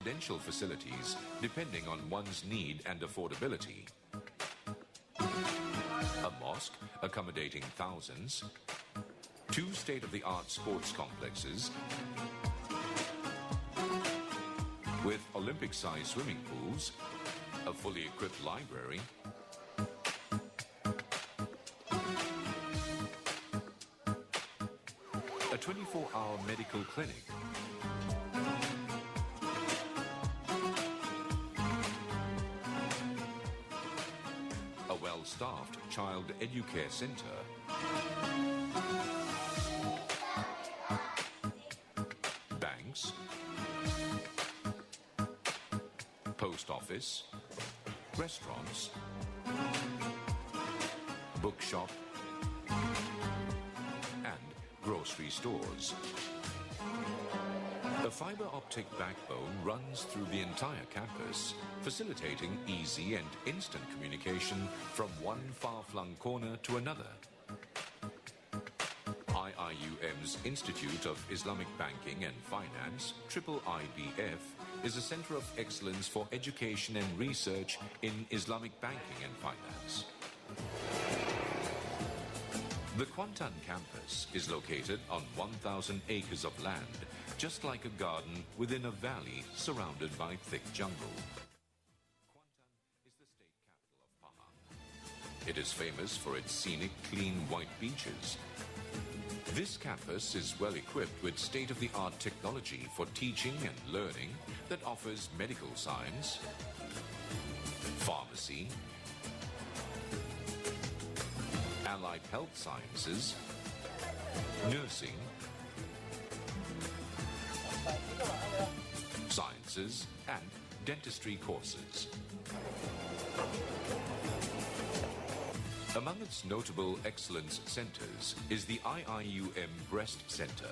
residential facilities depending on one's need and affordability. A mosque accommodating thousands, 2 state-of-the-art sports complexes with Olympic-sized swimming pools, a fully equipped library, a 24-hour medical clinic, a well-staffed child educare center, banks, post office, restaurants, bookshop, and grocery stores. A fiber optic backbone runs through the entire campus, facilitating easy and instant communication from one far-flung corner to another. IIUM's Institute of Islamic Banking and Finance, IIIBF, is a center of excellence for education and research in Islamic banking and finance. The Kuantan campus is located on 1,000 acres of land, just like a garden within a valley surrounded by thick jungle. Kuantan is the state capital of Pahang. It is famous for its scenic, clean white beaches. This campus is well equipped with state-of-the-art technology for teaching and learning that offers medical science, pharmacy, allied health sciences, nursing, sciences, and dentistry courses. Among its notable excellence centers is the IIUM Breast Center,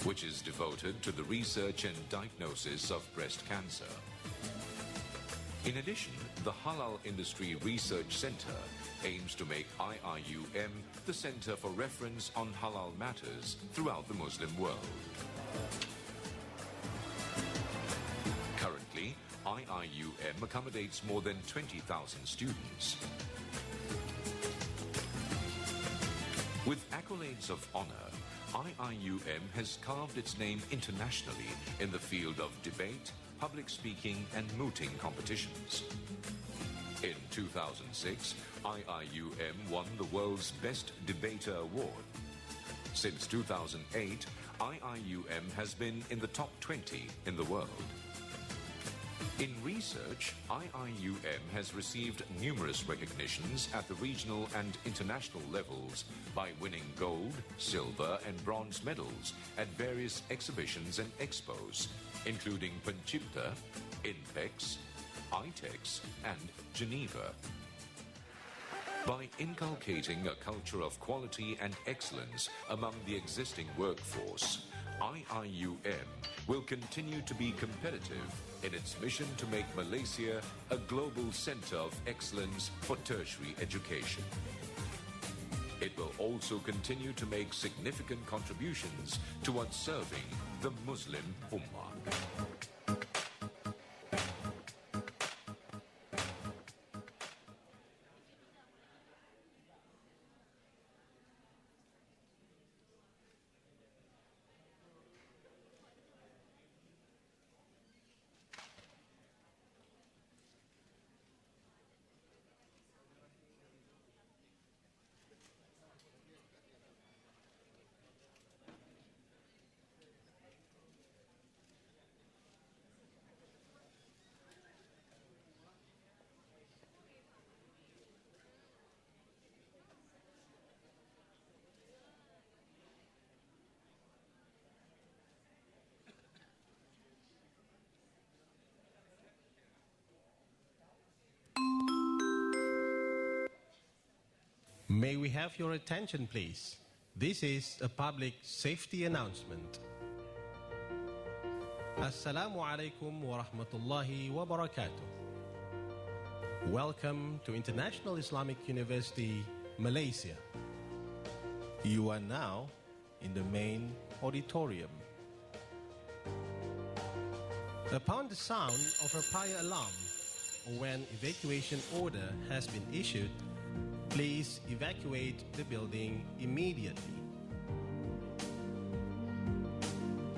which is devoted to the research and diagnosis of breast cancer. In addition, the Halal Industry Research Center aims to make IIUM the center for reference on halal matters throughout the Muslim world. Currently, IIUM accommodates more than 20,000 students. With accolades of honor, IIUM has carved its name internationally in the field of debate, public speaking and mooting competitions. In 2006, IIUM won the world's Best Debater Award. Since 2008, IIUM has been in the top 20 in the world. In research, IIUM has received numerous recognitions at the regional and international levels by winning gold, silver and bronze medals at various exhibitions and expos, including Pencipta, Inpex, ITEX and Geneva. By inculcating a culture of quality and excellence among the existing workforce, IIUM will continue to be competitive in its mission to make Malaysia a global center of excellence for tertiary education. It will also continue to make significant contributions towards serving the Muslim Ummah. May we have your attention, please? This is a public safety announcement. Assalamu alaikum wa rahmatullahi wa barakatuh. Welcome to International Islamic University, Malaysia. You are now in the main auditorium. Upon the sound of a fire alarm or when evacuation order has been issued, please evacuate the building immediately.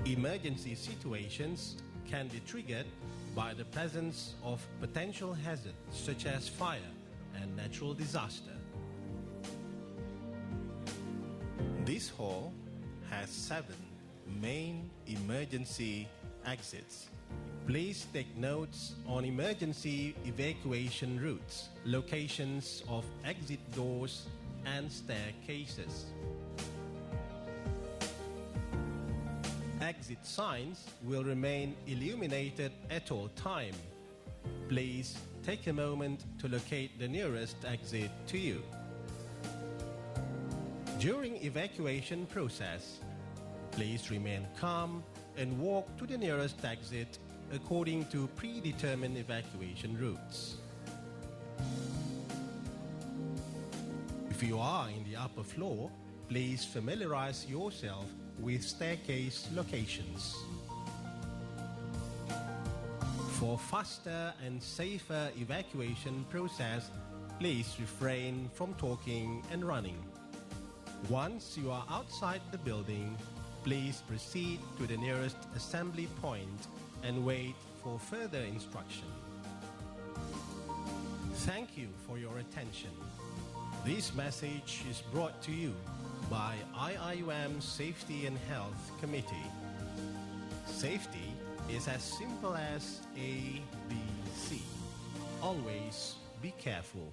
Emergency situations can be triggered by the presence of potential hazards such as fire and natural disaster. This hall has 7 main emergency exits. Please take notes on emergency evacuation routes, locations of exit doors and staircases. Exit signs will remain illuminated at all time. Please take a moment to locate the nearest exit to you. During evacuation process, please remain calm and walk to the nearest exit according to predetermined evacuation routes. If you are in the upper floor, please familiarize yourself with staircase locations. For faster and safer evacuation process, please refrain from talking and running. Once you are outside the building, please proceed to the nearest assembly point and wait for further instruction. Thank you for your attention. This message is brought to you by IIUM Safety and Health Committee. Safety is as simple as A, B, C. Always be careful.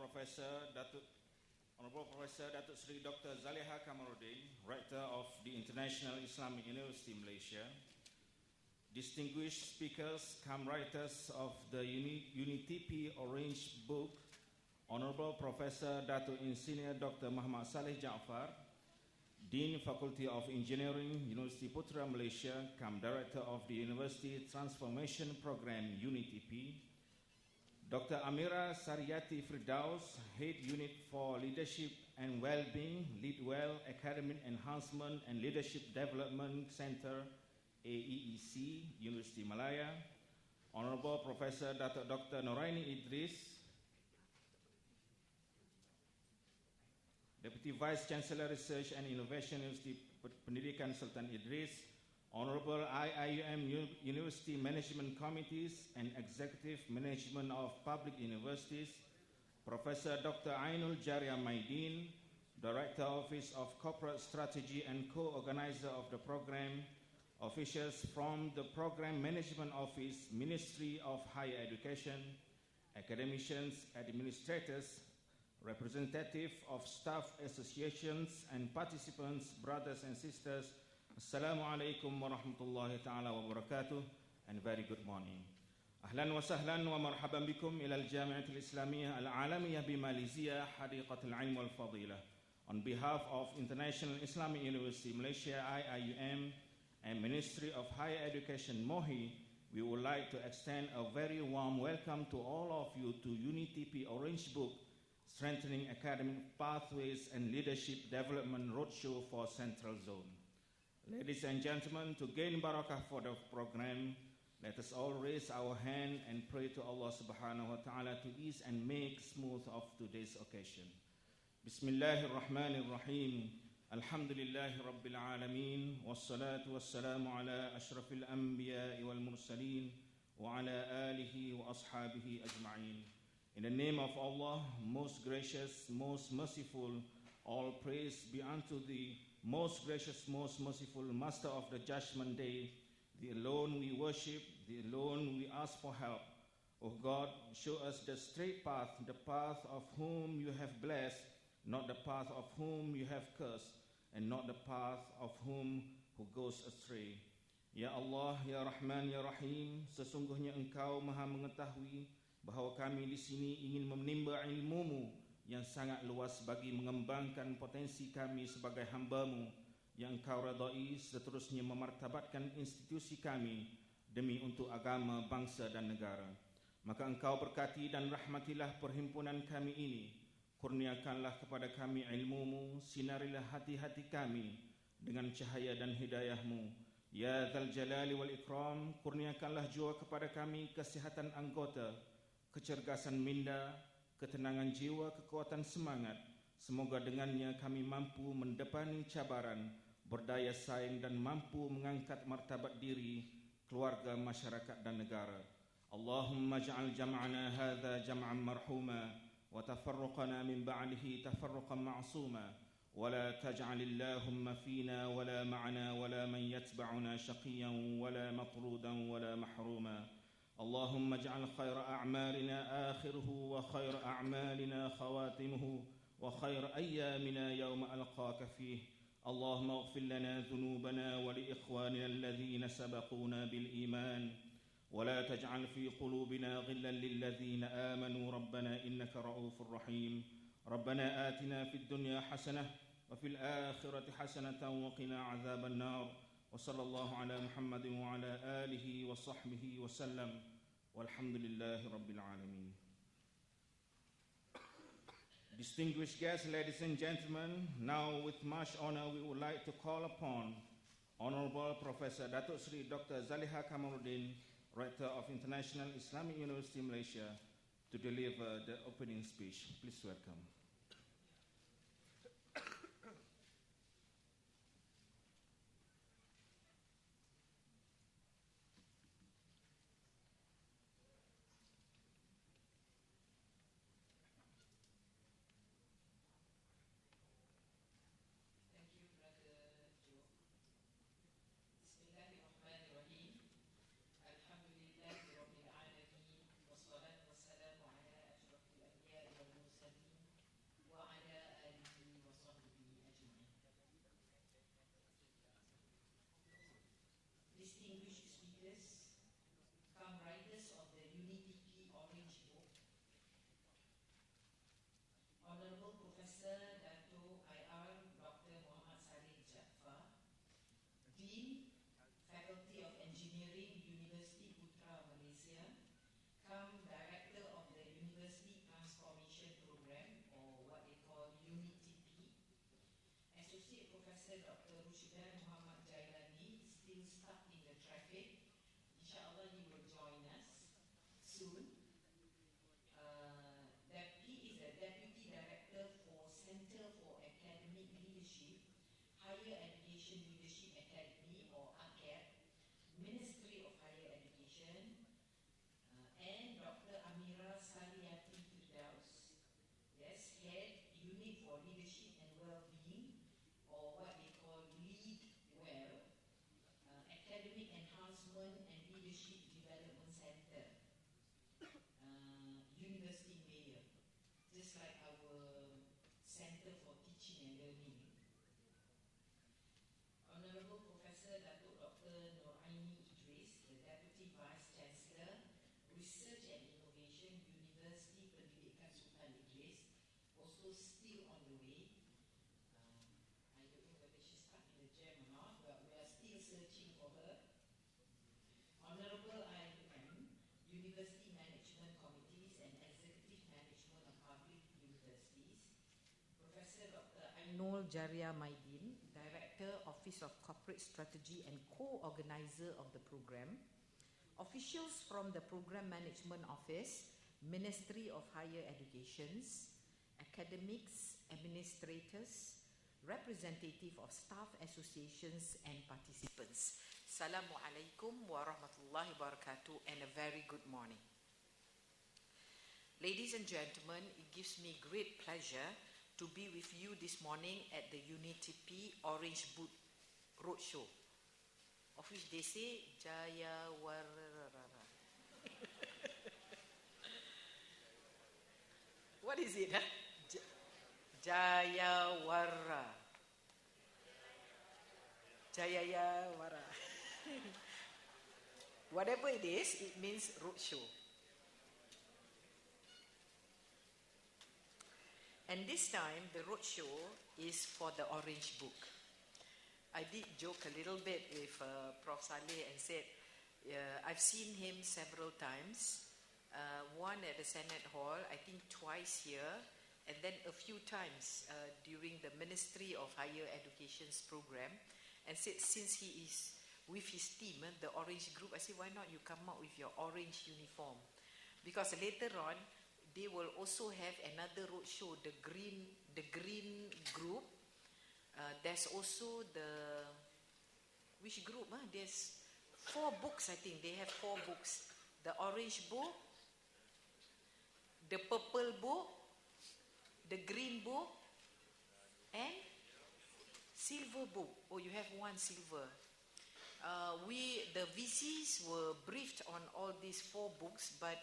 Honorable Professor Datuk Sri Dr. Zaliha Kamaruddin, Rector of the International Islamic University Malaysia, distinguished speakers, writers of the UniTP Orange Book, Honorable Professor Datuk Engineer Dr. Muhammad Saleh Jaafar, Dean Faculty of Engineering, University Putra Malaysia, Director of the University Transformation Program, UniTP, Dr. Amira Sariyati Firdaus, Head Unit for Leadership and Wellbeing, Leadwell Academic Enhancement and Leadership Development Center, AEEC, University Malaya, Honorable Professor Dr. Noraini Idris, Deputy Vice Chancellor Research and Innovation, University Pendidikan Sultan Idris, Honorable IIUM University Management Committees and Executive Management of Public Universities, Professor Dr. Ainul Jaria Maidin, Director Office of Corporate Strategy and co-organizer of the program, officials from the Program Management Office, Ministry of Higher Education, academicians, administrators, representatives of staff associations and participants, brothers and sisters, Assalamu alaikum wa rahmatullahi ta'ala wa barakatuh, and very good morning. Ahlan wa sahlan wa marhaban bikum ila al-Jami'at al-Islamiyah al-Alamiyah bi Malaysia, Hadiqat al-Ilm wal-Fadilah. On behalf of International Islamic University Malaysia, IIUM, and Ministry of Higher Education, MOHI, we would like to extend a very warm welcome to all of you to UniTP Orange Book, Strengthening Academic Pathways and Leadership Development Roadshow for Central Zone. Ladies and gentlemen, to gain barakah for the program, let us all raise our hand and pray to Allah subhanahu wa ta'ala to ease and make smooth of today's occasion. Bismillahir Rahmanir Rahim. Alhamdulillahi Rabbil Alameen. Wassalatu wassalamu ala ashrafil anbiya wal mursaleen wa ala alihi wa ashabihi ajma'in. In the name of Allah, most gracious, most merciful, all praise be unto the most gracious, most merciful Master of the Judgment Day. The alone we worship, the alone we ask for help. O God, show us the straight path, the path of whom you have blessed, not the path of whom you have cursed, and not the path of whom who goes astray. Ya Allah, Ya Rahman, Ya Rahim, sesungguhnya Engkau Maha mengetahui bahawa kami di sini ingin menimba ilmu-Mu yang sangat luas bagi mengembangkan potensi kami sebagai hamba-Mu yang Engkau redai, seterusnya memartabatkan institusi kami demi untuk agama, bangsa dan negara. Maka Engkau berkati dan rahmatilah perhimpunan kami ini. Kurniakanlah kepada kami ilmu-Mu, sinarilah hati-hati kami dengan cahaya dan hidayah-Mu. Ya Dzal Jalali wal Ikram, kurniakanlah jua kepada kami kesihatan anggota, kecergasan minda, ketenangan jiwa, kekuatan semangat. Semoga dengannya kami mampu mendepani cabaran, berdaya saing dan mampu mengangkat martabat diri, keluarga, masyarakat dan negara. Allahumma ja'al jam'ana hadha jam'an marhuma wa tafarruqana min ba'dihi tafarruqan ma'suma wa la taj'al Allahumma fina wa la ma'ana wa la man yatba'una shaqiyan wa la matrudan wa la mahruma. اللهم اجعل خير أعمالنا آخره وخير أعمالنا خواتمه وخير أيامنا يوم ألقاك فيه. اللهم اغفر لنا ذنوبنا ولإخواننا الذين سبقونا بالإيمان ولا تجعل في قلوبنا غلا للذين آمنوا ربنا إنك رؤوف رحيم. ربنا آتنا في الدنيا حسنة وفي الآخرة حسنة وقنا عذاب النار. وصلى الله على محمد وعلى آله وصحبه وسلم والحمد لله رب العالمين. Distinguished guests, ladies and gentlemen, now with much honor we would like to call upon Honorable Professor Datuk Sri Dr. Zaliha Kamaruddin, Rector of International Islamic University Malaysia, to deliver the opening speech. Please welcome. والصلاة والسلام على أشرف الأنبياء والمرسلين Professor Dato' IR Dr. Muhammad Saleh Jaafar, Dean, Faculty of Engineering, University Putra Malaysia, come Director of the University Transformation Program, or what they call UniTP, Associate Professor Dr. Rushidan Muhammad Jailani, still stuck in the traffic. Inshallah, he will join us soon. He is the Deputy Director for Center for Academic Leadership, Higher Education Leadership Academy, or ACAD, Ministry of Higher Education, and Dr. Amira Saliyati Firdaus, yes, Head Unit for Leadership and Wellbeing, or what they call Lead Well, Academic Enhancement and Leadership Development Center, University Mayor, just like our Center for Teaching and Learning. Honorable Professor Dato' Dr. Noraini Idris, the Deputy Vice Chancellor, Research and Innovation, University Pendidikan Sultan Idris, also still on the way. I don't know whether she's stuck in the jam or not, but we are still searching for her. Honorable IIUM, University Management Committees and Executive Management of Public Universities, Professor Dr. Ainul Jaria Maidin, Director, Office of Corporate Strategy and co-organizer of the program, officials from the Program Management Office, Ministry of Higher Educations, academics, administrators, representative of staff associations and participants. Assalamualaikum warahmatullahi wabarakatuh, and a very good morning. Ladies and gentlemen, it gives me great pleasure to be with you this morning at the UniTP Orange Boot Roadshow, of which they say Jayawarara. What is it? Huh? Jayawara. Jayawara. Whatever it is, it means roadshow. And this time, the roadshow is for the Orange Book. I did joke a little bit with Prof. Saleh and said, I've seen him several times. One at the Senate Hall, I think twice here, and then a few times during the Ministry of Higher Education's program. And said, since he is with his team, the Orange Group, I said, why not you come out with your orange uniform? Because later on, they will also have another roadshow, the green group. There's also the, which group? There's 4 books, I think. They have 4 books. The orange book, the purple book, the green book, and silver book. Oh, you have 1 silver. The VCs were briefed on all these 4 books, but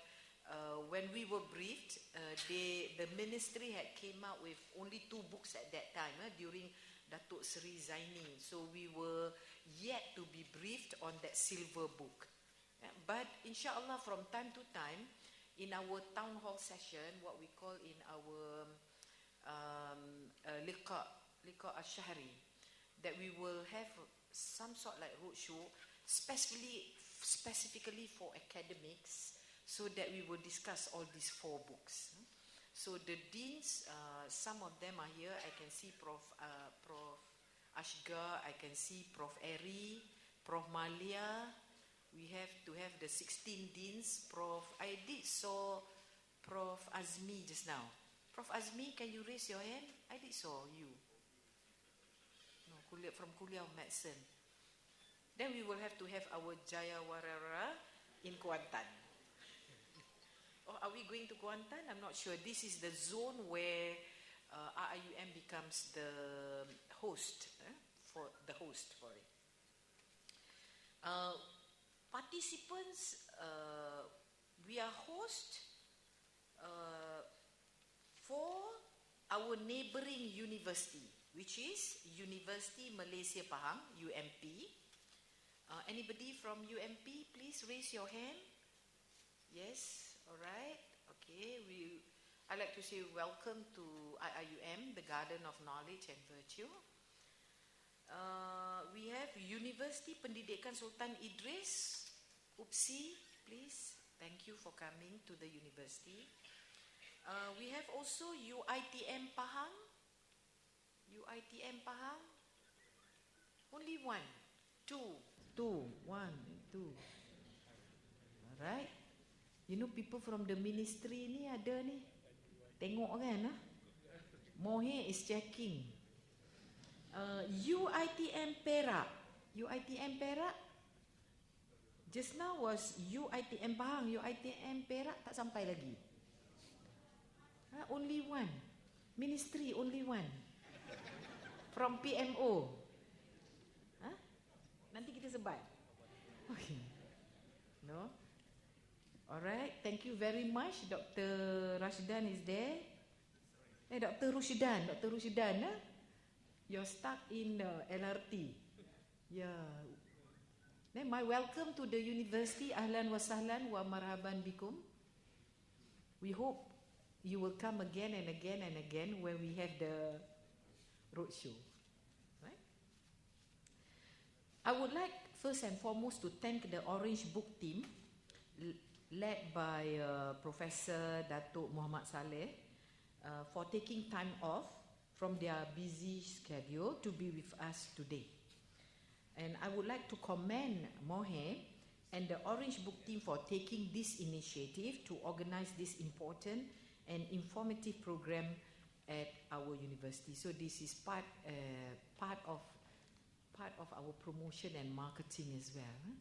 when we were briefed, the ministry had came out with only 2 books at that time during Datuk Seri Zaini. So we were yet to be briefed on that silver book. But inshallah, from time to time, in our town hall session, what we call in our Liqa Ash-Shahri, that we will have some sort like roadshow specifically for academics, so that we will discuss all these 4 books. So the deans, some of them are here. I can see Prof. Ashgar, I can see Prof. Eri, Prof. Malia. We have to have the 16 deans. I did saw Prof. Azmi just now. Prof. Azmi, can you raise your hand? I did saw you. No, from Kuliah of Medicine. Then we will have to have our Jayawarara in Kuantan. Or are we going to Kuantan? I'm not sure. This is the zone where IIUM becomes the host, for it. Participants, we are host for our neighboring university, which is University Malaysia Pahang, UMP. Anybody from UMP, please raise your hand. Yes, all right. Okay, I'd like to say welcome to IIUM, the Garden of Knowledge and Virtue. We have University Pendidikan Sultan Idris. Upsi, please. Thank you for coming to the university. We have also UITM Pahang. UITM Pahang. Only one. One, two. Alright. You know people from the ministry ni ada ni. Tengok kan? Mohe is checking. UITM Perak. UITM Perak. Just now was UITM Pahang. UITM Perak tak sampai lagi. Only one. Ministry only one. From PMO. Nanti kita sebat. Okay. No? Alright, thank you very much. Dr. Rashidan is there. Dr. Rushidan, you're stuck in the LRT. Yeah. Then my welcome to the university. Ahlan wa sahlan wa marhaban bikum. We hope you will come again and again and again when we have the roadshow. Right? I would like first and foremost to thank the Orange Book team led by Professor Datuk Muhammad Saleh for taking time off from their busy schedule to be with us today. And I would like to commend Mohe and the Orange Book team for taking this initiative to organize this important and informative program at our university. So this is part of our promotion and marketing as well.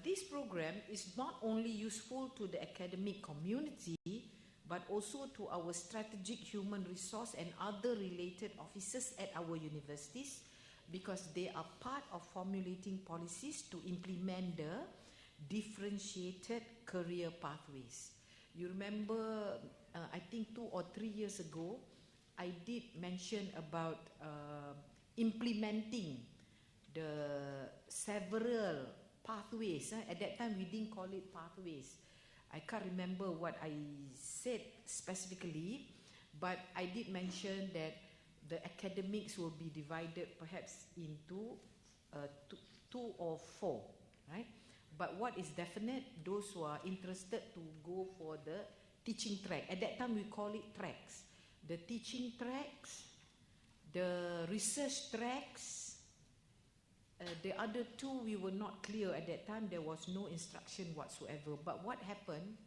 This program is not only useful to the academic community, but also to our strategic human resource and other related officers at our universities, because they are part of formulating policies to implement the differentiated career pathways. You remember, I think 2 or 3 years ago, I did mention about implementing the several pathways. At that time, we didn't call it pathways. I can't remember what I said specifically, but I did mention that the academics will be divided perhaps into 2 or 4, right? But what is definite, those who are interested to go for the teaching track. At that time, we call it tracks. The teaching tracks, the research tracks, the other 2 we were not clear at that time. There was no instruction whatsoever. But what happened,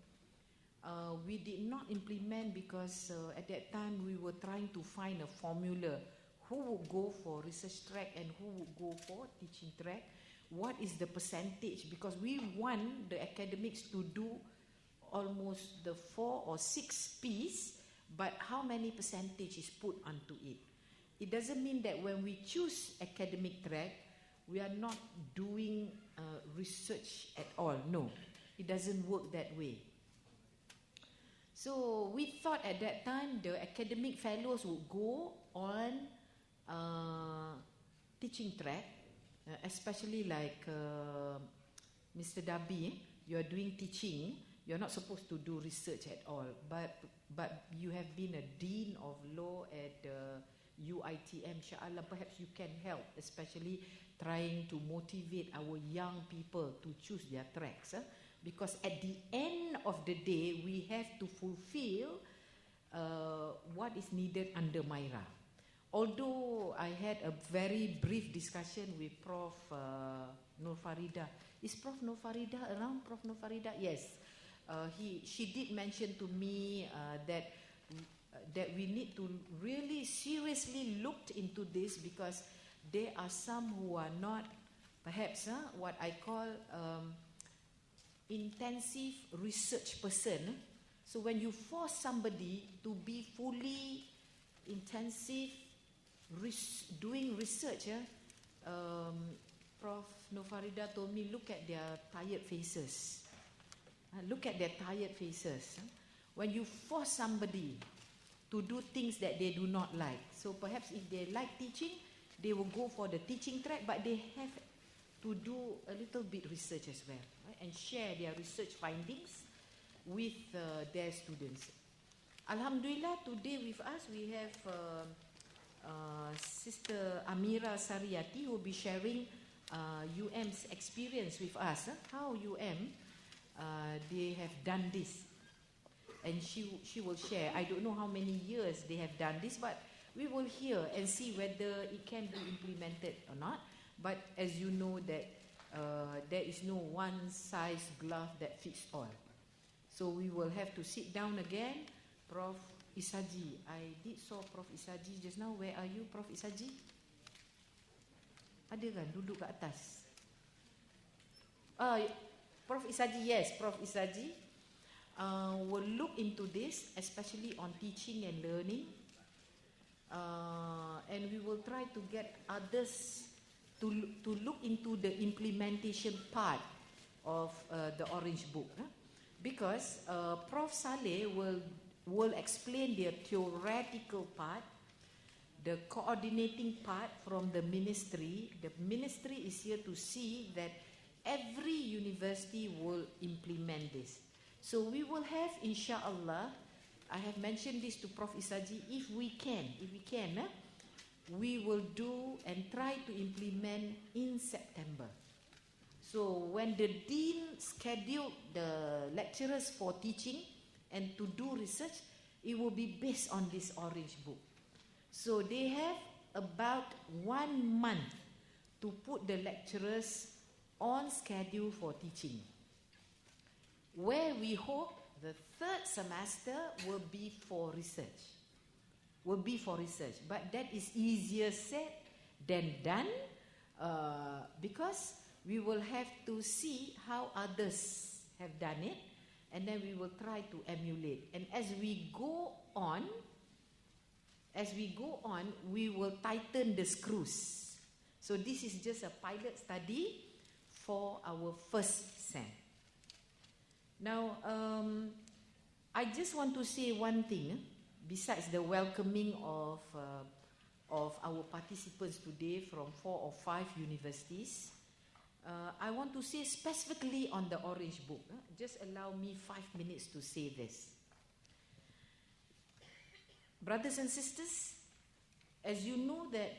we did not implement because at that time we were trying to find a formula. Who would go for research track and who would go for teaching track? What is the percentage? Because we want the academics to do almost the 4 or 6 P's, but how many percentage is put onto it? It doesn't mean that when we choose academic track, we are not doing research at all. No, it doesn't work that way. So we thought at that time the academic fellows would go on teaching track, especially like Mr. Dabi, you are doing teaching. You're not supposed to do research at all, but you have been a dean of law at UITM. Inshallah, perhaps you can help, especially trying to motivate our young people to choose their tracks. Because at the end of the day, we have to fulfill what is needed under MYRA. Although I had a very brief discussion with Prof. Nur Farida. Is Prof. Nur Farida around? Prof. Nur Farida? Yes. She did mention to me that we need to really seriously look into this, because there are some who are not, perhaps, what I call intensive research person. So when you force somebody to be fully intensive doing research, Prof. Nofarida told me, look at their tired faces. Look at their tired faces. When you force somebody to do things that they do not like. So perhaps if they like teaching, they will go for the teaching track, but they have to do a little bit research as well, right? And share their research findings with their students. Alhamdulillah, today with us we have Sister Amira Sariyati who will be sharing UM's experience with us. How UM they have done this, and she will share. I don't know how many years they have done this, but we will hear and see whether it can be implemented or not. But as you know that there is no one size glove that fits all. So we will have to sit down again. Prof. Isaji, I did saw Prof. Isaji just now. Where are you, Prof. Isaji? Ada kan duduk kat atas? Prof. Isaji, yes, Prof. Isaji will look into this, especially on teaching and learning. And we will try to get others to look into the implementation part of the Orange Book. Because Prof. Saleh will explain the theoretical part, the coordinating part from the ministry. The ministry is here to see that every university will implement this. So we will have, inshallah, I have mentioned this to Prof. Isaji, if we can, we will do and try to implement in September. So when the dean scheduled the lecturers for teaching and to do research, it will be based on this Orange Book. So they have about 1 month to put the lecturers on schedule for teaching, where we hope the third semester will be for research. But that is easier said than done, because we will have to see how others have done it, and then we will try to emulate. And as we go on, we will tighten the screws. So this is just a pilot study for our first sem. Now, I just want to say one thing, besides the welcoming of our participants today from 4 or 5 universities. I want to say specifically on the Orange Book. Just allow me 5 minutes to say this. Brothers and sisters, as you know that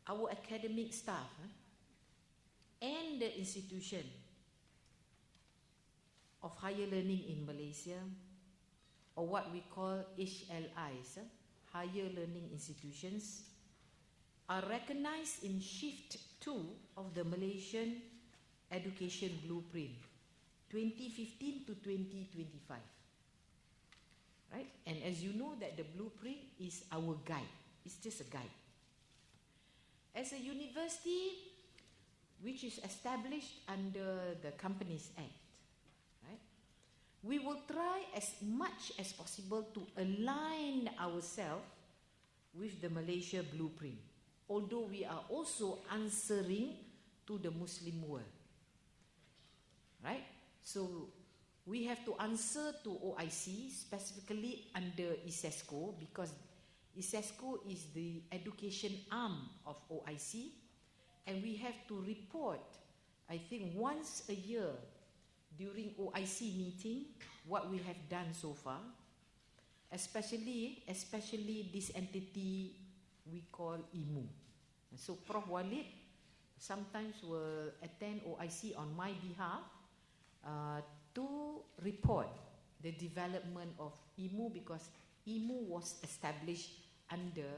our academic staff and the institution of higher learning in Malaysia, or what we call HLIs, higher learning institutions, are recognized in Shift 2 of the Malaysian Education Blueprint, 2015 to 2025. Right? And as you know that the blueprint is our guide. It's just a guide. As a university which is established under the Companies Act, right, we will try as much as possible to align ourselves with the Malaysia blueprint, although we are also answering to the Muslim world. Right? So we have to answer to OIC, specifically under ISESCO, because ISESCO is the education arm of OIC, and we have to report, I think, once a year during OIC meeting what we have done so far, especially this entity we call IIMU. So Prof. Walid sometimes will attend OIC on my behalf to report the development of IIMU, because IIMU was established under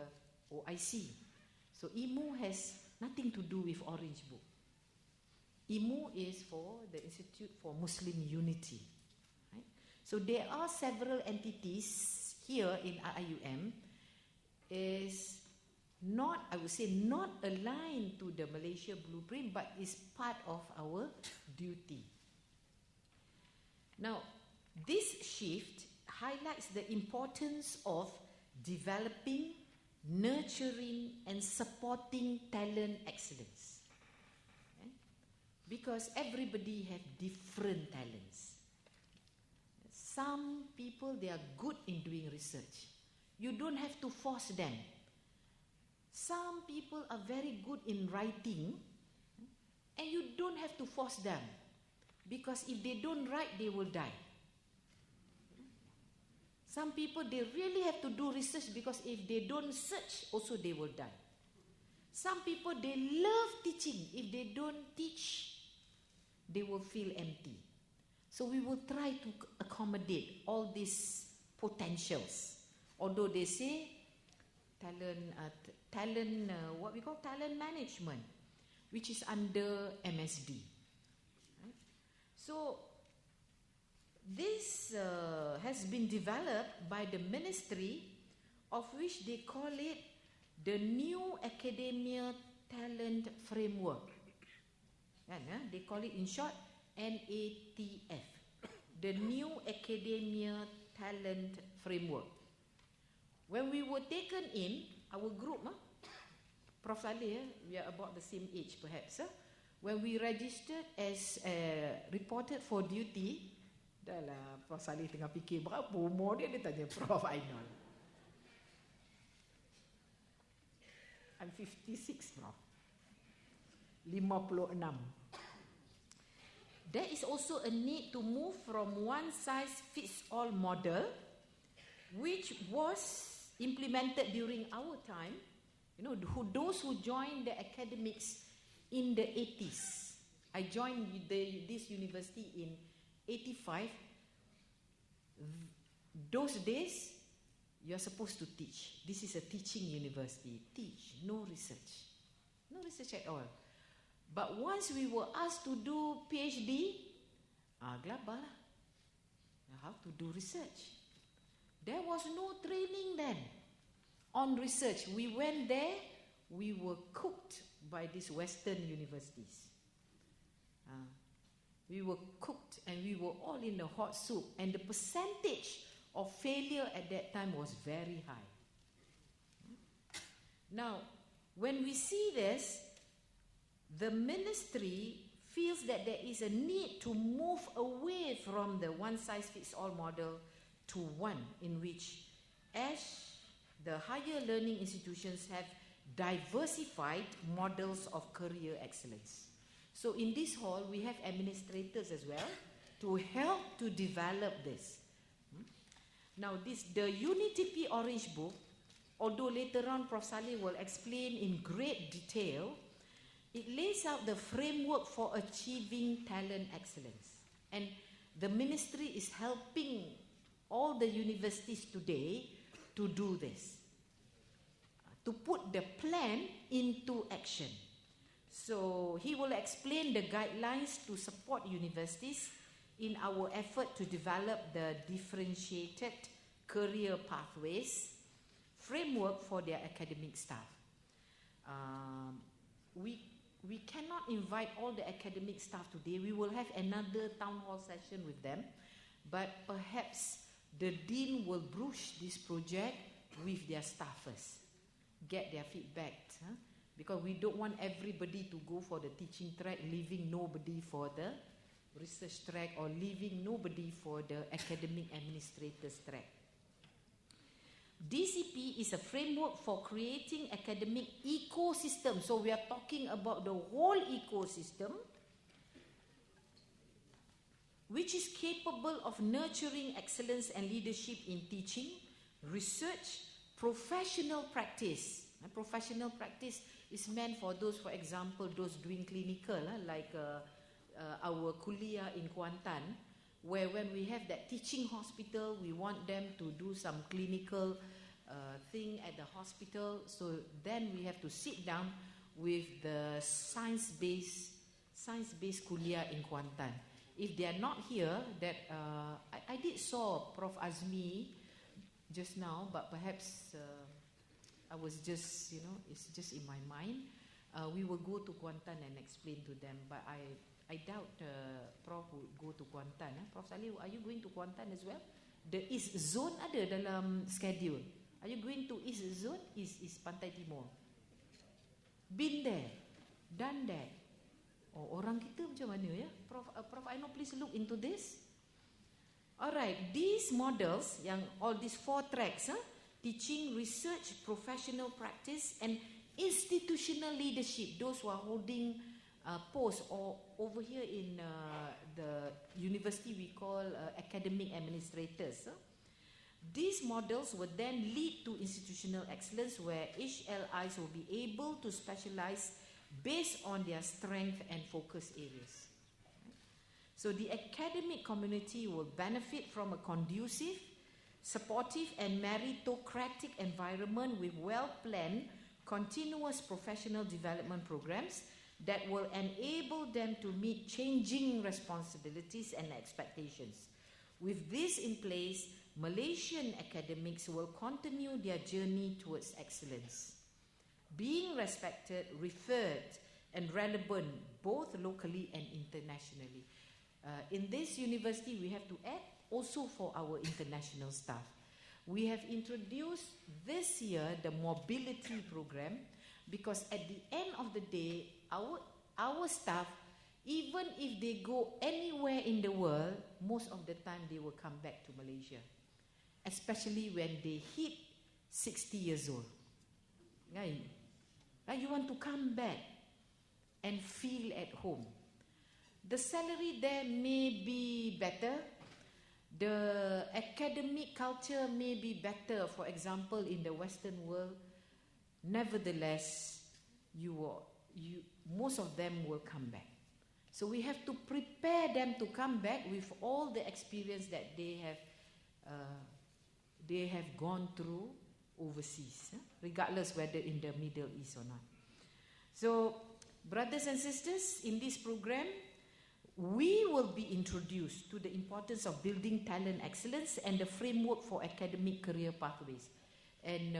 OIC. So IIMU has nothing to do with Orange Book. IIMU is for the Institute for Muslim Unity. Right? So there are several entities here in IIUM is not, I would say, not aligned to the Malaysia blueprint, but is part of our duty. Now, this shift highlights the importance of developing, nurturing, and supporting talent excellence. Okay? Because everybody have different talents. Some people, they are good in doing research. You don't have to force them. Some people are very good in writing, and you don't have to force them. Because if they don't write, they will die. Some people, they really have to do research because if they don't search, also they will die. Some people, they love teaching. If they don't teach, they will feel empty. So we will try to accommodate all these potentials. Although they say what we call talent management, which is under MSD. Right? So this has been developed by the ministry, of which they call it the New Academia Talent Framework. They call it in short NATF, the New Academia Talent Framework. When we were taken in, our group, Prof. Saleh, we are about the same age perhaps. When we registered as reported for duty, dah lah Prof. Saleh tengah fikir berapa umur dia tanya Prof. Ainul. I'm 56, Prof. 56. There is also a need to move from one-size-fits-all model, which was implemented during our time. You know, those who joined the academics in the 80s. I joined this university in 85. Those days, you're supposed to teach. This is a teaching university. Teach, no research. No research at all. But once we were asked to do PhD, gelabah lah. How to do research. There was no training then on research. We went there, we were cooked by these Western universities. We were cooked and we were all in the hot soup. And the percentage of failure at that time was very high. Now, when we see this, the ministry feels that there is a need to move away from the one-size-fits-all model to one in which, as the higher learning institutions have diversified models of career excellence. So in this hall, we have administrators as well to help to develop this. Now, the UniTP Orange Book, although later on Prof. Saleh will explain in great detail, it lays out the framework for achieving talent excellence. And the ministry is helping all the universities today to do this, to put the plan into action. So he will explain the guidelines to support universities in our effort to develop the differentiated career pathways framework for their academic staff. We cannot invite all the academic staff today. We will have another town hall session with them, but perhaps the dean will broach this project with their staffers, get their feedback, because we don't want everybody to go for the teaching track, leaving nobody for the research track, or leaving nobody for the academic administrators track. DCP is a framework for creating academic ecosystem. So we are talking about the whole ecosystem, which is capable of nurturing excellence and leadership in teaching, research, professional practice. Professional practice is meant for those, for example, those doing clinical, like our kuliah in Kuantan, where when we have that teaching hospital, we want them to do some clinical thing at the hospital. So then we have to sit down with the science-based kuliah in Kuantan. If they are not here, that I did saw Prof. Azmi just now, but perhaps I was just, it's just in my mind. We will go to Kuantan and explain to them, but I doubt Prof would go to Kuantan. Prof. Saleh, are you going to Kuantan as well? The East Zone ada dalam schedule. Are you going to East Zone? Is Pantai Timur. Been there, done that. Oh, orang kita macam mana ya? Prof, I know, please look into this. Alright, these models, all these 4 tracks, teaching, research, professional practice, and institutional leadership, those who are holding posts, or over here in the university we call academic administrators. These models will then lead to institutional excellence where HLIs will be able to specialize based on their strength and focus areas. So the academic community will benefit from a conducive, supportive and meritocratic environment with well-planned, continuous professional development programs that will enable them to meet changing responsibilities and expectations. With this in place, Malaysian academics will continue their journey towards excellence, being respected, referred and relevant both locally and internationally. In this university, we have to add also for our international staff. We have introduced this year the mobility program because at the end of the day, our staff, even if they go anywhere in the world, most of the time they will come back to Malaysia, especially when they hit 60 years old. Right? You want to come back and feel at home. The salary there may be better. The academic culture may be better, for example, in the Western world. Nevertheless, most of them will come back. So we have to prepare them to come back with all the experience that they have gone through overseas, regardless whether in the Middle East or not. So, brothers and sisters, in this program, we will be introduced to the importance of building talent excellence and the framework for academic career pathways. And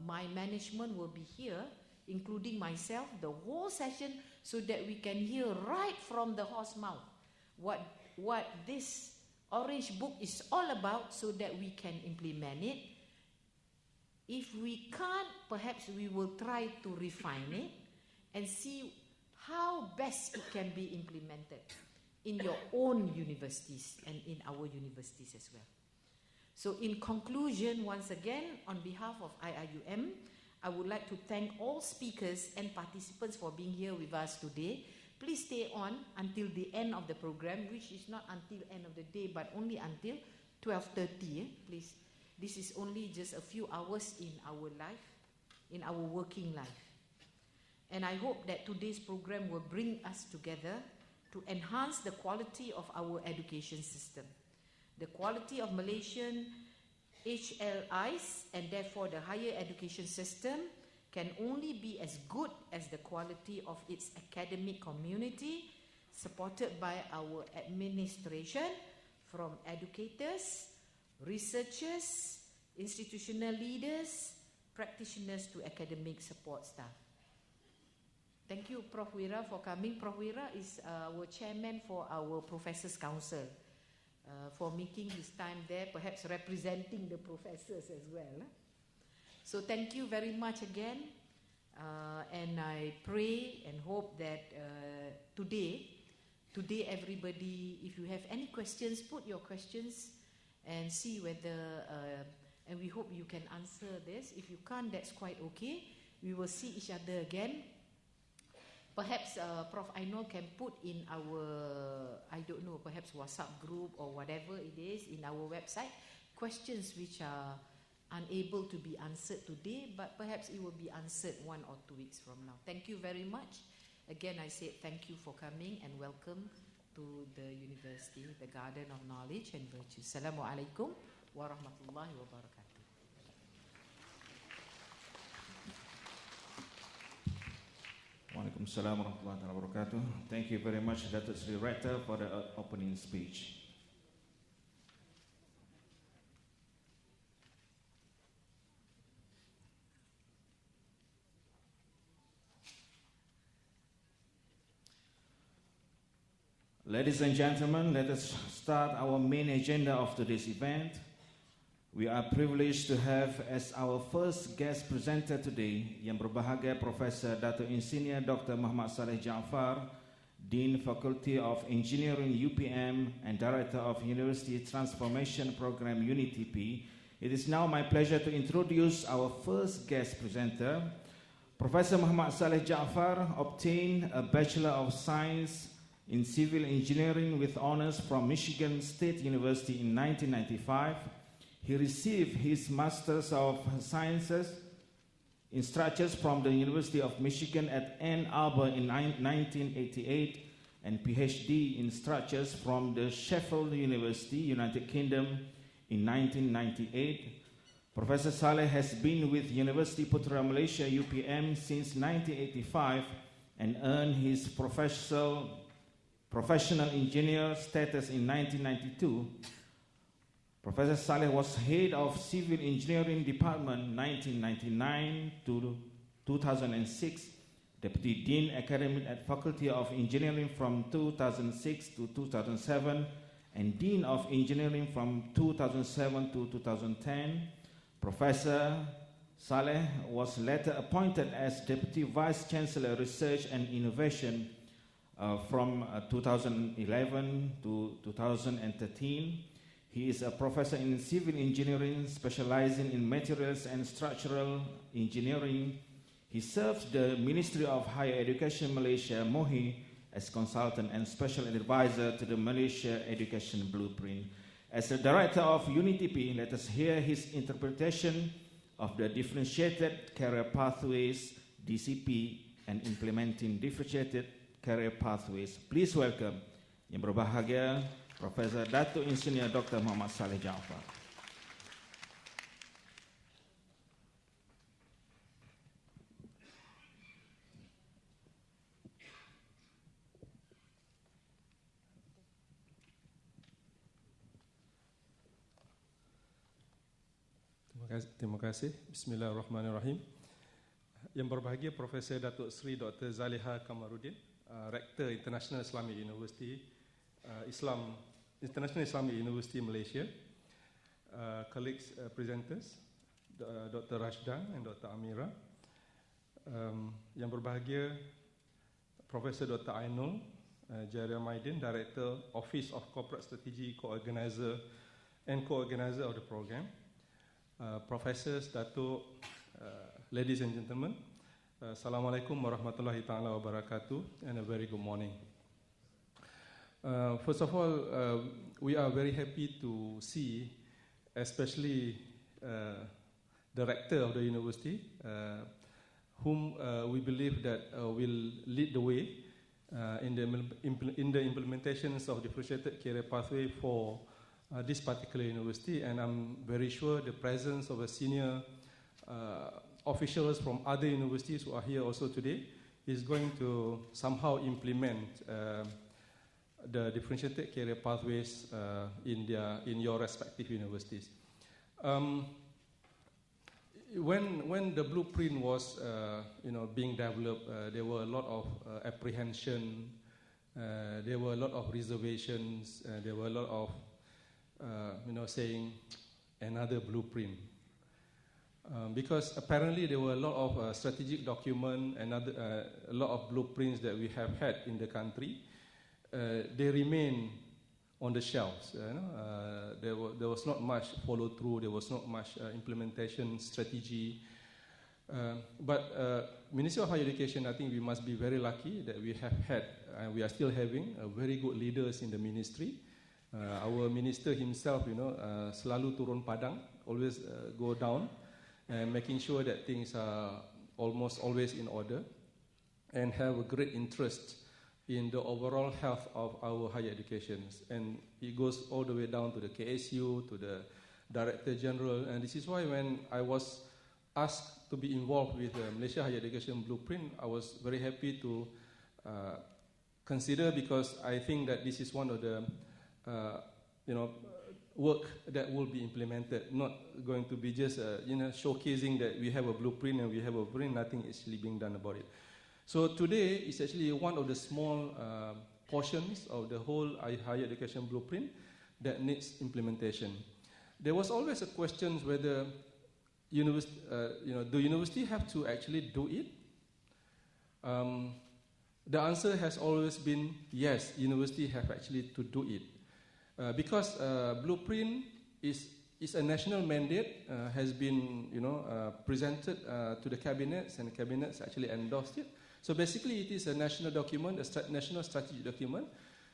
my management will be here, including myself, the whole session, so that we can hear right from the horse mouth what this Orange Book is all about, so that we can implement it. If we can't, perhaps we will try to refine it and see how best it can be implemented in your own universities and in our universities as well. So in conclusion, once again, on behalf of IIUM, I would like to thank all speakers and participants for being here with us today. Please stay on until the end of the program, which is not until end of the day, but only until 12:30. Please, this is only just a few hours in our life, in our working life. And I hope that today's program will bring us together to enhance the quality of our education system, the quality of Malaysian HLIs, and therefore the higher education system can only be as good as the quality of its academic community, supported by our administration, from educators, researchers, institutional leaders, practitioners to academic support staff. Thank you, Prof. Wira, for coming. Prof. Wira is our chairman for our Professors' Council, for making his time there, perhaps representing the professors as well. So thank you very much again. And I pray and hope that today everybody, if you have any questions, put your questions and see whether, and we hope you can answer this. If you can't, that's quite okay. We will see each other again. Perhaps Prof. Ainul can put in our, I don't know, perhaps WhatsApp group or whatever it is in our website, questions which are unable to be answered today, but perhaps it will be answered 1 or 2 weeks from now. Thank you very much. Again, I say thank you for coming and welcome to the university, the Garden of Knowledge and Virtue. Assalamu alaikum wa rahmatullahi wa barakatuh. Waalaikumsalam warahmatullahi wabarakatuh. Thank you very much, Dr. Sri Rector, for the opening speech. Ladies and gentlemen, let us start our main agenda of today's event. We are privileged to have as our first guest presenter today, Yang Berbahagia Professor Dato' Insinyur Dr. Muhammad Saleh Jaafar, Dean Faculty of Engineering UPM and Director of University Transformation Program UniTP. It is now my pleasure to introduce our first guest presenter. Professor Muhammad Saleh Jaafar obtained a Bachelor of Science in civil engineering with honors from Michigan State University in 1995. He received his Master's of Sciences in Structures from the University of Michigan at Ann Arbor in 1988 and PhD in Structures from the Sheffield University, United Kingdom in 1998. Professor Saleh has been with University Putra Malaysia UPM since 1985 and earned his professional engineer status in 1992. Professor Saleh was head of Civil Engineering Department 1999 to 2006, Deputy Dean Academic at Faculty of Engineering from 2006 to 2007, and Dean of Engineering from 2007 to 2010. Professor Saleh was later appointed as Deputy Vice Chancellor Research and Innovation from 2011 to 2013. He is a professor in civil engineering, specializing in materials and structural engineering. He serves the Ministry of Higher Education Malaysia, MOHI, as consultant and special advisor to the Malaysia Education Blueprint. As the director of UniTP, let us hear his interpretation of the Differentiated Career Pathways, DCP, and implementing differentiated career pathways. Please welcome Yang Berbahagia Profesor Datuk Engineer Dr. Muhammad Saleh Jaafar. Terima kasih. Bismillahirrahmanirrahim. Yang berbahagia Profesor Datuk Seri Dr. Zaliha Kamarudin, Rektor International Islamic University, International Islamic University Malaysia, colleagues, presenters, Dr. Rashdan and Dr. Amira. Yang berbahagia Profesor Dr. Ainul Jariah Maidin, Director, Office of Corporate Strategy, Co-Organizer of the program. Professors, Datuk, ladies and gentlemen, Assalamualaikum warahmatullahi ta'ala wabarakatuh, and a very good morning. First of all, we are very happy to see, especially the rector of the university, whom we believe that will lead the way in the implementations of differentiated career pathway for this particular university, and I'm very sure the presence of a senior officials from other universities who are here also today is going to somehow implement the differentiated career pathways in your respective universities. When the blueprint was being developed, there were a lot of apprehension, there were a lot of reservations, there were a lot of saying another blueprint. Because apparently there were a lot of strategic document and a lot of blueprints that we have had in the country. They remain on the shelves. There was not much follow through. There was not much implementation strategy. But Ministry of Higher Education, I think we must be very lucky that we have had, and we are still having, very good leaders in the ministry. Our minister himself, selalu turun padang, always go down, and making sure that things are almost always in order, and have a great interest in the overall health of our higher education. And it goes all the way down to the KSU, to the Director General, and this is why when I was asked to be involved with the Malaysia Higher Education Blueprint, I was very happy to consider, because I think that this is one of the work that will be implemented, not going to be just showcasing that we have a blueprint and we have a blueprint, nothing is actually being done about it. So today is actually one of the small portions of the whole higher education blueprint that needs implementation. There was always a question whether the university have to actually do it. The answer has always been yes, university have actually to do it. Because blueprint is a national mandate, has been presented to the cabinets, and the cabinets actually endorsed it. So basically, it is a national document, national strategic document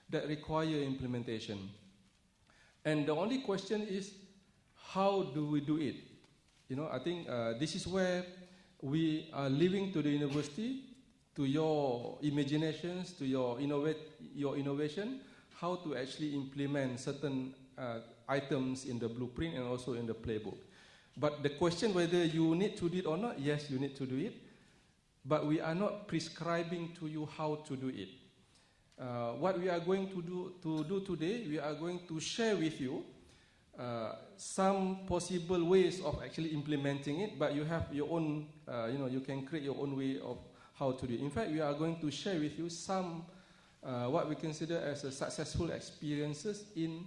that require implementation. And the only question is, how do we do it? I think this is where we are leaving to the university, to your imaginations, to your innovation, how to actually implement certain items in the blueprint and also in the playbook. But the question whether you need to do it or not, yes, you need to do it. But we are not prescribing to you how to do it. What we are going to do today, we are going to share with you some possible ways of actually implementing it, but you have your own, you can create your own way of how to do it. In fact, we are going to share with you some what we consider as a successful experiences in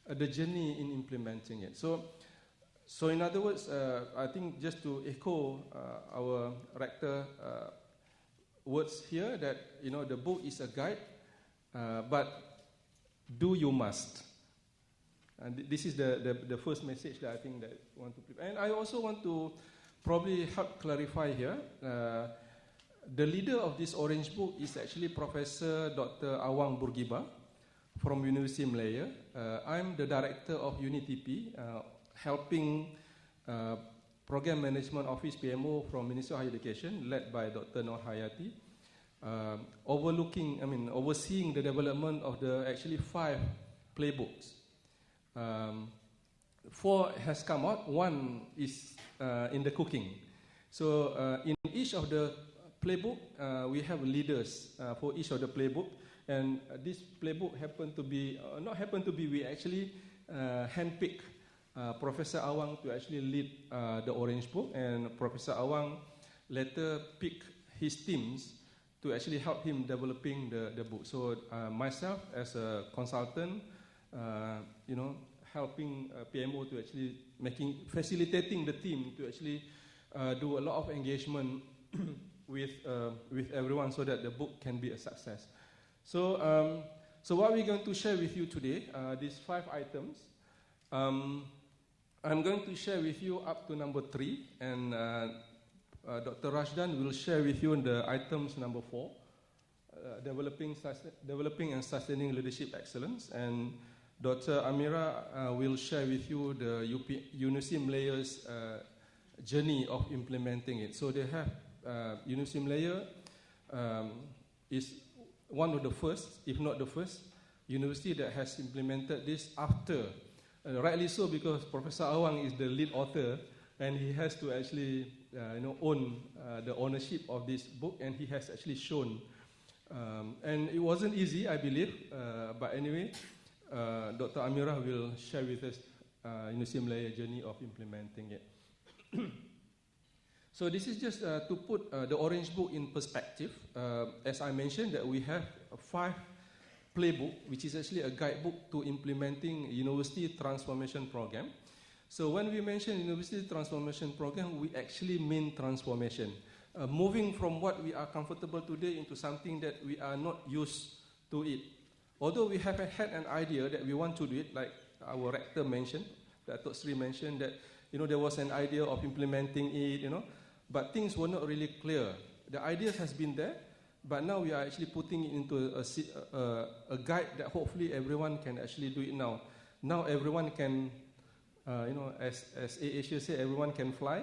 the journey in implementing it. So in other words, I think just to echo our rector words here, that the book is a guide, but do you must. And this is the first message that I think that I want to prepare. And I also want to probably help clarify here. The leader of this Orange Book is actually Professor Dr. Awang Burgiba from University Malaya. I'm the director of UniTP, helping Program Management Office PMO from Ministry of Higher Education, led by Dr. Noor Hayati, overseeing the development of the actually 5 playbooks. 4 has come out, 1 is in the cooking. So in each of the playbook, we have leaders for each of the playbook, and this playbook we actually handpick Professor Awang to actually lead the Orange Book, and Professor Awang later pick his teams to actually help him developing the book. So myself as a consultant, helping PMO to actually facilitating the team to actually do a lot of engagement with everyone so that the book can be a success. So what we're going to share with you today, these 5 items. I'm going to share with you up to number 3, and Dr. Rashdan will share with you the items number 4, developing and sustaining leadership excellence, and Dr. Amira will share with you the University Malaya's journey of implementing it. So they have University Malaya is one of the first, if not the first, university that has implemented this after, rightly so, because Professor Awang is the lead author, and he has to actually own the ownership of this book, and he has actually shown. And it wasn't easy, I believe, but anyway, Dr. Amira will share with us University Malaya journey of implementing it. So this is just to put the Orange Book in perspective. As I mentioned, that we have 5 playbook, which is actually a guidebook to implementing university transformation program. So when we mention university transformation program, we actually mean transformation. Moving from what we are comfortable today into something that we are not used to it. Although we have had an idea that we want to do it, like our rector mentioned, Datuk Sri mentioned that there was an idea of implementing it, but things were not really clear. The ideas has been there, but now we are actually putting it into a guide that hopefully everyone can actually do it now. Now everyone can, as Asia said, everyone can fly.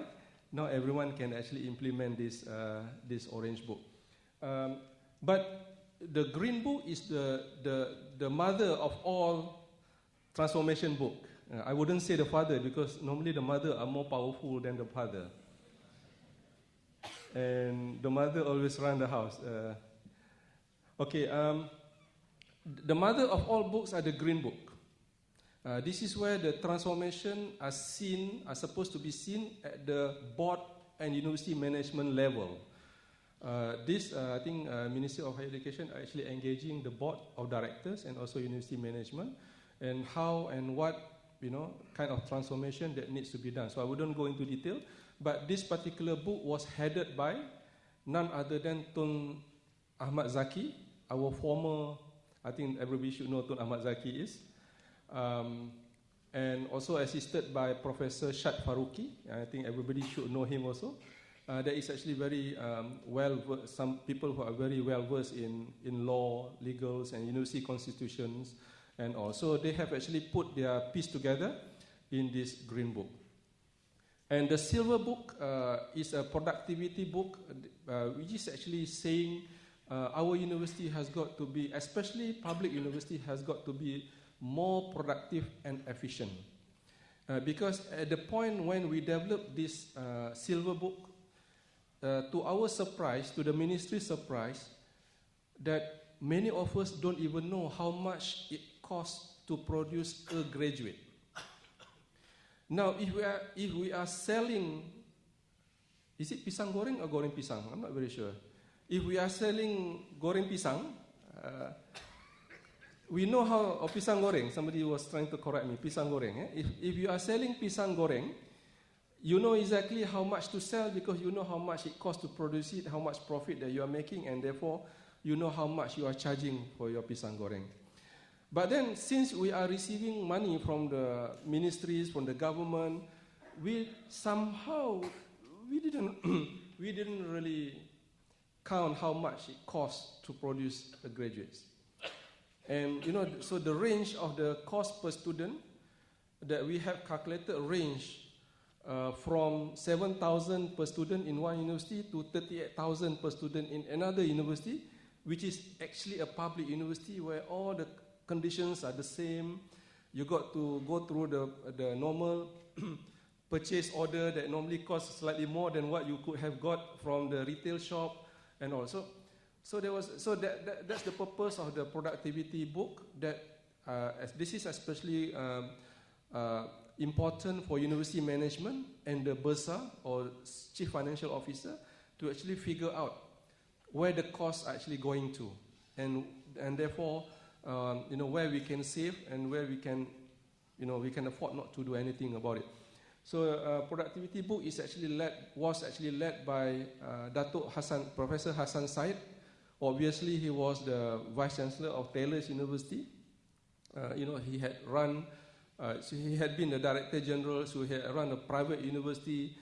Now everyone can actually implement this Orange Book. But the Green Book is the mother of all transformation book. I wouldn't say the father, because normally the mother are more powerful than the father. And the mother always run the house. The mother of all books are the Green Book. This is where the transformation are supposed to be seen at the board and university management level. I think Ministry of Higher Education are actually engaging the board of directors and also university management, and how and what kind of transformation that needs to be done. So I wouldn't go into detail, but this particular book was headed by none other than Tun Ahmad Zaki, our former, I think everybody should know Tun Ahmad Zaki is, and also assisted by Professor Shad Faruqi. I think everybody should know him also. there is actually very some people who are very well versed in law, legals, and university constitutions, and also they have actually put their piece together in this green book. And the silver book is a productivity book, which is actually saying our university has got to be, especially public university, has got to be more productive and efficient. Because at the point when we developed this silver book, to our surprise, to the ministry's surprise, that many of us don't even know how much it costs to produce a graduate. Now, if we are selling, is it pisang goreng or goreng pisang? I'm not very sure. If we are selling goreng pisang, we know how, or pisang goreng, somebody was trying to correct me, pisang goreng. If you are selling pisang goreng, you know exactly how much to sell because you know how much it costs to produce it, how much profit that you are making, and therefore you know how much you are charging for your pisang goreng. But then, since we are receiving money from the ministries, from the government, we didn't really count how much it costs to produce the graduates. And you know, so the range of the cost per student that we have calculated range from 7,000 per student in one university to 38,000 per student in another university, which is actually a public university where all the conditions are the same. You got to go through the normal purchase order that normally costs slightly more than what you could have got from the retail shop, and also. That's the purpose of the productivity book. That this is especially important for university management and the bursar or chief financial officer to actually figure out where the costs are actually going to, and therefore where we can save and where we can afford not to do anything about it. So productivity book was actually led by Professor Hassan Said. Obviously, he was the Vice Chancellor of Taylor's University. He had run, so he had been the Director General, so he had run a private university,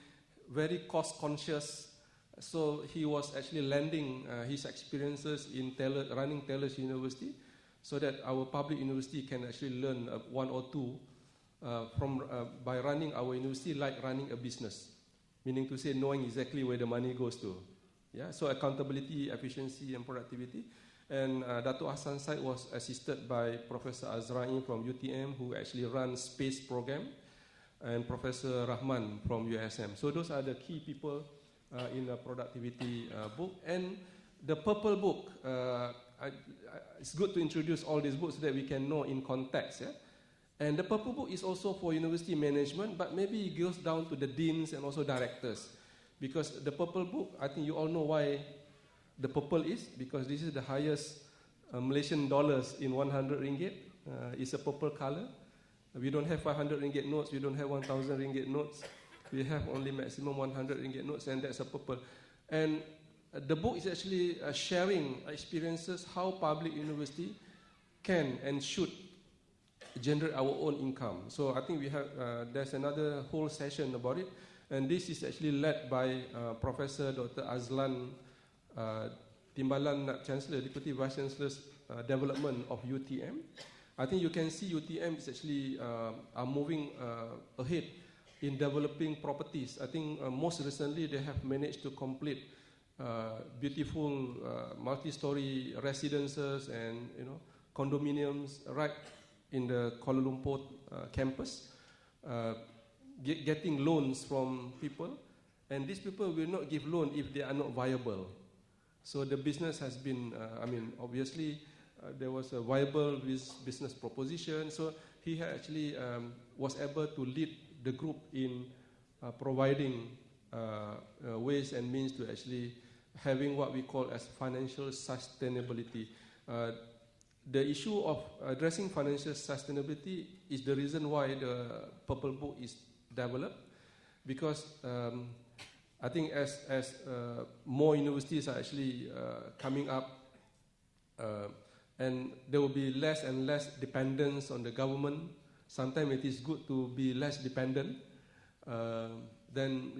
very cost conscious. So he was actually lending his experiences in running Taylor's University, so that our public university can actually learn one or two by running our university like running a business, meaning to say knowing exactly where the money goes to. Yeah, so accountability, efficiency, and productivity. And Dato' Hassan Said was assisted by Professor Azra'i from UTM, who actually runs space program, and Professor Rahman from USM. So those are the key people in the productivity book. And the purple book, it's good to introduce all these books so that we can know in context. Yeah? And the purple book is also for university management, but maybe it goes down to the deans and also directors. Because the purple book, I think you all know why the purple is, because this is the highest Malaysian dollars in 100 ringgit. It's a purple color. We don't have 500 ringgit notes, we don't have 1,000 ringgit notes. We have only maximum 100 ringgit notes, and that's a purple. And the book is actually sharing experiences how public university can and should generate our own income. So I think we have, there's another whole session about it. And this is actually led by Professor Dr. Azlan Timbalan, Chancellor, Deputy Vice Chancellor's Development of UTM. I think you can see UTM is actually are moving ahead in developing properties. I think most recently they have managed to complete beautiful multi-story residences and condominiums right in the Kuala Lumpur campus. Getting loans from people, and these people will not give loan if they are not viable. So the business has been, obviously there was a viable business proposition. So he actually was able to lead the group in providing ways and means to actually having what we call as financial sustainability. The issue of addressing financial sustainability is the reason why the Purple Book is developed, because I think as more universities are actually coming up, and there will be less and less dependence on the government. Sometimes it is good to be less dependent. Then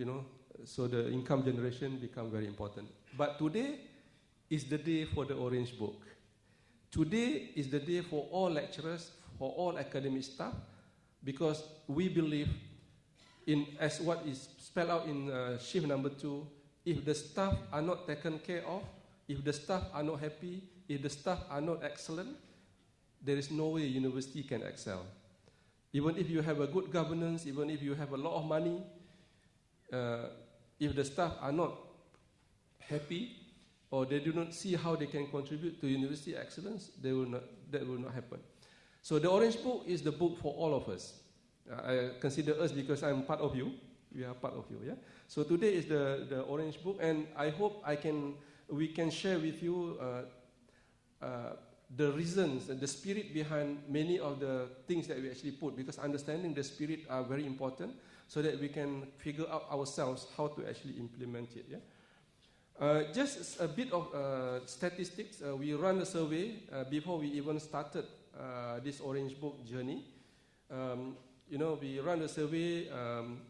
So the income generation become very important. But today is the day for the Orange Book. Today is the day for all lecturers, for all academic staff, because we believe in, as what is spelled out in shift number 2, if the staff are not taken care of, if the staff are not happy, if the staff are not excellent, there is no way university can excel. Even if you have a good governance, even if you have a lot of money, if the staff are not happy or they do not see how they can contribute to university excellence, that will not happen. So the Orange Book is the book for all of us. I consider us because I'm part of you. We are part of you, yeah. So today is the Orange Book, and I hope we can share with you the reasons and the spirit behind many of the things that we actually put, because understanding the spirit are very important so that we can figure out ourselves how to actually implement it. Yeah? Just a bit of statistics. We ran a survey before we even started this Orange Book journey. We ran a survey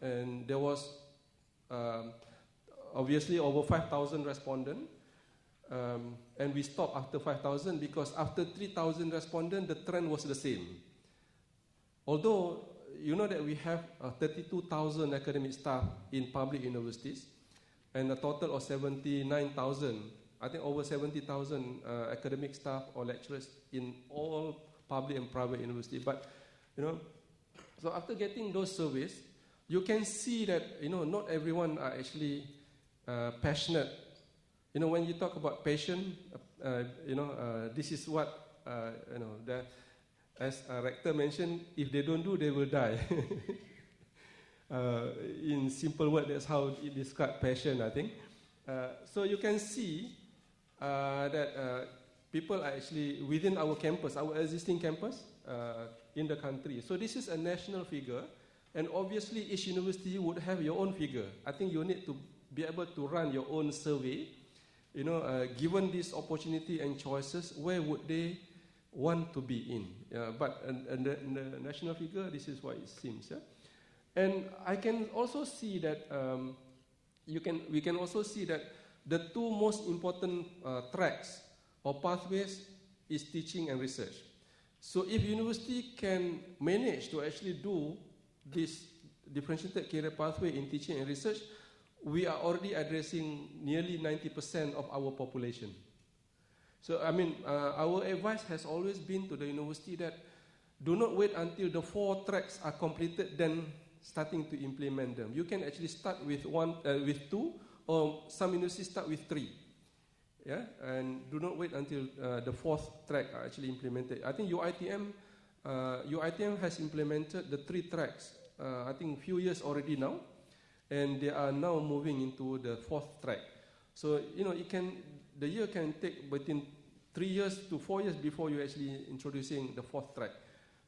and there was obviously over 5,000 respondents. And we stopped after 5,000 because after 3,000 respondents, the trend was the same. Although, you know that we have 32,000 academic staff in public universities and a total of 79,000, I think over 70,000 academic staff or lecturers in all public and private universities. But, so after getting those surveys, you can see that, not everyone are actually passionate. When you talk about passion, this is what, as Rector mentioned, if they don't do, they will die. In simple words, that's how it describes passion, I think. So you can see that people are actually within our campus, our existing campus in the country. So this is a national figure, and obviously each university would have your own figure. I think you need to be able to run your own survey. Given this opportunity and choices, where would they want to be in? But the national figure, this is what it seems. Yeah? And I can also see that we can also see that the two most important tracks or pathways is teaching and research. So if university can manage to actually do this differentiated career pathway in teaching and research, we are already addressing nearly 90% of our population. So, our advice has always been to the university that do not wait until the 4 tracks are completed, then starting to implement them. You can actually start with 2, or some universities start with 3. Yeah, and do not wait until the 4th track are actually implemented. I think UiTM has implemented the 3 tracks. I think a few years already now. And they are now moving into the 4th track. So, the year can take between 3 years to 4 years before you're actually introducing the 4th track.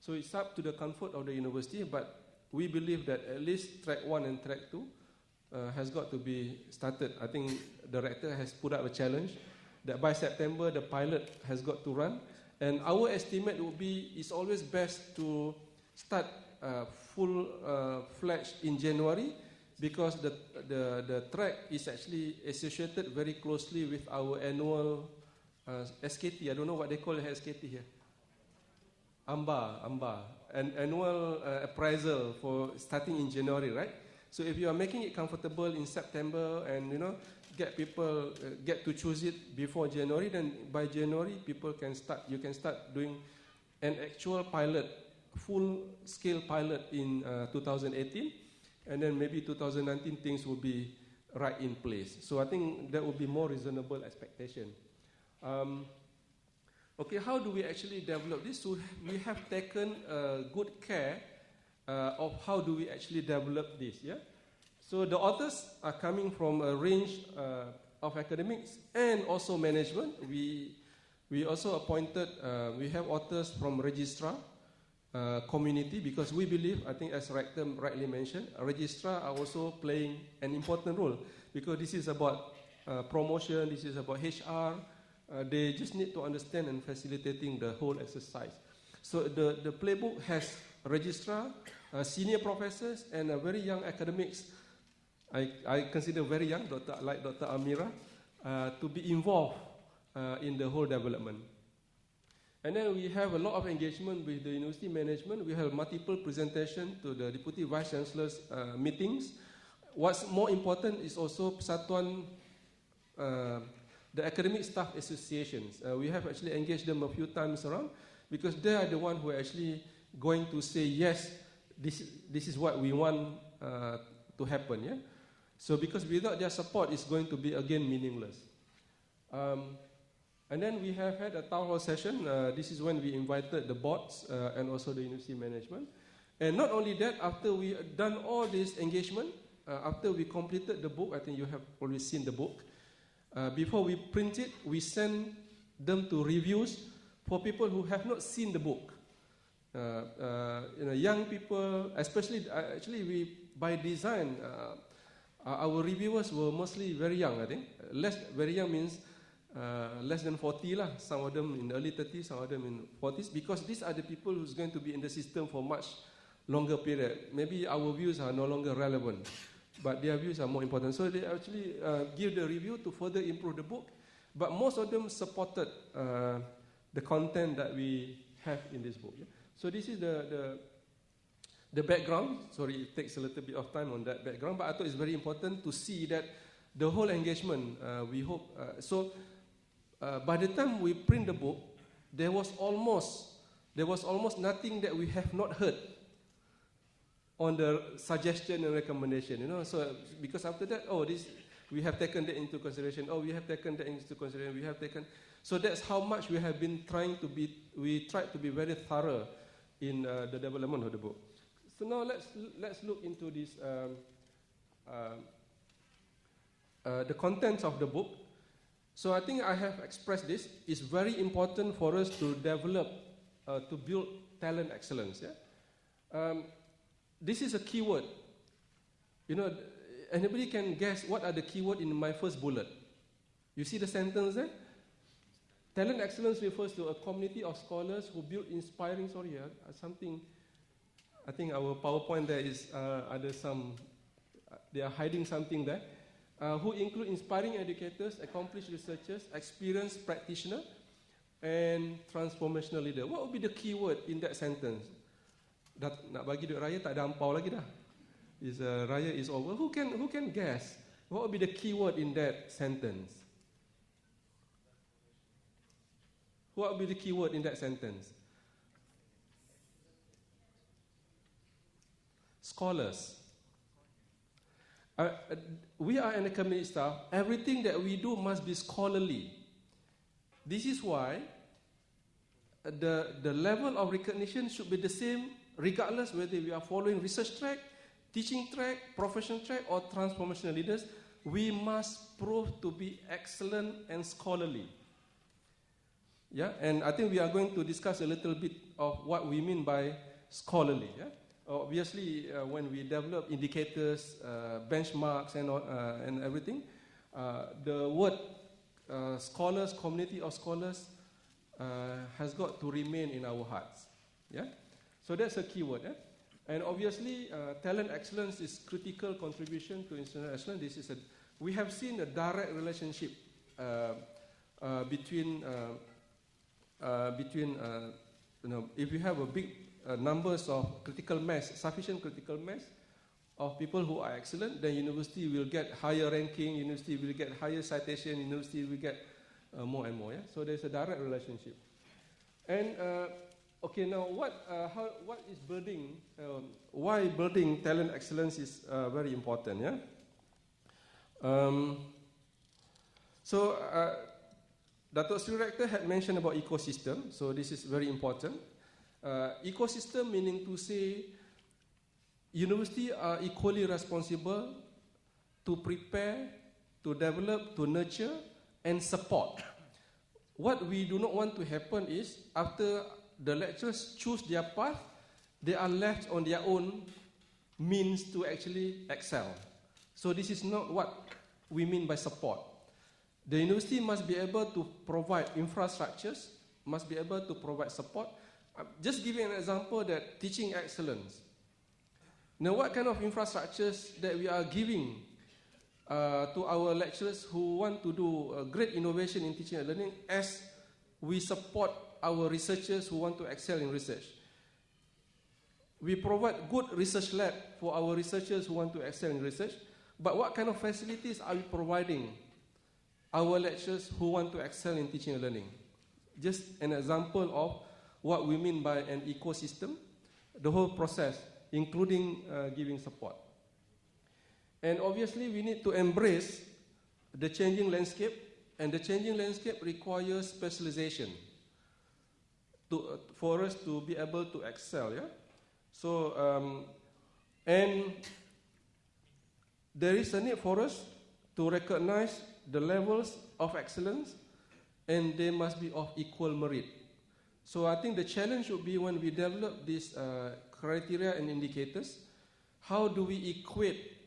So it's up to the comfort of the university, but we believe that at least track 1 and track 2 has got to be started. I think the rector has put up a challenge that by September the pilot has got to run. And our estimate would be it's always best to start full-fledged in January, because the track is actually associated very closely with our annual SKT. I don't know what they call it SKT here. AMBA, an annual appraisal for starting in January, right? So if you are making it comfortable in September and get people get to choose it before January, then by January you can start doing an actual pilot, full-scale pilot in 2018. And then maybe 2019 things will be right in place. So I think that would be more reasonable expectation. Okay, how do we actually develop this? So we have taken good care of how do we actually develop this. Yeah. So the authors are coming from a range of academics and also management. We also appointed. We have authors from registrar. Community, because we believe, I think as Rector rightly mentioned, registrar are also playing an important role, because this is about promotion, this is about HR. They just need to understand and facilitating the whole exercise. So the playbook has registrar, senior professors, and very young academics I consider very young, like Dr. Amira, to be involved in the whole development. And then we have a lot of engagement with the university management. We have multiple presentations to the Deputy Vice Chancellor's meetings. What's more important is also Persatuan, the academic staff associations. We have actually engaged them a few times around because they are the ones who are actually going to say, yes, this is what we want to happen. Yeah? So because without their support, it's going to be again meaningless. And then we have had a town hall session. This is when we invited the boards and also the university management. And not only that, after we done all this engagement, after we completed the book, I think you have already seen the book. Before we print it, we send them to reviews for people who have not seen the book. Young people, especially, actually we, by design, our reviewers were mostly very young, I think. Very young means less than 40 lah. Some of them in the early 30s, some of them in 40s, because these are the people who's going to be in the system for much longer period. Maybe our views are no longer relevant, but their views are more important. So they actually give the review to further improve the book, but most of them supported the content that we have in this book. Yeah? So this is the background. Sorry, it takes a little bit of time on that background, but I thought it's very important to see that the whole engagement, we hope, by the time we print the book, there was almost nothing that we have not heard on the suggestion and recommendation, So because after that, we have taken that into consideration. We have taken that into consideration. So that's how much we have been trying to be. We tried to be very thorough in the development of the book. So now let's look into this. The contents of the book. So I think I have expressed this. It's very important for us to develop, to build talent excellence. Yeah? This is a keyword. Anybody can guess what are the keywords in my first bullet? You see the sentence there? Talent excellence refers to a community of scholars who build inspiring, something. I think our PowerPoint there is, they are hiding something there. Who include inspiring educators, accomplished researchers, experienced practitioners, and transformational leader. What would be the keyword in that sentence? Nak bagi duit raya tak ada ampau lagi dah. Raya is over. Who can guess? What would be the keyword in that sentence? What would be the keyword in that sentence? Scholars. We are an academic staff. Everything that we do must be scholarly. This is why the level of recognition should be the same regardless whether we are following research track, teaching track, professional track, or transformational leaders. We must prove to be excellent and scholarly. Yeah, and I think we are going to discuss a little bit of what we mean by scholarly. Yeah? Obviously, when we develop indicators, benchmarks, and everything, the word scholars, community of scholars, has got to remain in our hearts. Yeah, so that's a key word. And obviously, talent excellence is critical contribution to institutional excellence. We have seen a direct relationship between if you have a big numbers of critical mass, sufficient critical mass of people who are excellent, then university will get higher ranking, university will get higher citation, university will get more and more. Yeah? So there's a direct relationship. And now what is building? Why building talent excellence is very important. Yeah. Dato' Sri Rector had mentioned about ecosystem, so this is very important. Ecosystem meaning to say universities are equally responsible to prepare, to develop, to nurture, and support. What we do not want to happen is after the lecturers choose their path, they are left on their own means to actually excel. So this is not what we mean by support. The university must be able to provide infrastructures, must be able to provide support. Just give you an example that teaching excellence. Now, what kind of infrastructures that we are giving to our lecturers who want to do great innovation in teaching and learning, as we support our researchers who want to excel in research. We provide good research lab for our researchers who want to excel in research, but what kind of facilities are we providing our lecturers who want to excel in teaching and learning? Just an example of what we mean by an ecosystem, the whole process, including giving support. And obviously, we need to embrace the changing landscape, and the changing landscape requires specialization for us to be able to excel. Yeah. So, and there is a need for us to recognize the levels of excellence, and they must be of equal merit. So I think the challenge would be when we develop these criteria and indicators, how do we equate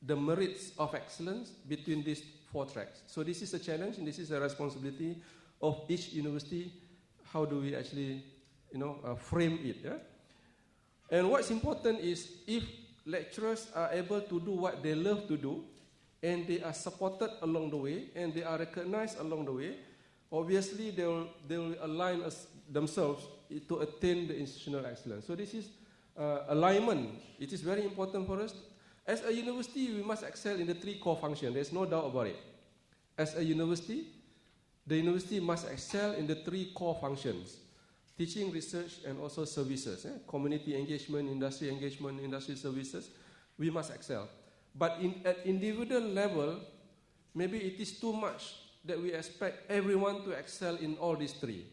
the merits of excellence between these 4 tracks? So this is a challenge, and this is a responsibility of each university. How do we actually, frame it? Yeah? And what's important is if lecturers are able to do what they love to do, and they are supported along the way, and they are recognized along the way, obviously they will align themselves to attain the institutional excellence. So this is alignment. It is very important for us. As a university, we must excel in the 3 core functions. There's no doubt about it. As a university, the university must excel in the 3 core functions: teaching, research, and also services. Community engagement, industry services. We must excel. But at individual level, maybe it is too much that we expect everyone to excel in all these 3.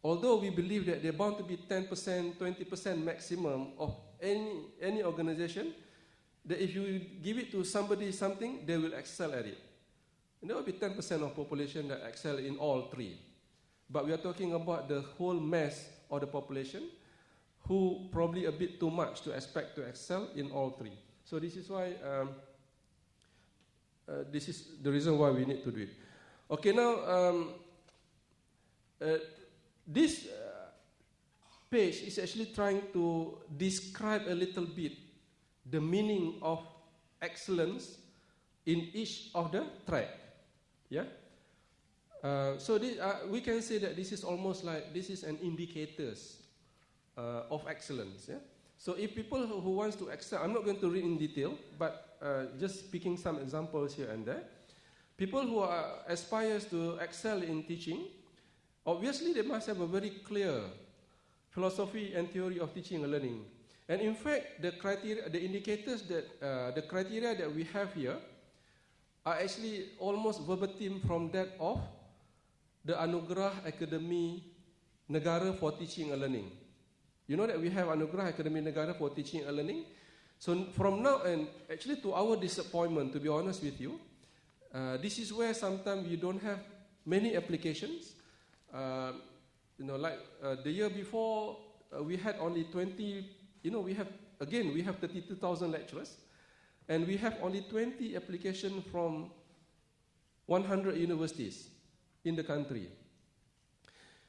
Although we believe that they're bound to be 10%, 20% maximum of any organization, that if you give it to somebody something, they will excel at it. And there will be 10% of population that excel in all 3. But we are talking about the whole mass of the population who probably a bit too much to expect to excel in all 3. So this is why, this is the reason why we need to do it. Okay, now, this page is actually trying to describe a little bit the meaning of excellence in each of the track. Yeah. So this, we can say that this is almost like this is an indicators of excellence. Yeah. So if people who wants to excel, I'm not going to read in detail, but just picking some examples here and there. People who aspires to excel in teaching, obviously they must have a very clear philosophy and theory of teaching and learning. And in fact, the criteria, the indicators that the criteria that we have here are actually almost verbatim from that of the Anugerah Akademi Negara for Teaching and Learning. You know that we have Anugerah Akademi Negara for Teaching and Learning. So from now, and actually to our disappointment, to be honest with you, this is where sometimes you don't have many applications. Like the year before, we had only 20. We have 32,000 lecturers, and we have only 20 applications from 100 universities in the country.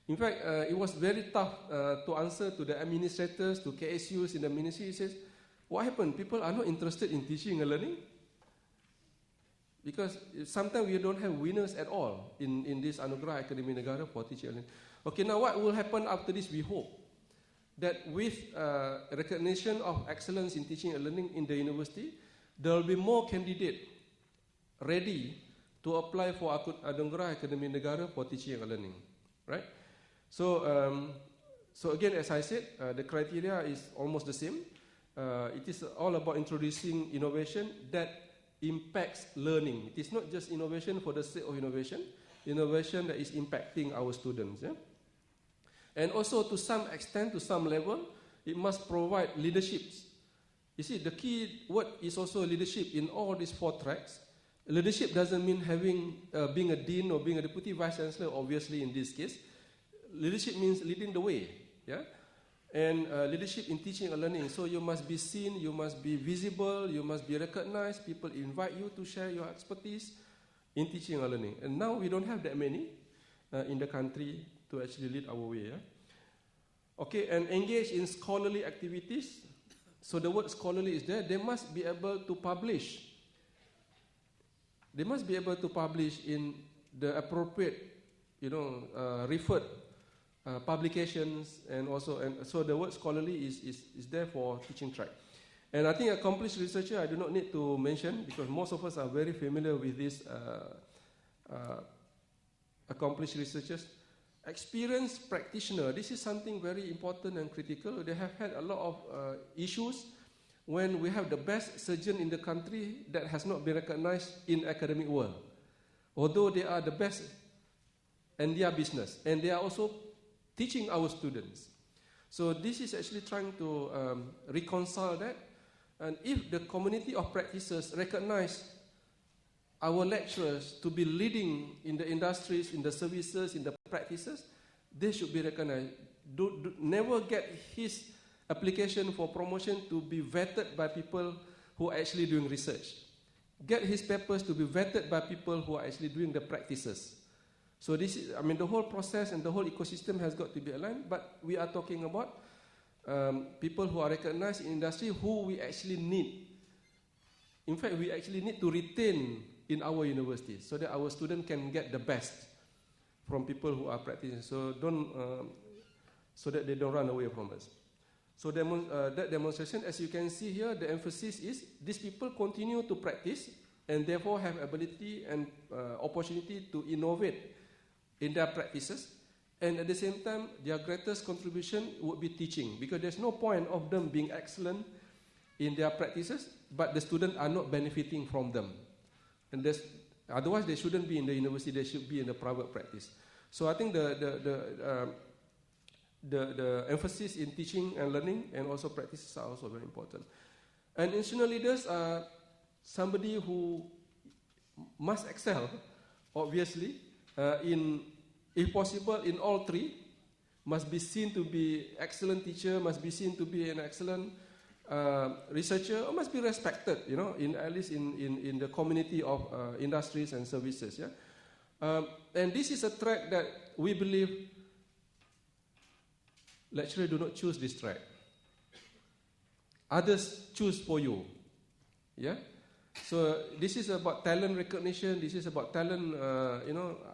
In fact, it was very tough to answer to the administrators, to KSUs in the ministry. It says, what happened? People are not interested in teaching and learning? Because sometimes we don't have winners at all in this Anugerah Akademi Negara for Teaching and Learning. Okay, now what will happen after this? We hope that with recognition of excellence in teaching and learning in the university, there will be more candidates ready to apply for Anugerah Akademi Negara for Teaching and Learning, right? So, so again, as I said, the criteria is almost the same. It is all about introducing innovation that impacts learning. It is not just innovation for the sake of innovation that is impacting our students. Yeah? And also, to some extent, to some level, it must provide leaderships. You see, the key word is also leadership in all these 4 tracks. Leadership doesn't mean being a dean or being a deputy vice chancellor, obviously, in this case. Leadership means leading the way. Yeah? And leadership in teaching and learning. So you must be seen, you must be visible, you must be recognized. People invite you to share your expertise in teaching and learning. And now we don't have that many in the country to actually lead our way. Yeah? Okay, and engage in scholarly activities. So the word scholarly is there. They must be able to publish they must be able to publish in the appropriate, referred publications, and so the word scholarly is there for teaching track. And I think accomplished researcher, I do not need to mention, because most of us are very familiar with these accomplished researchers. Experienced practitioner, this is something very important and critical. They have had a lot of issues when we have the best surgeon in the country that has not been recognized in academic world. Although they are the best in their business, and they are also teaching our students. So this is actually trying to reconcile that. And if the community of practitioners recognize our lecturers to be leading in the industries, in the services, in the practices, they should be recognized. Never get his application for promotion to be vetted by people who are actually doing research. Get his papers to be vetted by people who are actually doing the practices. So this is, the whole process and the whole ecosystem has got to be aligned, but we are talking about people who are recognized in industry who we actually need. In fact, we actually need to retain in our universities so that our students can get the best from people who are practicing. So so that they don't run away from us. So that demonstration, as you can see here, the emphasis is these people continue to practice and therefore have ability and opportunity to innovate in their practices. And at the same time, their greatest contribution would be teaching, because there's no point of them being excellent in their practices, but the students are not benefiting from them. And otherwise, they shouldn't be in the university, they should be in the private practice. So I think the emphasis in teaching and learning and also practices are also very important. And institutional leaders are somebody who must excel, obviously, if possible, in all three. Must be seen to be excellent teacher, must be seen to be an excellent researcher, or must be respected, at least in the community of industries and services. Yeah? And this is a track that we believe lecturers do not choose this track. Others choose for you. Yeah? So this is about talent recognition, this is about talent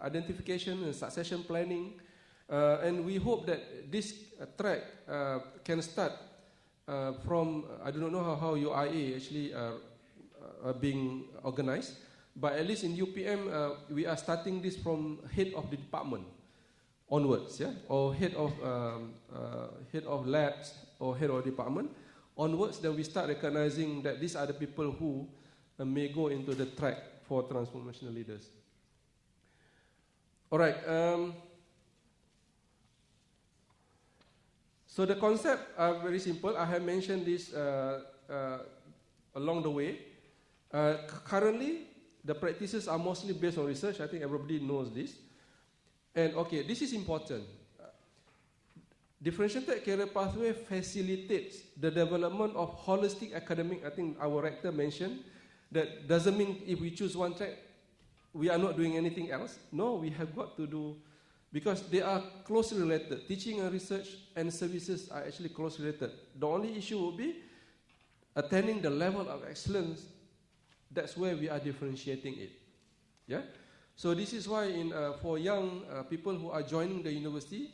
identification and succession planning. And we hope that this track can start from, I do not know how UIA actually are being organized, but at least in UPM, we are starting this from head of the department onwards, yeah, or head of labs or head of department onwards. Then we start recognizing that these are the people who may go into the track for transformational leaders. All right. So the concept are very simple. I have mentioned this along the way. Currently, the practices are mostly based on research. I think everybody knows this. And okay, this is important. Differentiated career pathway facilitates the development of holistic academic. I think our rector mentioned that doesn't mean if we choose one track, we are not doing anything else. No, we have got to do, because they are closely related. Teaching and research and services are actually closely related. The only issue will be attaining the level of excellence. That's where we are differentiating it. Yeah. So this is why for young people who are joining the university,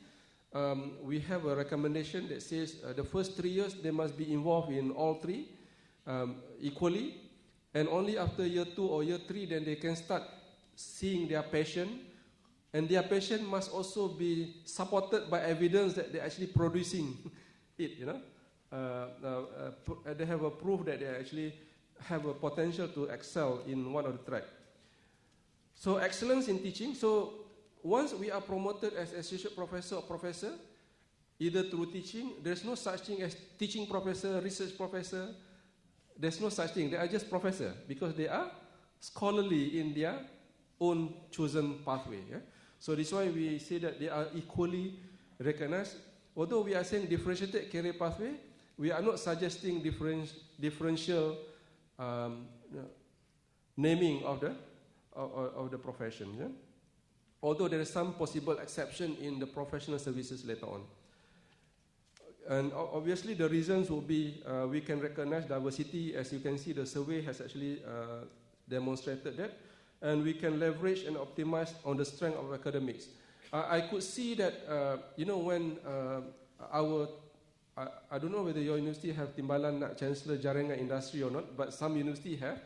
we have a recommendation that says the first 3 years they must be involved in all three equally, and only after year 2 or year 3 then they can start seeing their passion, and their passion must also be supported by evidence that they're actually producing it. They have a proof that they actually have a potential to excel in one of the track. So excellence in teaching. So once we are promoted as associate professor or professor, either through teaching, there's no such thing as teaching professor, research professor. There's no such thing. They are just professor because they are scholarly in their own chosen pathway. Yeah? So this is why we say that they are equally recognized. Although we are saying differentiated career pathway, we are not suggesting differential naming of the profession. Yeah? Although there is some possible exception in the professional services later on. And obviously the reasons will be we can recognize diversity. As you can see, the survey has actually demonstrated that. and we can leverage and optimize on the strength of academics. I could see that, when I don't know whether your university have Timbalan Chancellor Jaringan Industri or not, but some university have.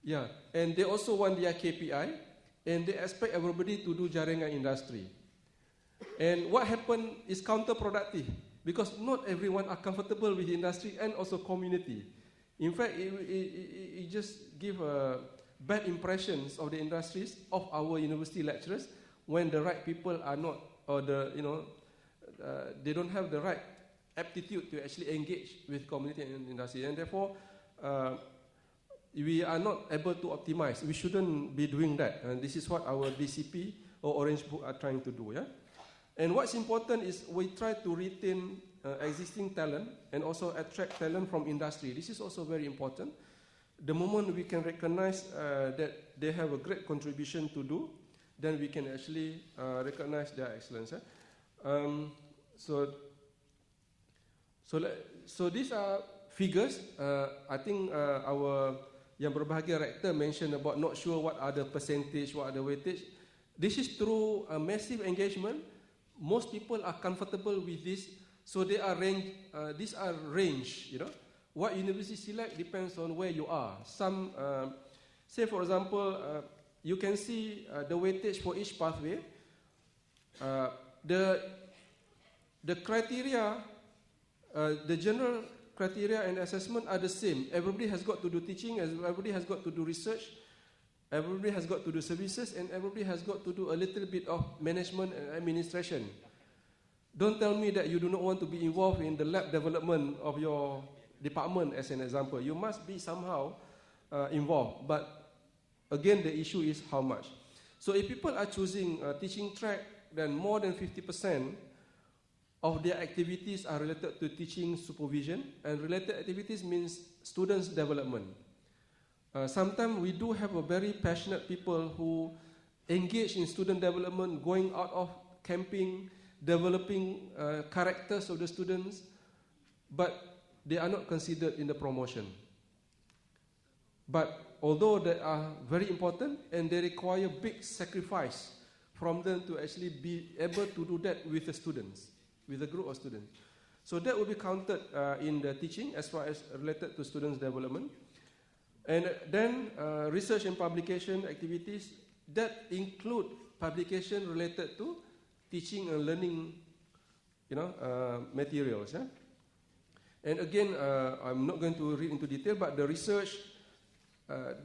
Yeah, and they also want their KPI, and they expect everybody to do Jaringan Industri. And what happened is counterproductive, because not everyone are comfortable with the industry and also community. In fact, it just give bad impressions of the industries of our university lecturers when the right people are not, or they don't have the right aptitude to actually engage with community and industry, and therefore we are not able to optimize. We shouldn't be doing that, and this is what our DCP or Orange Book are trying to do. Yeah, and what's important is we try to retain existing talent and also attract talent from industry. This is also very important. The moment we can recognize that they have a great contribution to do, then we can actually recognize their excellence. So these are figures. I think our Yang Berbahagia Rector mentioned about not sure what are the percentage, what are the weightage. This is through a massive engagement. Most people are comfortable with this, so they are these are range. What university select depends on where you are. Some, say for example, you can see the weightage for each pathway. The criteria, the general criteria and assessment are the same. Everybody has got to do teaching, everybody has got to do research, everybody has got to do services, and everybody has got to do a little bit of management and administration. Don't tell me that you do not want to be involved in the lab development of your department, as an example. You must be somehow involved. But again, the issue is how much. So if people are choosing a teaching track, then more than 50% of their activities are related to teaching supervision, and related activities means students' development. Sometimes we do have a very passionate people who engage in student development, going out of camping, developing characters of the students, but they are not considered in the promotion. But although they are very important and they require big sacrifice from them to actually be able to do that with the students, with a group of students. So that will be counted in the teaching as far as related to students' development. And then research and publication activities that include publication related to teaching and learning, materials. Yeah? And again, I'm not going to read into detail, but the research,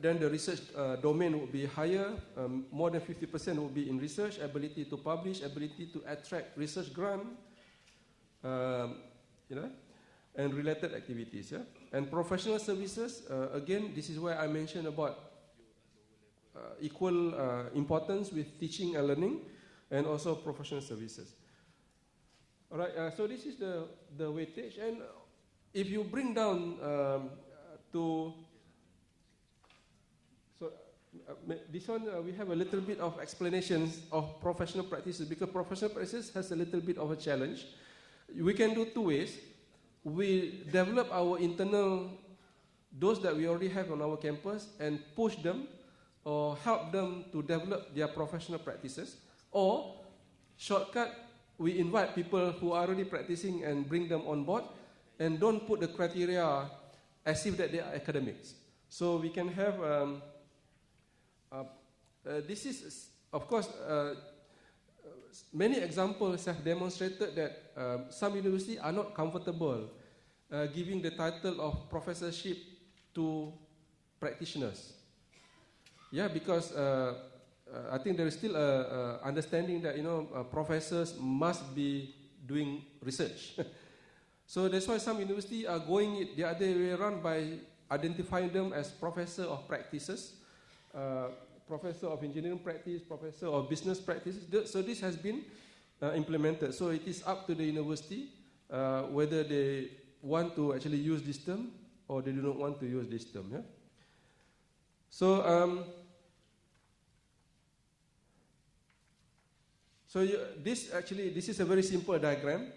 then the research domain will be higher. More than 50% will be in research, ability to publish, ability to attract research grant, and related activities. Yeah? And professional services, again, this is where I mentioned about equal importance with teaching and learning, and also professional services. All right, so this is the weightage, and if you bring down this one, we have a little bit of explanations of professional practices, because professional practices has a little bit of a challenge. We can do two ways. We develop our internal, those that we already have on our campus, and push them or help them to develop their professional practices. Or, shortcut, we invite people who are already practicing and bring them on board, and don't put the criteria as if that they are academics. So we can have, this is, of course, many examples have demonstrated that some universities are not comfortable giving the title of professorship to practitioners. Yeah, because I think there is still a understanding that professors must be doing research. So that's why some universities are going it the other way around by identifying them as professor of practices, professor of engineering practice, professor of business practices. So this has been implemented. So it is up to the university whether they want to actually use this term or they do not want to use this term. Yeah? So this is a very simple diagram.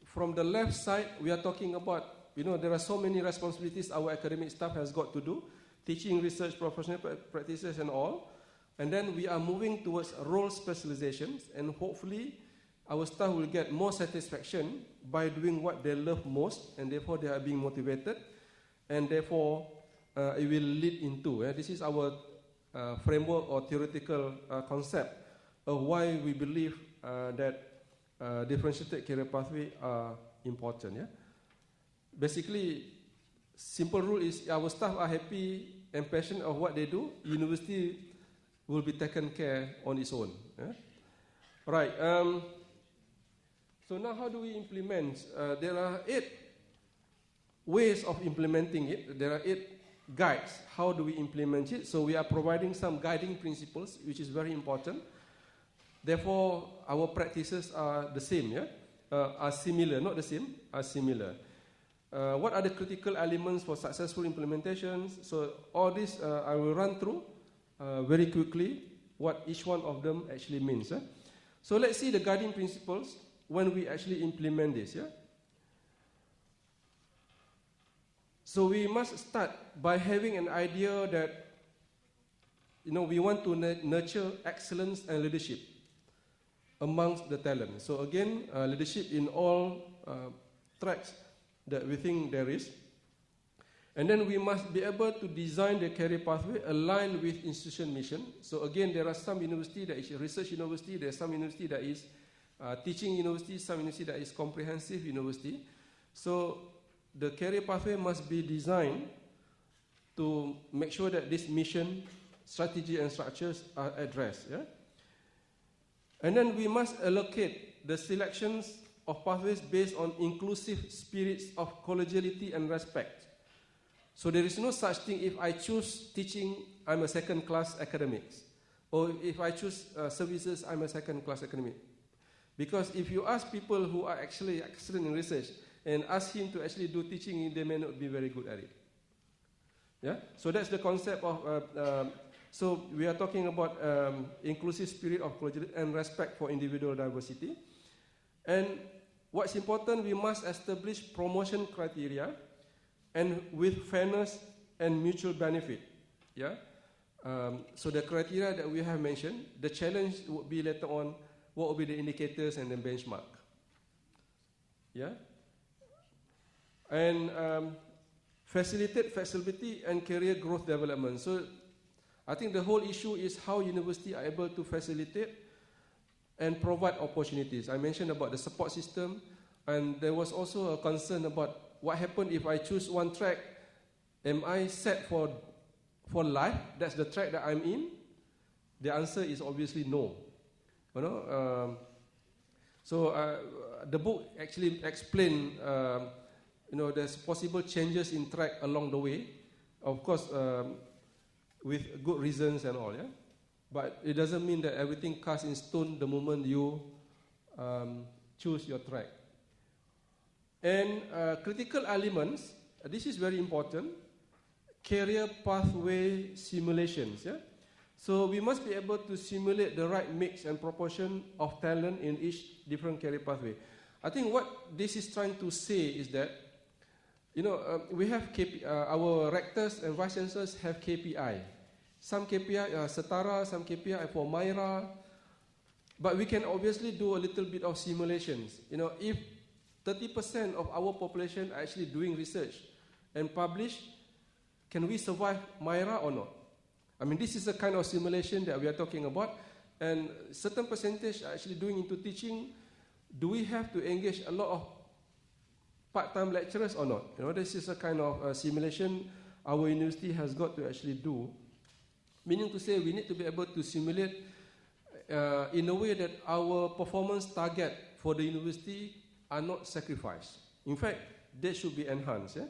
From the left side, we are talking about, there are so many responsibilities our academic staff has got to do. teaching, research, professional practices and all. And then we are moving towards role specializations, and hopefully our staff will get more satisfaction by doing what they love most, and therefore they are being motivated, and therefore it will lead into, this is our framework or theoretical concept of why we believe that differentiated career pathway are important. Yeah? Basically, simple rule is our staff are happy and passionate of what they do, university will be taken care on its own. Yeah? Right. So now how do we implement? There are 8 ways of implementing it. There are 8 guides. How do we implement it? So we are providing some guiding principles, which is very important. Therefore, our practices are the same, yeah? Are similar, not the same, are similar. What are the critical elements for successful implementations? So all this I will run through very quickly what each one of them actually means. Yeah? So let's see the guiding principles when we actually implement this. Yeah? So we must start by having an idea that we want to nurture excellence and leadership amongst the talent. So again, leadership in all tracks that we think there is. And then we must be able to design the career pathway aligned with institution mission. So again, there are some university that is a research university, there are some university that is teaching university, some university that is comprehensive university. So the career pathway must be designed to make sure that this mission, strategy and structures are addressed. Yeah? And then we must allocate the selections of pathways based on inclusive spirits of collegiality and respect. So there is no such thing if I choose teaching, I'm a second-class academics. Or if I choose services, I'm a second-class academic. Because if you ask people who are actually excellent in research and ask him to actually do teaching, they may not be very good at it. Yeah? So that's the concept of, so we are talking about inclusive spirit of collegiality and respect for individual diversity. And what's important, we must establish promotion criteria and with fairness and mutual benefit. Yeah? So the criteria that we have mentioned, the challenge would be later on, what will be the indicators and the benchmark. Yeah? And facilitate flexibility and career growth development. So I think the whole issue is how universities are able to facilitate and provide opportunities. I mentioned about the support system, and there was also a concern about what happened if I choose one track. Am I set for life? That's the track that I'm in? The answer is obviously no. So the book actually explained, there's possible changes in track along the way. Of course, with good reasons and all, yeah? But it doesn't mean that everything cast in stone the moment you choose your track. And critical elements, this is very important, career pathway simulations. Yeah? So we must be able to simulate the right mix and proportion of talent in each different career pathway. I think what this is trying to say is that, we have our rectors and vice chancellors have KPI. Some KPI are Setara, some KPI are for Myra. But we can obviously do a little bit of simulations. If 30% of our population are actually doing research and publish, can we survive Myra or not? I mean, this is the kind of simulation that we are talking about. And certain percentage are actually doing into teaching. Do we have to engage a lot of part-time lecturers or not? This is a kind of simulation our university has got to actually do. Meaning to say we need to be able to simulate in a way that our performance target for the university are not sacrificed. In fact, they should be enhanced. Yeah?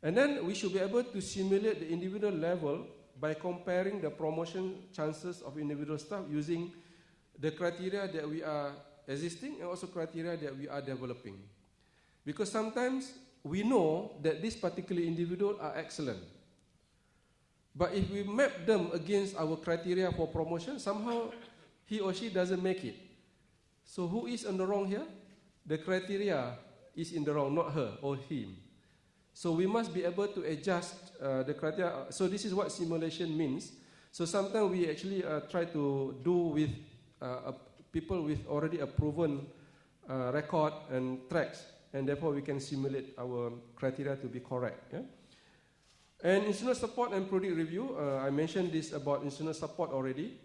And then we should be able to simulate the individual level by comparing the promotion chances of individual staff using the criteria that we are existing and also criteria that we are developing. Because sometimes we know that this particular individual are excellent. But if we map them against our criteria for promotion, somehow he or she doesn't make it. So who is in the wrong here? The criteria is in the wrong, not her or him. So we must be able to adjust the criteria. So this is what simulation means. So sometimes we actually try to do with people with already a proven record and tracks, and therefore we can simulate our criteria to be correct. Yeah? And institutional support and project review, I mentioned this about institutional support already,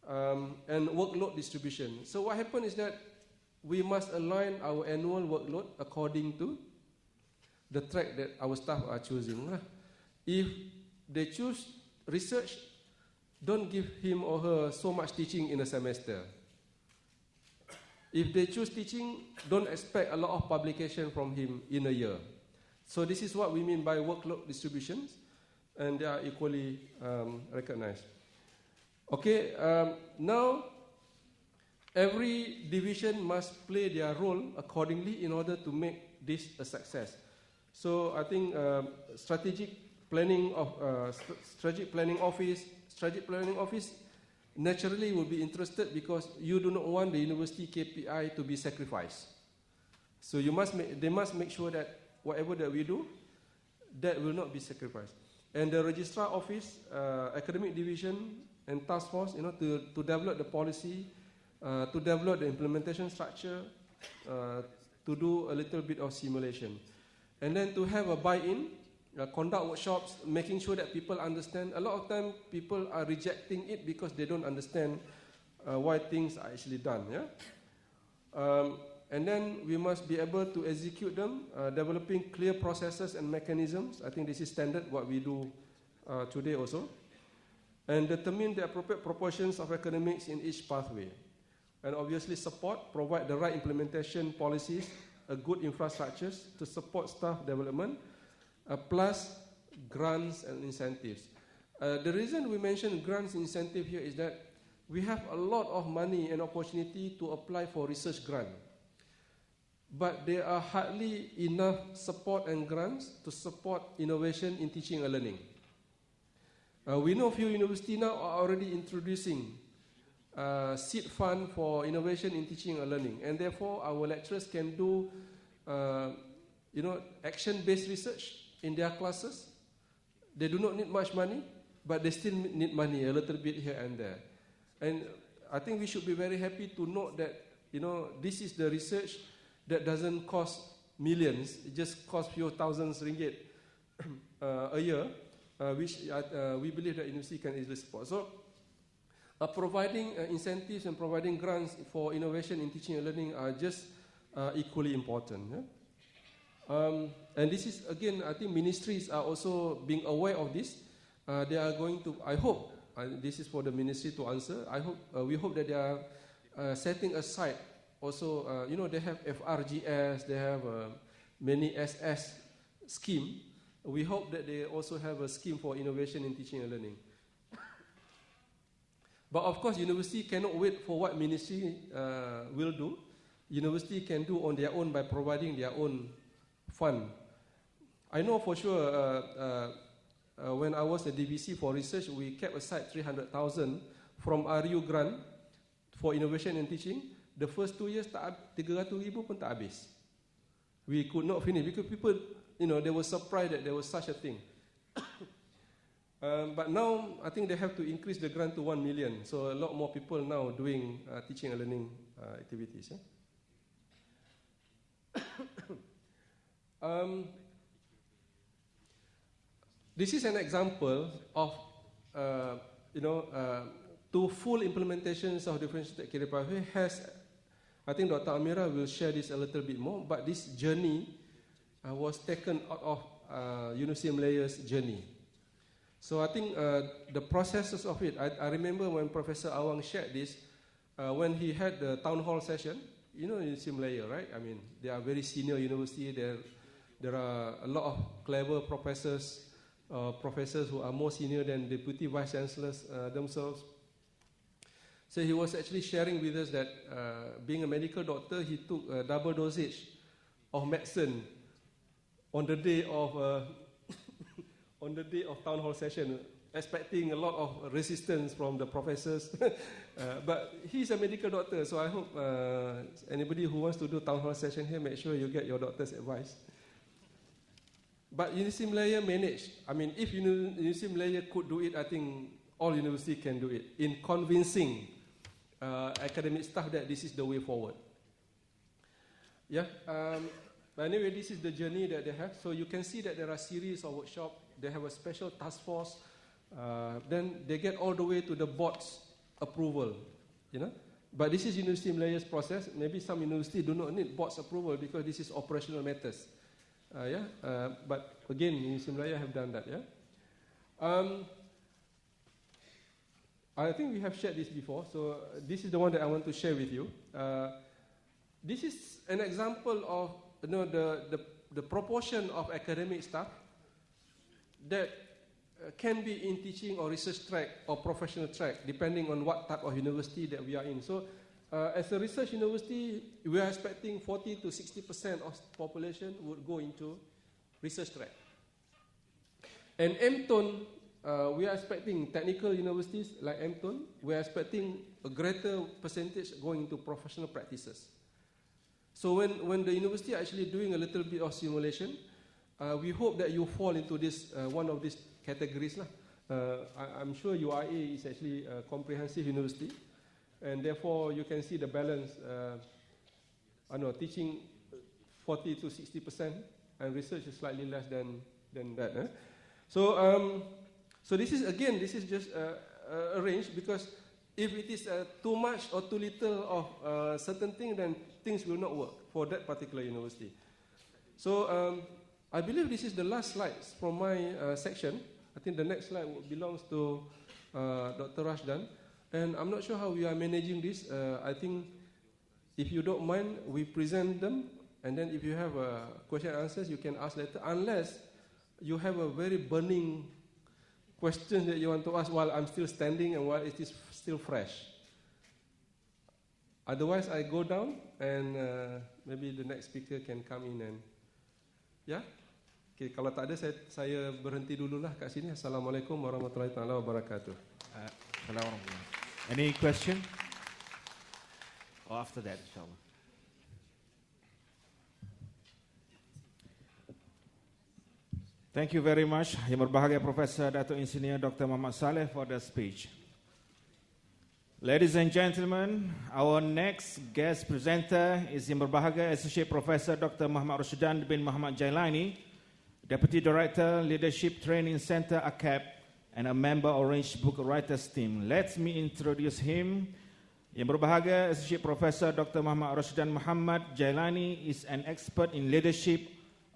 and workload distribution. So what happened is that we must align our annual workload according to the track that our staff are choosing. If they choose research, don't give him or her so much teaching in a semester. If they choose teaching, don't expect a lot of publication from him in a year. So this is what we mean by workload distributions, and they are equally recognized. Okay, now every division must play their role accordingly in order to make this a success. So I think strategic planning office naturally will be interested because you do not want the university KPI to be sacrificed. So they must make sure that whatever that we do, that will not be sacrificed. And the registrar office, academic division, and task force, to develop the policy, to develop the implementation structure, to do a little bit of simulation. And then to have a buy-in, conduct workshops, making sure that people understand. A lot of time people are rejecting it because they don't understand why things are actually done. Yeah? And then we must be able to execute them, developing clear processes and mechanisms. I think this is standard what we do today also. And determine the appropriate proportions of academics in each pathway. And obviously support, provide the right implementation policies, a good infrastructures to support staff development, plus grants and incentives. The reason we mention grants and incentive here is that we have a lot of money and opportunity to apply for research grant. But there are hardly enough support and grants to support innovation in teaching and learning. We know few universities now are already introducing seed fund for innovation in teaching and learning, and therefore our lecturers can do action-based research in their classes. They do not need much money, but they still need money a little bit here and there. And I think we should be very happy to note that this is the research that doesn't cost millions; it just costs few thousands ringgit a year, which we believe that university can easily support. So, providing incentives and providing grants for innovation in teaching and learning are just equally important. Yeah? And this is, again, I think ministries are also being aware of this. They are going to, I hope, this is for the ministry to answer, we hope that they are setting aside also, they have FRGS, they have many SS scheme. We hope that they also have a scheme for innovation in teaching and learning. But of course, university cannot wait for what ministry will do. University can do on their own by providing their own fund. I know for sure when I was at DVC for research, we kept aside 300,000 from RU grant for innovation and teaching. The first 2 years, 300,000 pun tak habis. We could not finish because people, they were surprised that there was such a thing. But now, I think they have to increase the grant to 1 million. So a lot more people now doing teaching and learning activities. Yeah? This is an example of, to full implementations of differentiated career pathway has, I think Dr. Amira will share this a little bit more, but this journey was taken out of UniTP Malaya's journey. So I think the processes of it, I remember when Professor Awang shared this, when he had the town hall session, UniTP Malaya, right? I mean, they are very senior university, there are a lot of clever professors, professors who are more senior than deputy vice chancellors themselves. So he was actually sharing with us that being a medical doctor, he took a double dosage of medicine on the day of town hall session, expecting a lot of resistance from the professors. But he's a medical doctor, so I hope anybody who wants to do town hall session here, make sure you get your doctor's advice. But University Malaya managed. I mean, if University Malaya could do it, I think all universities can do it in convincing academic staff that this is the way forward. Yeah. But anyway, this is the journey that they have. So you can see that there are series of workshops. They have a special task force. Then they get all the way to the board's approval. You know. But this is University Malaya's process. Maybe some universities do not need board's approval because this is operational matters. But again, University Malaya have done that. Yeah. I think we have shared this before. So this is the one that I want to share with you. This is an example of the proportion of academic staff that can be in teaching or research track or professional track, depending on what type of university that we are in. So, as a research university, we are expecting 40 to 60% of population would go into research track. And MTON, we are expecting technical universities like MTON, we are expecting a greater percentage going into professional practices. So when the university are actually doing a little bit of simulation, we hope that you fall into this one of these categories. I'm sure UIA is actually a comprehensive university, and therefore you can see the balance. Teaching 40 to 60%, and research is slightly less than that. So this is just a range, because if it is too much or too little of certain thing, then things will not work for that particular university. So I believe this is the last slides from my section. I think the next slide belongs to Dr. Rashdan. And I'm not sure how we are managing this. I think if you don't mind, we present them. And then if you have question and answers, you can ask later. Unless you have a very burning question that you want to ask while I'm still standing and while it is still fresh. Otherwise, I go down and maybe the next speaker can come in and... Yeah? Okay, kalau tak ada, saya berhenti dululah kat sini. Assalamualaikum warahmatullahi wabarakatuh. Any question? Or after that, inshallah. Thank you very much, Yang Berbahagia Professor Dato' Engineer Dr. Muhammad Saleh, for the speech. Ladies and gentlemen, our next guest presenter is Yang Berbahagia Associate Professor Dr. Muhammad Rashdan bin Muhammad Jailani, Deputy Director, Leadership Training Center, ACAP, and a member Orange Book Writers Team. Let me introduce him. Yang Berbahagia Associate Professor Dr. Muhammad Rashdan Muhammad Jailani is an expert in leadership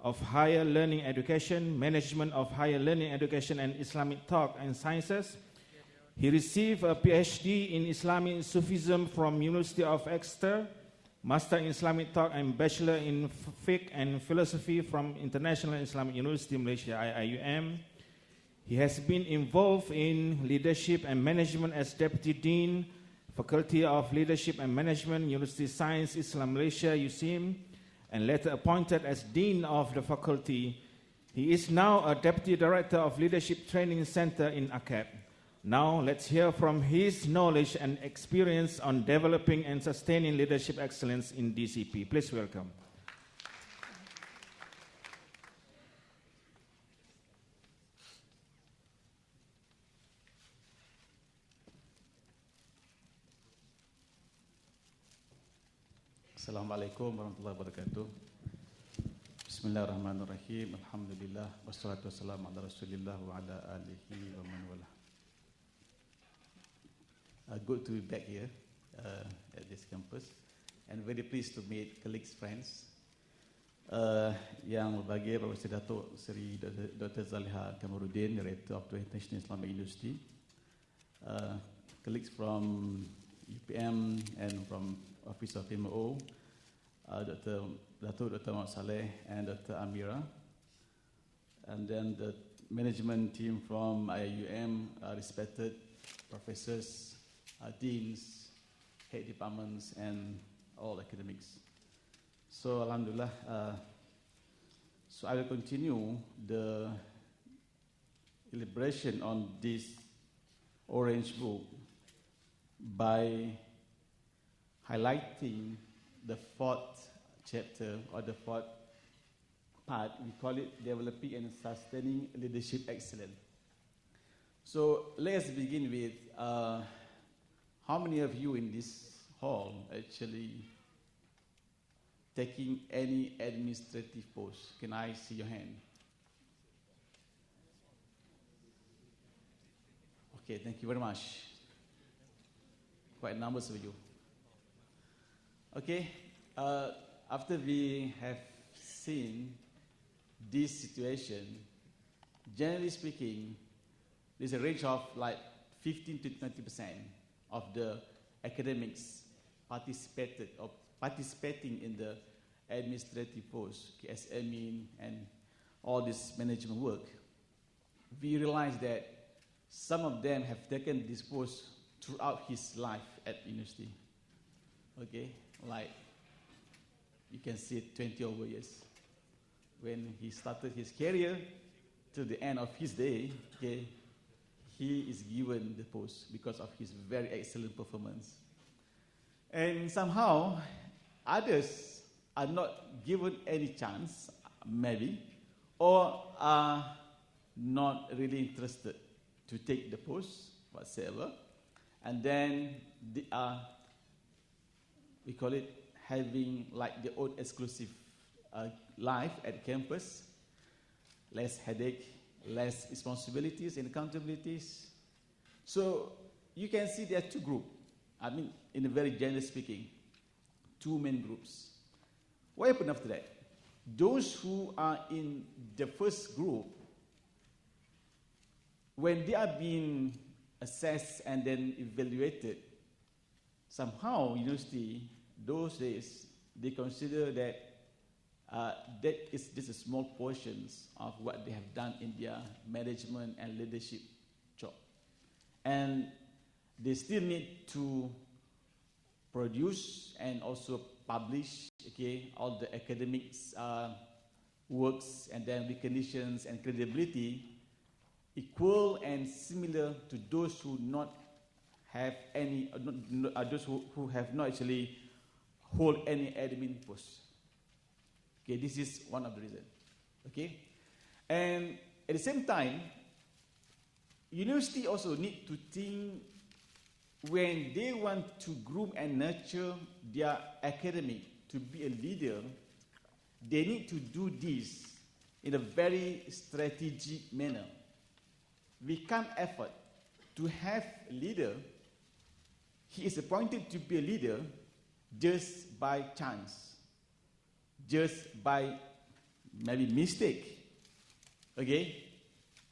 of higher learning education, management of higher learning education, and Islamic thought and sciences. He received a PhD in Islamic Sufism from University of Exeter, Master in Islamic thought and Bachelor in Fiqh and Philosophy from International Islamic University Malaysia, IIUM. He has been involved in leadership and management as Deputy Dean, Faculty of Leadership and Management, University of Science, Islam Malaysia, UCIM, and later appointed as Dean of the faculty. He is now a Deputy Director of Leadership Training Center in ACAP. Now let's hear from his knowledge and experience on developing and sustaining leadership excellence in DCP. Please welcome. Assalamualaikum warahmatullahi wabarakatuh. Bismillahirrahmanirrahim. Alhamdulillah wassalatu wassalamu ala Rasulillah wa ala alihi wa man wala. Good to be back here at this campus, and very pleased to meet colleagues, friends. Yang berbahagia Profesor Dato' Seri Dr. Zaliha Kamarudin, Director of the International Islamic University. Colleagues from UPM and from Office of MO, Dr. Muhammad Saleh and Dr. Amira, and then the management team from IIUM, respected professors, deans, head departments, and all academics. So Alhamdulillah, so I will continue the elaboration on this Orange Book by highlighting the fourth chapter or the fourth part, we call it developing and sustaining leadership excellence. So let's begin with how many of you in this hall actually taking any administrative post? Can I see your hand? Okay, thank you very much. Quite numbers of you. Okay, after we have seen this situation, generally speaking, there's a range of like 15 to 20% of the academics participating in the administrative posts, as admin and all this management work. We realize that some of them have taken this post throughout his life at university. Okay, like you can see it 20 over years. When he started his career to the end of his day, okay, he is given the post because of his very excellent performance. And somehow, others are not given any chance, maybe, or are not really interested to take the post whatsoever. And then they are, we call it, having like their own exclusive life at campus, less headache, less responsibilities and accountabilities. So you can see there are two groups. I mean, in a very generally speaking, two main groups. What happened after that? Those who are in the first group, when they are being assessed and then evaluated, somehow university, those days, they consider that that is just a small portions of what they have done in their management and leadership job. And they still need to produce and also publish, okay, all the academics works and then recognitions and credibility equal and similar to those who not have any, those who have not actually hold any admin post. Okay, this is one of the reasons. Okay, and at the same time, university also need to think when they want to groom and nurture their academic to be a leader, they need to do this in a very strategic manner. We can't afford to have a leader. He is appointed to be a leader just by chance, just by maybe mistake. Okay?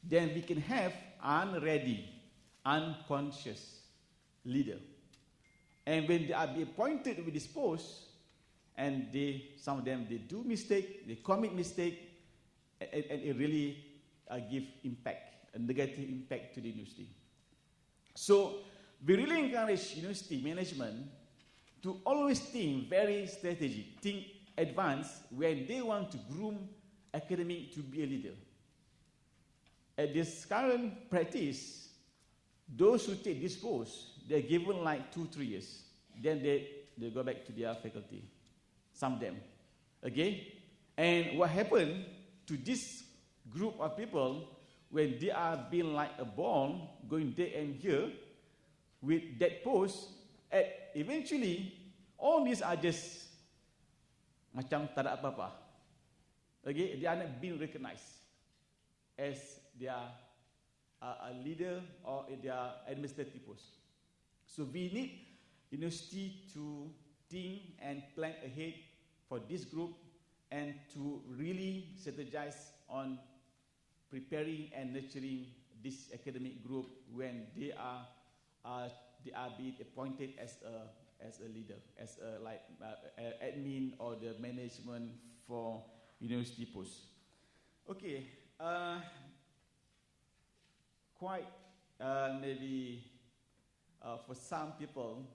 Then we can have unready, unconscious leader. And when they are be appointed with this post, and some of them, they do mistake, they commit mistake, and it really give impact, a negative impact to the university. So we really encourage university management to always think very strategic, think advanced when they want to groom academic to be a leader. At this current practice, those who take this post, they're given like 2-3 years. Then they go back to their faculty. Some of them. Okay? And what happened to this group of people when they are being like a ball, going there and here, with that post, eventually, all these are just macam tak ada apa-apa. Okay? They are not being recognized as their a leader or their administrative post. So we need university to think and plan ahead for this group and to really strategize on preparing and nurturing this academic group when they are being appointed as a leader, as a admin or the management for university posts. Okay, quite maybe for some people,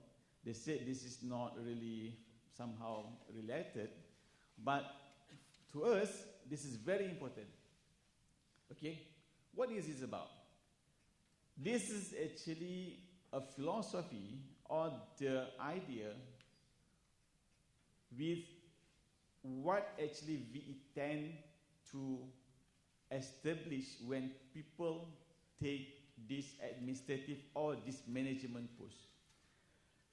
they say this is not really somehow related, but to us, this is very important. Okay, what is this about? This is actually a philosophy or the idea with what actually we intend to establish when people take this administrative or this management post.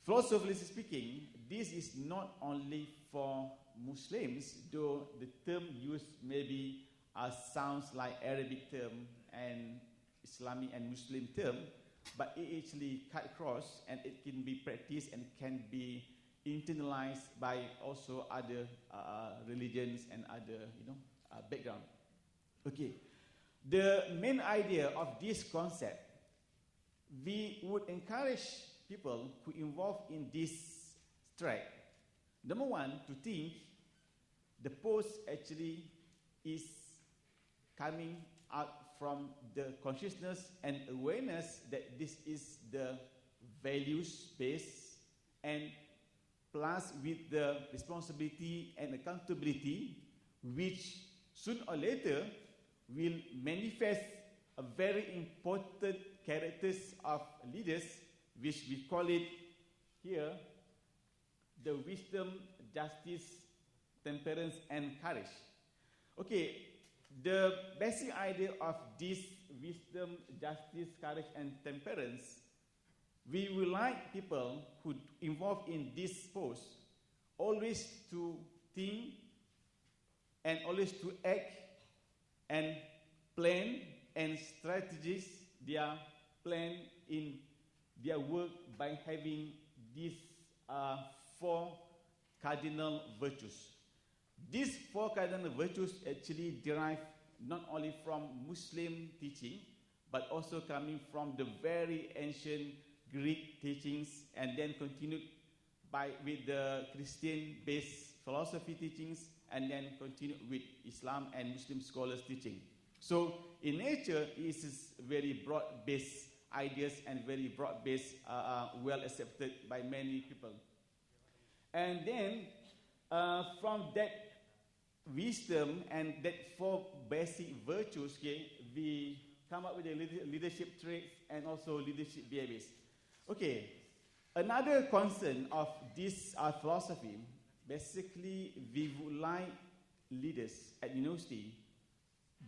Philosophically speaking, this is not only for Muslims, though the term used maybe sounds like Arabic term and Islamic and Muslim term, but it actually cut across and it can be practiced and can be internalized by also other religions and other background. Okay, the main idea of this concept, we would encourage people who involve in this track, number one, to think the post actually is coming out from the consciousness and awareness that this is the values base, and plus with the responsibility and accountability, which sooner or later will manifest a very important characters of leaders, which we call it here the wisdom, justice, temperance, and courage. Okay, the basic idea of this wisdom, justice, courage, and temperance, we would like people who involve in this post always to think and always to act and plan and strategize their plan in their work by having these 4 cardinal virtues. These 4 cardinal virtues actually derive not only from Muslim teaching, but also coming from the very ancient Greek teachings, and then continued with the Christian-based philosophy teachings, and then continued with Islam and Muslim scholars' teaching. So in nature, it is very broad-based ideas and very broad-based, well accepted by many people. And then from that wisdom and that 4 basic virtues, okay, we come up with the leadership traits and also leadership behaviors. Okay, another concern of this philosophy, basically we would like leaders at university,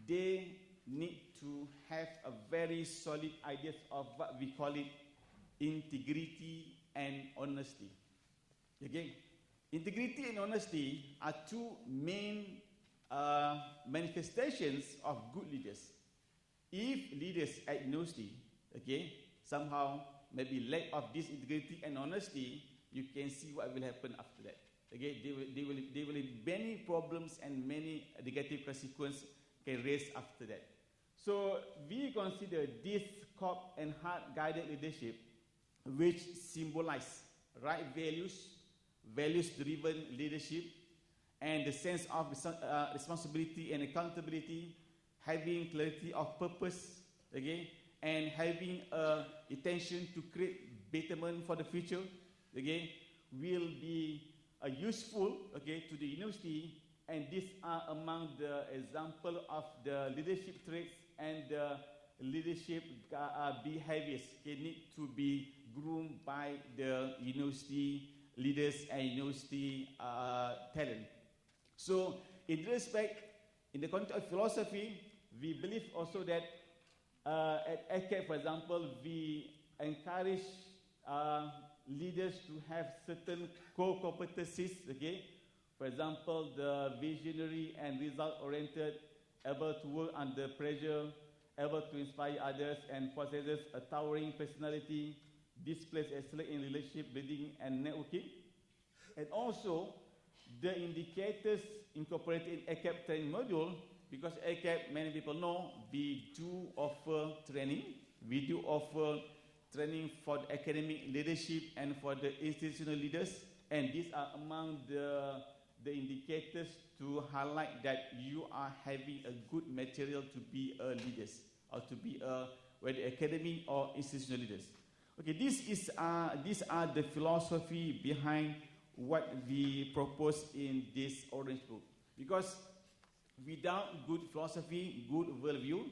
they need to have a very solid idea of what we call it integrity and honesty. Okay, integrity and honesty are 2 main manifestations of good leaders. If leaders at university, okay, somehow maybe lack of this integrity and honesty, you can see what will happen after that. Okay, they will have many problems and many negative consequences can raise after that. So we consider this COP and heart-guided leadership, which symbolize right values, values-driven leadership, and the sense of responsibility and accountability, having clarity of purpose, okay, and having intention to create betterment for the future, okay, will be useful, okay, to the university. And these are among the example of the leadership traits and the leadership behaviors need to be groomed by the university leaders and university talent. So in respect, in the context of philosophy, we believe also that at ACAP, for example, we encourage leaders to have certain core competencies, okay? For example, the visionary and result-oriented, able to work under pressure, able to inspire others, and possesses a towering personality, displays excellence in relationship building and networking. And also, the indicators incorporated in ACAP training module, because ACAP, many people know, we do offer training. We do offer training for the academic leadership and for the institutional leaders. And these are among the indicators to highlight that you are having a good material to be a leaders, or to be whether academic or institutional leaders. Okay, these are the philosophy behind what we propose in this Orange Book. Because without good philosophy, good worldview,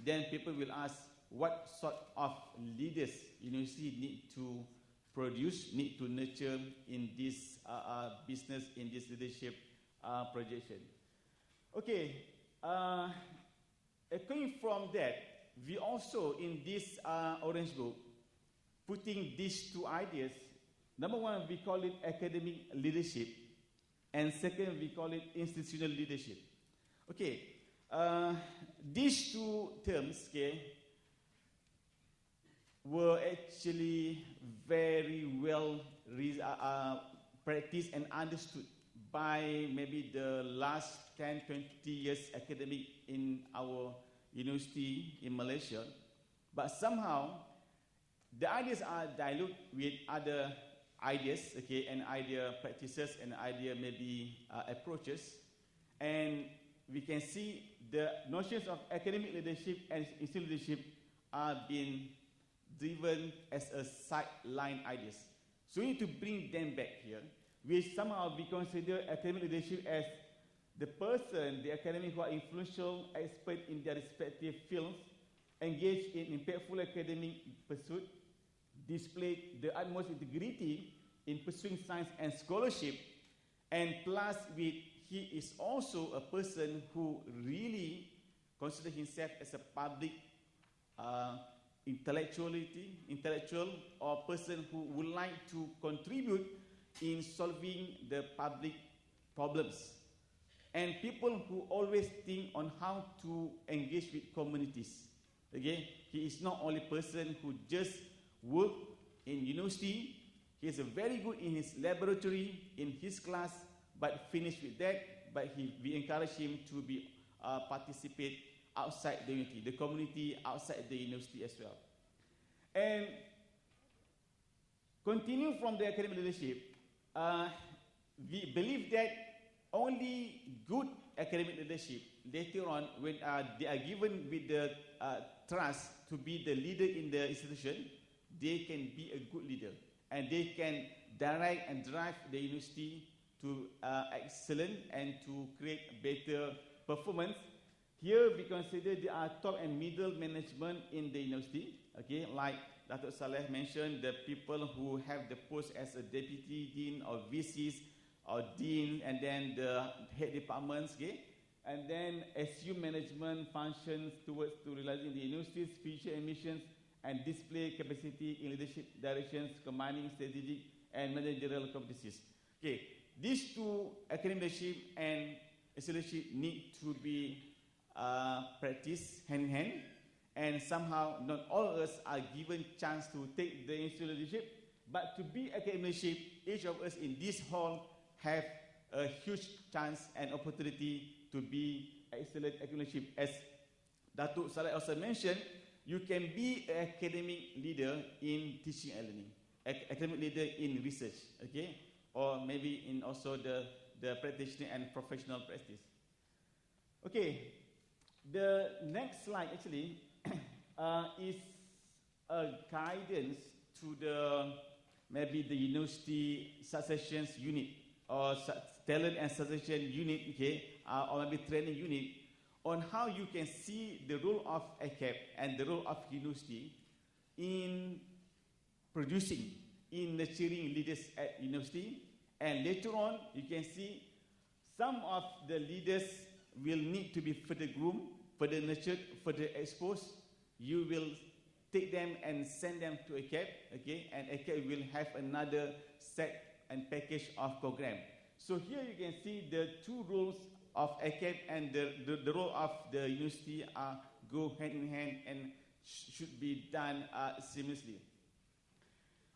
then people will ask what sort of leaders university need to produce, need to nurture in this business, in this leadership projection. Okay, coming from that, we also, in this Orange Book, putting these two ideas. Number one, we call it academic leadership, and second, we call it institutional leadership. Okay, these two terms, okay, were actually very well practiced and understood by maybe the last 10, 20 years academic in our university in Malaysia. But somehow, the ideas are diluted with other ideas, okay, and idea practices and idea maybe approaches. And we can see the notions of academic leadership and institutional leadership are being driven as a sideline ideas. So we need to bring them back here. We somehow we consider academic leadership as the person, the academic who are influential, expert in their respective fields, engaged in impactful academic pursuit, displayed the utmost integrity in pursuing science and scholarship, and plus with he is also a person who really considers himself as a public intellectual or person who would like to contribute in solving the public problems. And people who always think on how to engage with communities. Okay? He is not only a person who just work in university. He is very good in his laboratory, in his class, but finish with that. But we encourage him to be participate outside the university, the community outside the university as well. And continue from the academic leadership, we believe that only good academic leadership later on, when they are given with the trust to be the leader in the institution, they can be a good leader and they can direct and drive the university to excellence and to create better performance. Here we consider there are top and middle management in the university, okay, like Dr. Saleh mentioned, the people who have the post as a deputy dean or VCs or dean, and then the head departments, okay, and then assume management functions towards to realizing the university's future ambitions and display capacity in leadership directions, combining strategic and managerial competencies. Okay, these two, academic leadership and leadership, need to be practiced hand in hand, and somehow not all of us are given chance to take the institutional leadership, but to be academic leadership, each of us in this hall have a huge chance and opportunity to be excellent academic leadership. As Datuk Saleh also mentioned, you can be an academic leader in teaching and learning, academic leader in research, okay, or maybe in also the practitioner and professional practice. Okay, the next slide actually is a guidance to the maybe the university successions unit or talent and succession unit, okay, or maybe training unit, on how you can see the role of ACAP and the role of university in producing, in nurturing leaders at university. And later on, you can see some of the leaders will need to be further groomed, further nurtured, further exposed. You will take them and send them to ACAP, okay, and ACAP will have another set and package of program. So here you can see the two roles of ACAP and the role of the university go hand in hand and should be done seamlessly.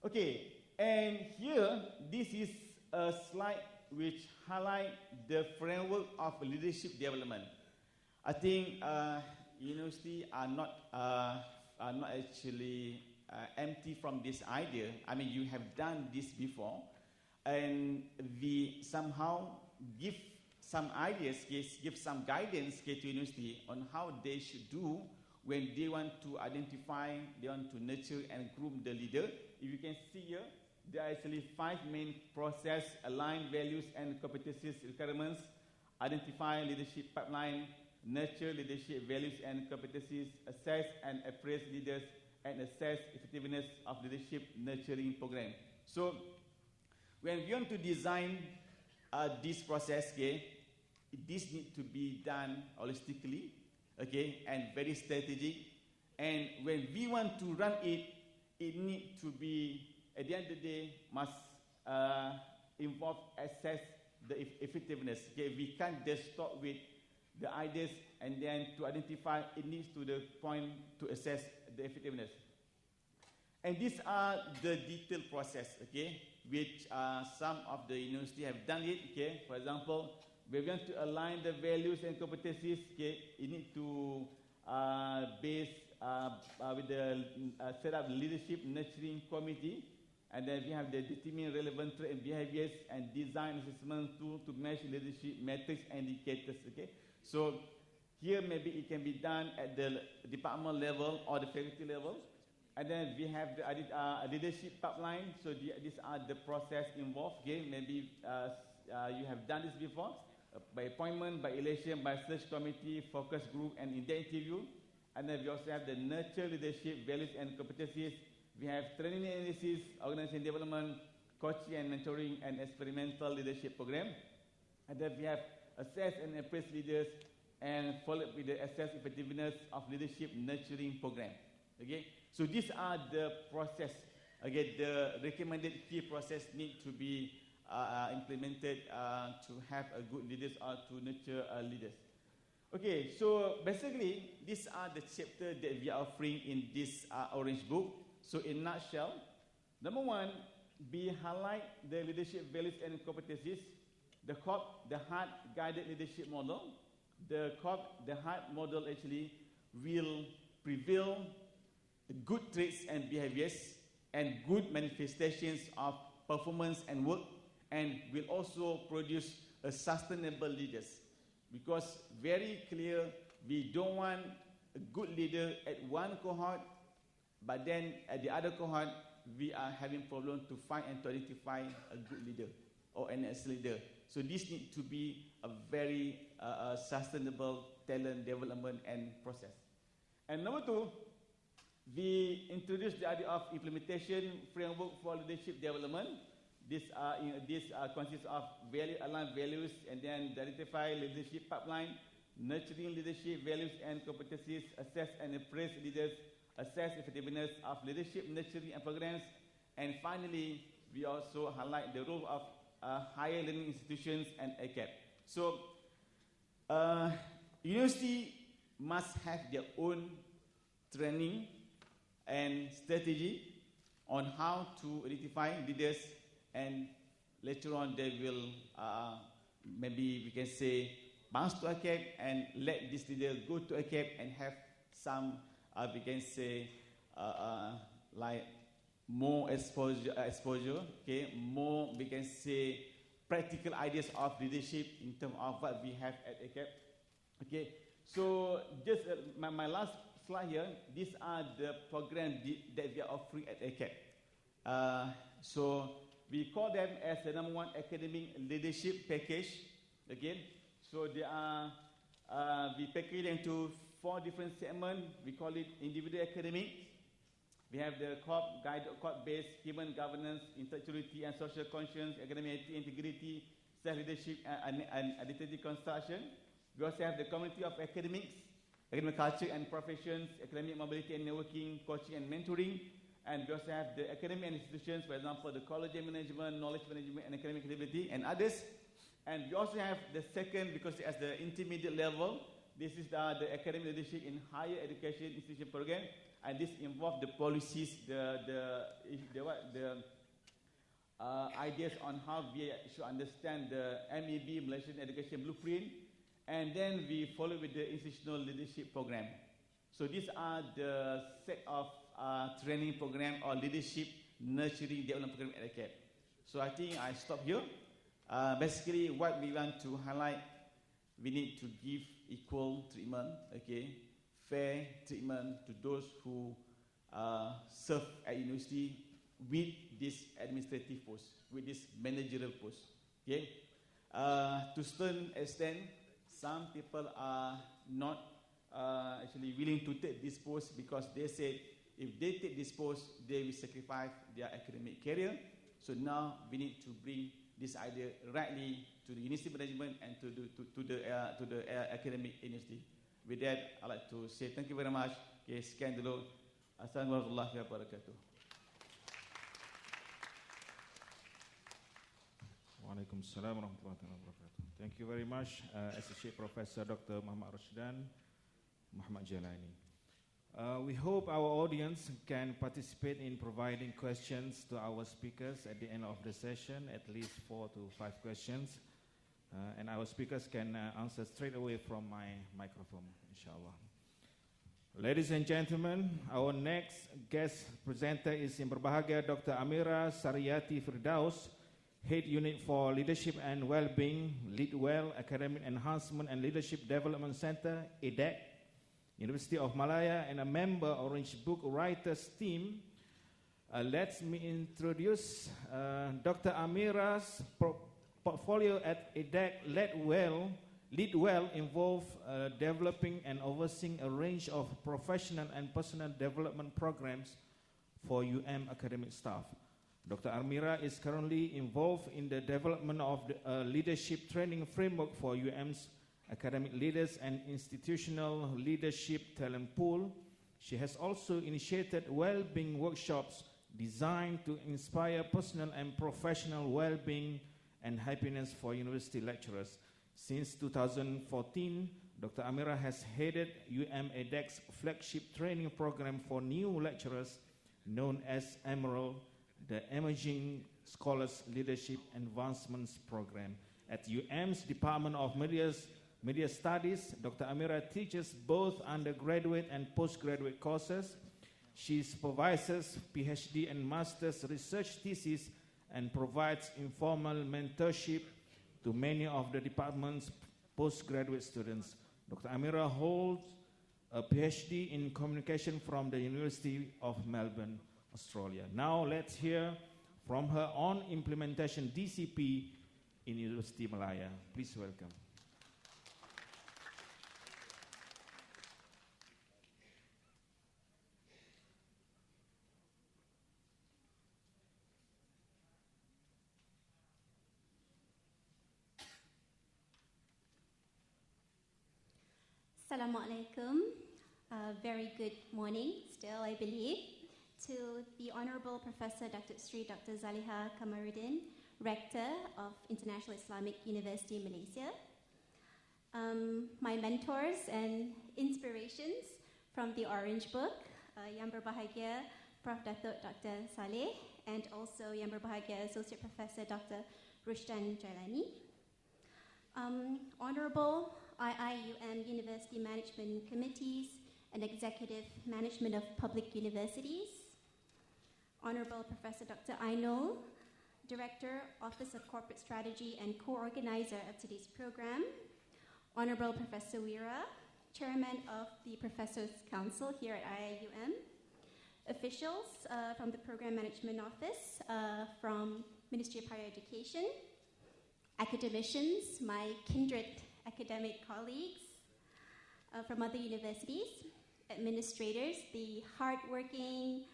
Okay, and here this is a slide which highlight the framework of leadership development. I think university are not actually empty from this idea. I mean, you have done this before, and we somehow give some ideas, give some guidance to university on how they should do when they want to identify, they want to nurture and groom the leader. If you can see here, there are actually 5 main process: align values and competencies requirements, identify leadership pipeline, nurture leadership values and competencies, assess and appraise leaders, and assess effectiveness of leadership nurturing program. So when we want to design this process, okay, this needs to be done holistically, okay, and very strategic. And when we want to run it, it needs to be, at the end of the day, must involve assess the effectiveness. Okay, we can't just stop with the ideas and then to identify, it needs to the point to assess the effectiveness. And these are the detailed process, okay, which some of the university have done it, okay. For example, we want to align the values and competencies, okay, you need to base with the set up leadership nurturing committee, and then we have the determine relevant traits and behaviors and design assessment tool to measure leadership metrics and indicators, okay. So here maybe it can be done at the department level or the faculty level. And then we have the leadership pipeline. So these are the process involved. Okay? Maybe you have done this before. By appointment, by election, by search committee, focus group, and in-depth interview. And then we also have the nurture leadership, values and competencies. We have training analysis, organization development, coaching and mentoring, and experimental leadership program. And then we have assess and appraise leaders, and follow up with the assess effectiveness of leadership nurturing program. Okay? So these are the process. Again, the recommended key process need to be implemented to have a good leaders or to nurture leaders. Okay, so basically, these are the chapters that we are offering in this Orange Book. So in a nutshell, number one, we highlight the leadership values and competencies, the COP, the HEART guided leadership model. The COP, the HEART model actually will prevail good traits and behaviors and good manifestations of performance and work, and will also produce a sustainable leaders. Because very clear, we don't want a good leader at one cohort, but then at the other cohort, we are having problem to find and to identify a good leader or an excellent leader. So this needs to be a very sustainable talent development and process. And number two, we introduced the idea of implementation framework for leadership development. This consists of aligned values and then identify leadership pipeline, nurturing leadership values and competencies, assess and appraise leaders, assess effectiveness of leadership nurturing and programs, and finally, we also highlight the role of higher learning institutions and ACAP. So, university must have their own training and strategy on how to identify leaders, and later on they will, maybe we can say, bounce to ACAP and let this leader go to ACAP and have some, we can say, like more exposure, okay, more, we can say, practical ideas of leadership in terms of what we have at ACAP. Okay, so just my last slide here, these are the programs that we are offering at ACAP. So we call them as the number one academic leadership package. Again, so they are, we package them into 4 different segments. We call it individual academic. We have the COP-based human governance, intellectuality and social conscience, academic integrity, self-leadership and identity construction. We also have the community of academics, academic culture and professions, academic mobility and networking, coaching and mentoring. And we also have the academic institutions, for example, the college and management, knowledge management and academic credibility and others. And we also have the second, because as the intermediate level, this is the academic leadership in higher education institution program. And this involves the policies, the ideas on how we should understand the MEB, Malaysian Education Blueprint. And then we follow with the institutional leadership program. So these are the set of training program or leadership nurturing development program at ACAP. So I think I stop here. Basically, what we want to highlight, we need to give equal treatment, okay, fair treatment to those who serve at university with this administrative post, with this managerial post. Okay, to certain extent, some people are not actually willing to take this post because they said if they take this post, they will sacrifice their academic career. So now we need to bring this idea rightly to the university management and to the academic university. With that, I'd like to say thank you very much. Okay, sekian dulu. Assalamualaikum warahmatullahi wabarakatuh. Waalaikumsalam warahmatullahi wabarakatuh. Thank you very much, Associate Professor Dr. Muhammad Rashdan Muhammad Jalani. We hope our audience can participate in providing questions to our speakers at the end of the session, at least 4 to 5 questions. And our speakers can answer straight away from my microphone, inshallah. Ladies and gentlemen, our next guest presenter is Yang Berbahagia Dr. Amira Sariyati Firdaus, Head Unit for Leadership and Wellbeing, Leadwell Academic Enhancement and Leadership Development Center, EDEC, University of Malaya, and a member Orange Book Writers Team. Let me introduce Dr. Amira's portfolio at EDEC Leadwell involve developing and overseeing a range of professional and personal development programs for UM academic staff. Dr. Amira is currently involved in the development of the leadership training framework for UM's academic leaders and institutional leadership talent pool. She has also initiated well-being workshops designed to inspire personal and professional well-being and happiness for university lecturers. Since 2014, Dr. Amira has headed UM EDEC's flagship training program for new lecturers known as Emerald, the Emerging Scholars Leadership Advancements Program. At UM's Department of Media Studies, Dr. Amira teaches both undergraduate and postgraduate courses. She supervises PhD and master's research theses and provides informal mentorship to many of the department's postgraduate students. Dr. Amira holds a PhD in communication from the University of Melbourne, Australia. Now let's hear from her on implementation DCP in University Malaya. Please welcome. Assalamualaikum. Very good morning still, I believe, to the Honorable Professor Dr. Sri Dr. Zaliha Kamaruddin, Rector of International Islamic University, Malaysia. My mentors and inspirations from the Orange Book, Yang Berbahagia Prof. Datuk Dr. Saleh, and also Yang Berbahagia Associate Professor Dr. Rashdan Jalani. Honorable IIUM University Management Committees and Executive Management of Public Universities, Honorable Professor Dr. Ainul, Director, Office of Corporate Strategy and co-organizer of today's program, Honorable Professor Wira, Chairman of the Professors' Council here at IIUM, officials from the Program Management Office from Ministry of Higher Education, academicians, my kindred academic colleagues from other universities, administrators, the hardworking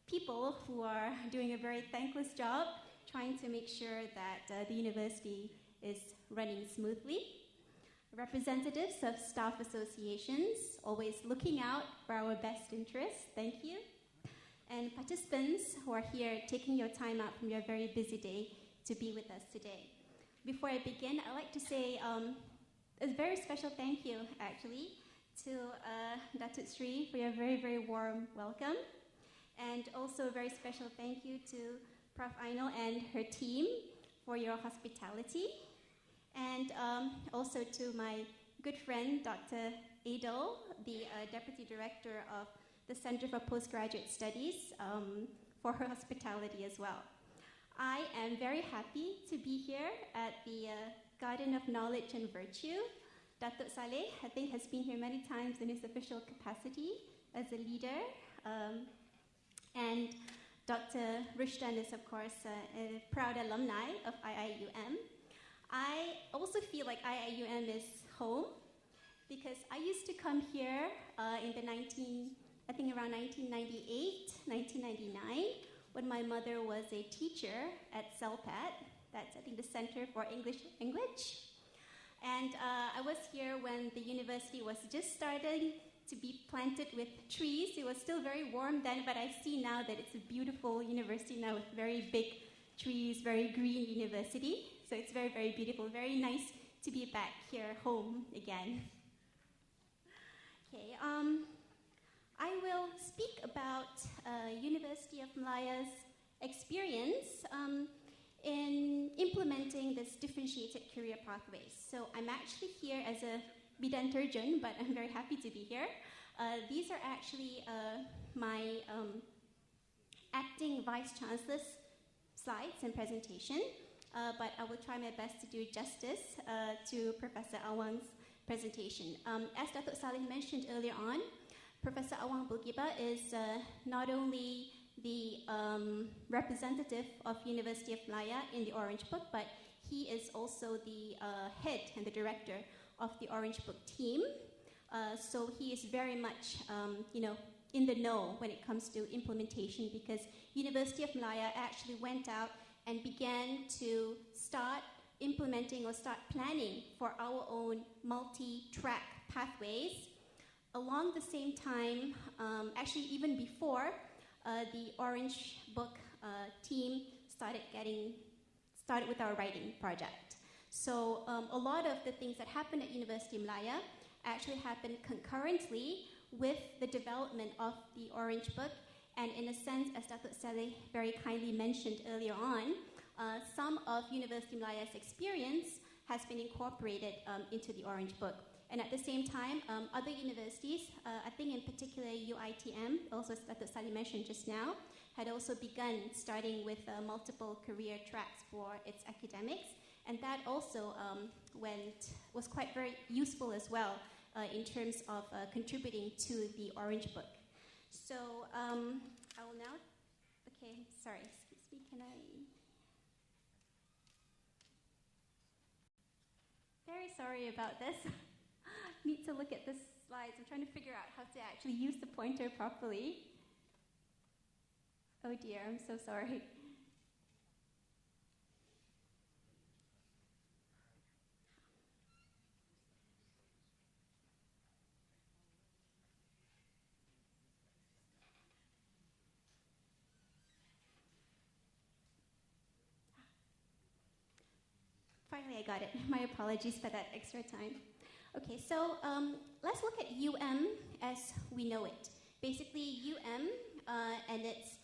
people who are doing a very thankless job trying to make sure that the university is running smoothly, representatives of staff associations, always looking out for our best interests, thank you, and participants who are here taking your time out from your very busy day to be with us today. Before I begin, I'd like to say a very special thank you, actually, to Datuk Sri for your very, very warm welcome. And also a very special thank you to Prof. Ainul and her team for your hospitality. And also to my good friend, Dr. Adel, the Deputy Director of the Center for Postgraduate Studies, for her hospitality as well. I am very happy to be here at the Garden of Knowledge and Virtue. Datuk Saleh, I think, has been here many times in his official capacity as a leader. And Dr. Rashdan is, of course, a proud alumni of IIUM. I also feel like IIUM is home because I used to come here in the around 1998, 1999, when my mother was a teacher at CELPAT. That's, I think, the Center for English Language. And I was here when the university was just starting to be planted with trees. It was still very warm then, but I see now that it's a beautiful university now with very big trees, very green university. So it's very, very beautiful, very nice to be back here home again. Okay, I will speak about University of Malaya's experience in implementing this differentiated career pathways. So I'm actually here as a Bidan Terjun, but I'm very happy to be here. These are actually my acting Vice Chancellor's slides and presentation, but I will try my best to do justice to Professor Awang's presentation. As Datuk Saleh mentioned earlier on, Professor Awang Bulgiba is not only the representative of University of Malaya in the Orange Book, but he is also the head and the director of the Orange Book team. So he is very much, in the know when it comes to implementation, because University of Malaya actually went out and began to start implementing or start planning for our own multi-track pathways. Along the same time, actually even before, the Orange Book team started with our writing project. So a lot of the things that happened at University of Malaya actually happened concurrently with the development of the Orange Book, and in a sense, as Datuk Saleh very kindly mentioned earlier on, some of University of Malaya's experience has been incorporated into the Orange Book. And at the same time, other universities, I think in particular UITM, also as Datuk Saleh mentioned just now, had also begun starting with multiple career tracks for its academics. And that also was quite very useful as well in terms of contributing to the Orange Book. So I will now, okay, sorry, excuse me, can I? Very sorry about this. Need to look at the slides. I'm trying to figure out how to actually use the pointer properly. Oh dear, I'm so sorry. Finally, I got it. My apologies for that extra time. Okay, so let's look at UM as we know it. Basically, UM and its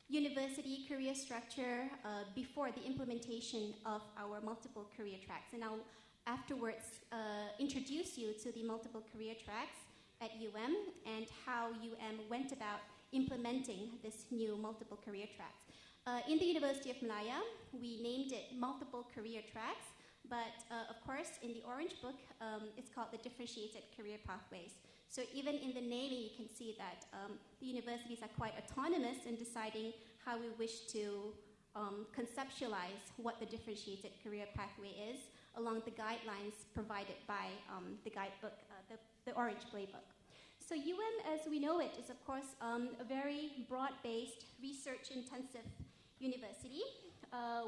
university career structure before the implementation of our multiple career tracks. And I'll afterwards introduce you to the multiple career tracks at UM and how UM went about implementing this new multiple career tracks. In the University of Malaya, we named it multiple career tracks. But of course, in the Orange Book, it's called the differentiated career pathways. So even in the naming, you can see that the universities are quite autonomous in deciding how we wish to conceptualize what the differentiated career pathway is along the guidelines provided by the guidebook, the Orange Playbook. So UM, as we know it, is of course a very broad-based, research-intensive university.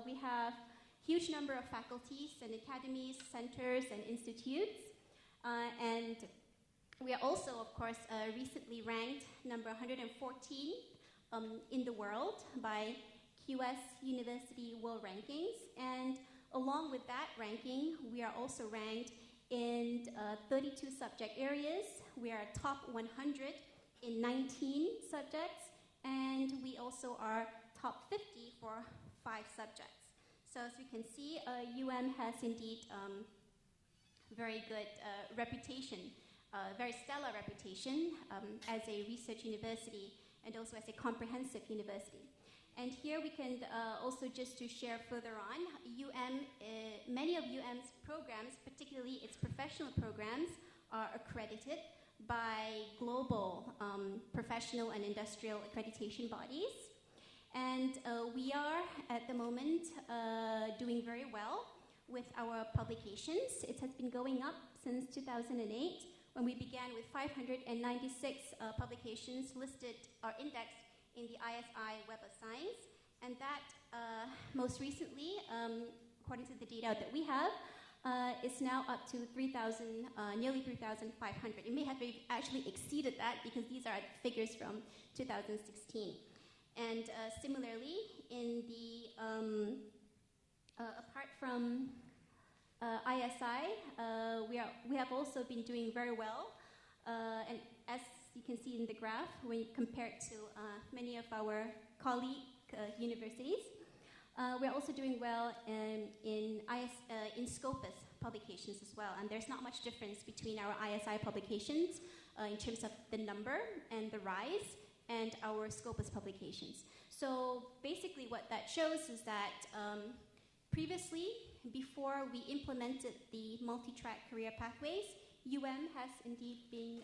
We have huge number of faculties and academies, centers, and institutes. And we are also, of course, recently ranked number 114 in the world by QS University World Rankings. And along with that ranking, we are also ranked in 32 subject areas. We are top 100 in 19 subjects. And we also are top 50 for 5 subjects. So as we can see, UM has indeed very good reputation, very stellar reputation as a research university and also as a comprehensive university. And here we can also just to share further on, many of UM's programs, particularly its professional programs, are accredited by global professional and industrial accreditation bodies. And we are, at the moment, doing very well with our publications. It has been going up since 2008, when we began with 596 publications listed or indexed in the ISI Web of Science. And that, most recently, according to the data that we have, is now up to 3,000, nearly 3,500. It may have actually exceeded that because these are figures from 2016. And similarly, in the apart from ISI, we have also been doing very well, and as you can see in the graph, when compared to many of our colleague universities, we're also doing well in Scopus publications as well, and there's not much difference between our ISI publications in terms of the number and the rise, and our Scopus publications. So basically what that shows is that previously, before we implemented the multi-track career pathways, UM has indeed been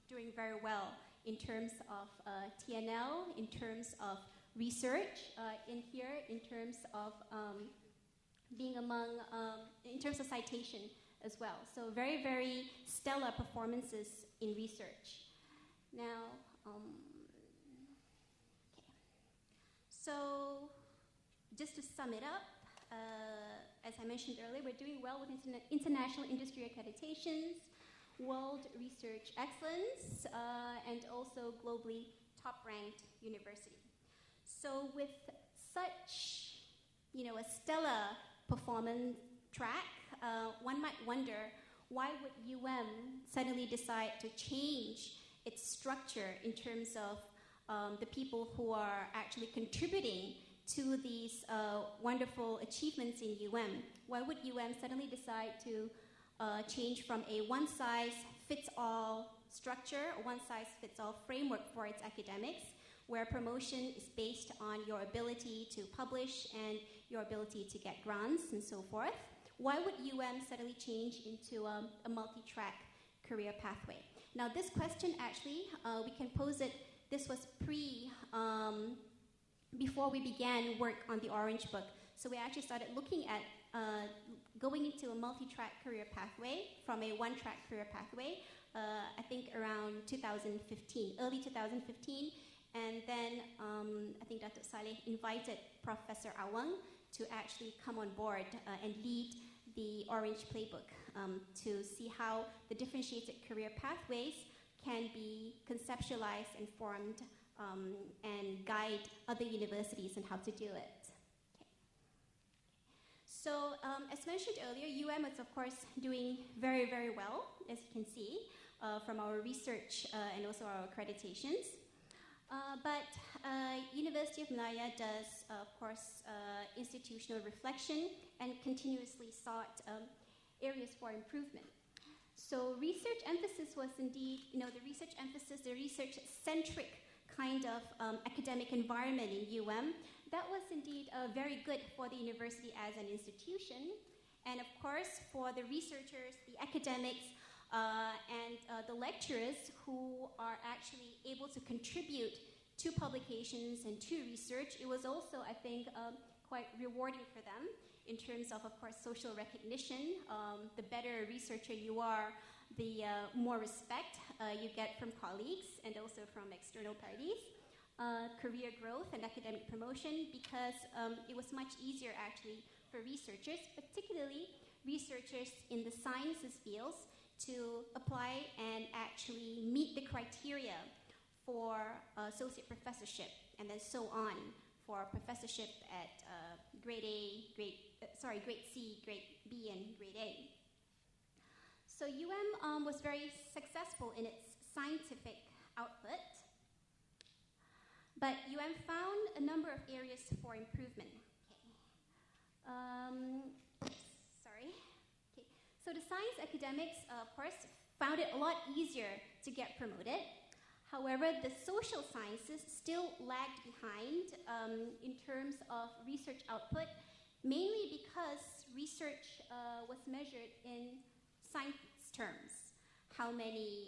doing very well in terms of TNL, in terms of research, in terms of being among, in terms of citation as well. So very, very stellar performances in research. Now, so just to sum it up, as I mentioned earlier, we're doing well with international industry accreditations, world research excellence, and also globally top-ranked university. So with such, a stellar performance track, one might wonder, why would UM suddenly decide to change its structure in terms of the people who are actually contributing to these wonderful achievements in UM? Why would UM suddenly decide to change from a one-size-fits-all structure, a one-size-fits-all framework for its academics, where promotion is based on your ability to publish and your ability to get grants and so forth? Why would UM suddenly change into a multi-track career pathway? Now, this question actually, we can pose it, this was before we began work on the Orange Book. So we actually started looking at going into a multi-track career pathway from a one-track career pathway, I think around 2015, early 2015. And then I think Dr. Saleh invited Professor Awang to actually come on board and lead the Orange Playbook to see how the differentiated career pathways can be conceptualized and formed and guide other universities on how to do it. Okay. So as mentioned earlier, UM is of course doing very, very well, as you can see, from our research and also our accreditations. But University of Malaya does, of course, institutional reflection and continuously sought areas for improvement. So research emphasis was indeed, the research emphasis, the research-centric kind of academic environment in UM. That was indeed very good for the university as an institution. And of course, for the researchers, the academics, and the lecturers who are actually able to contribute to publications and to research, it was also, I think, quite rewarding for them in terms of course, social recognition. The better researcher you are, the more respect you get from colleagues and also from external parties. Career growth and academic promotion, because it was much easier actually for researchers, particularly researchers in the sciences fields, to apply and actually meet the criteria for associate professorship and then so on for professorship at grade C, grade B, and grade A. So UM was very successful in its scientific output, but UM found a number of areas for improvement. So the science academics, of course, found it a lot easier to get promoted. However, the social sciences still lagged behind in terms of research output, mainly because research was measured in science terms. How many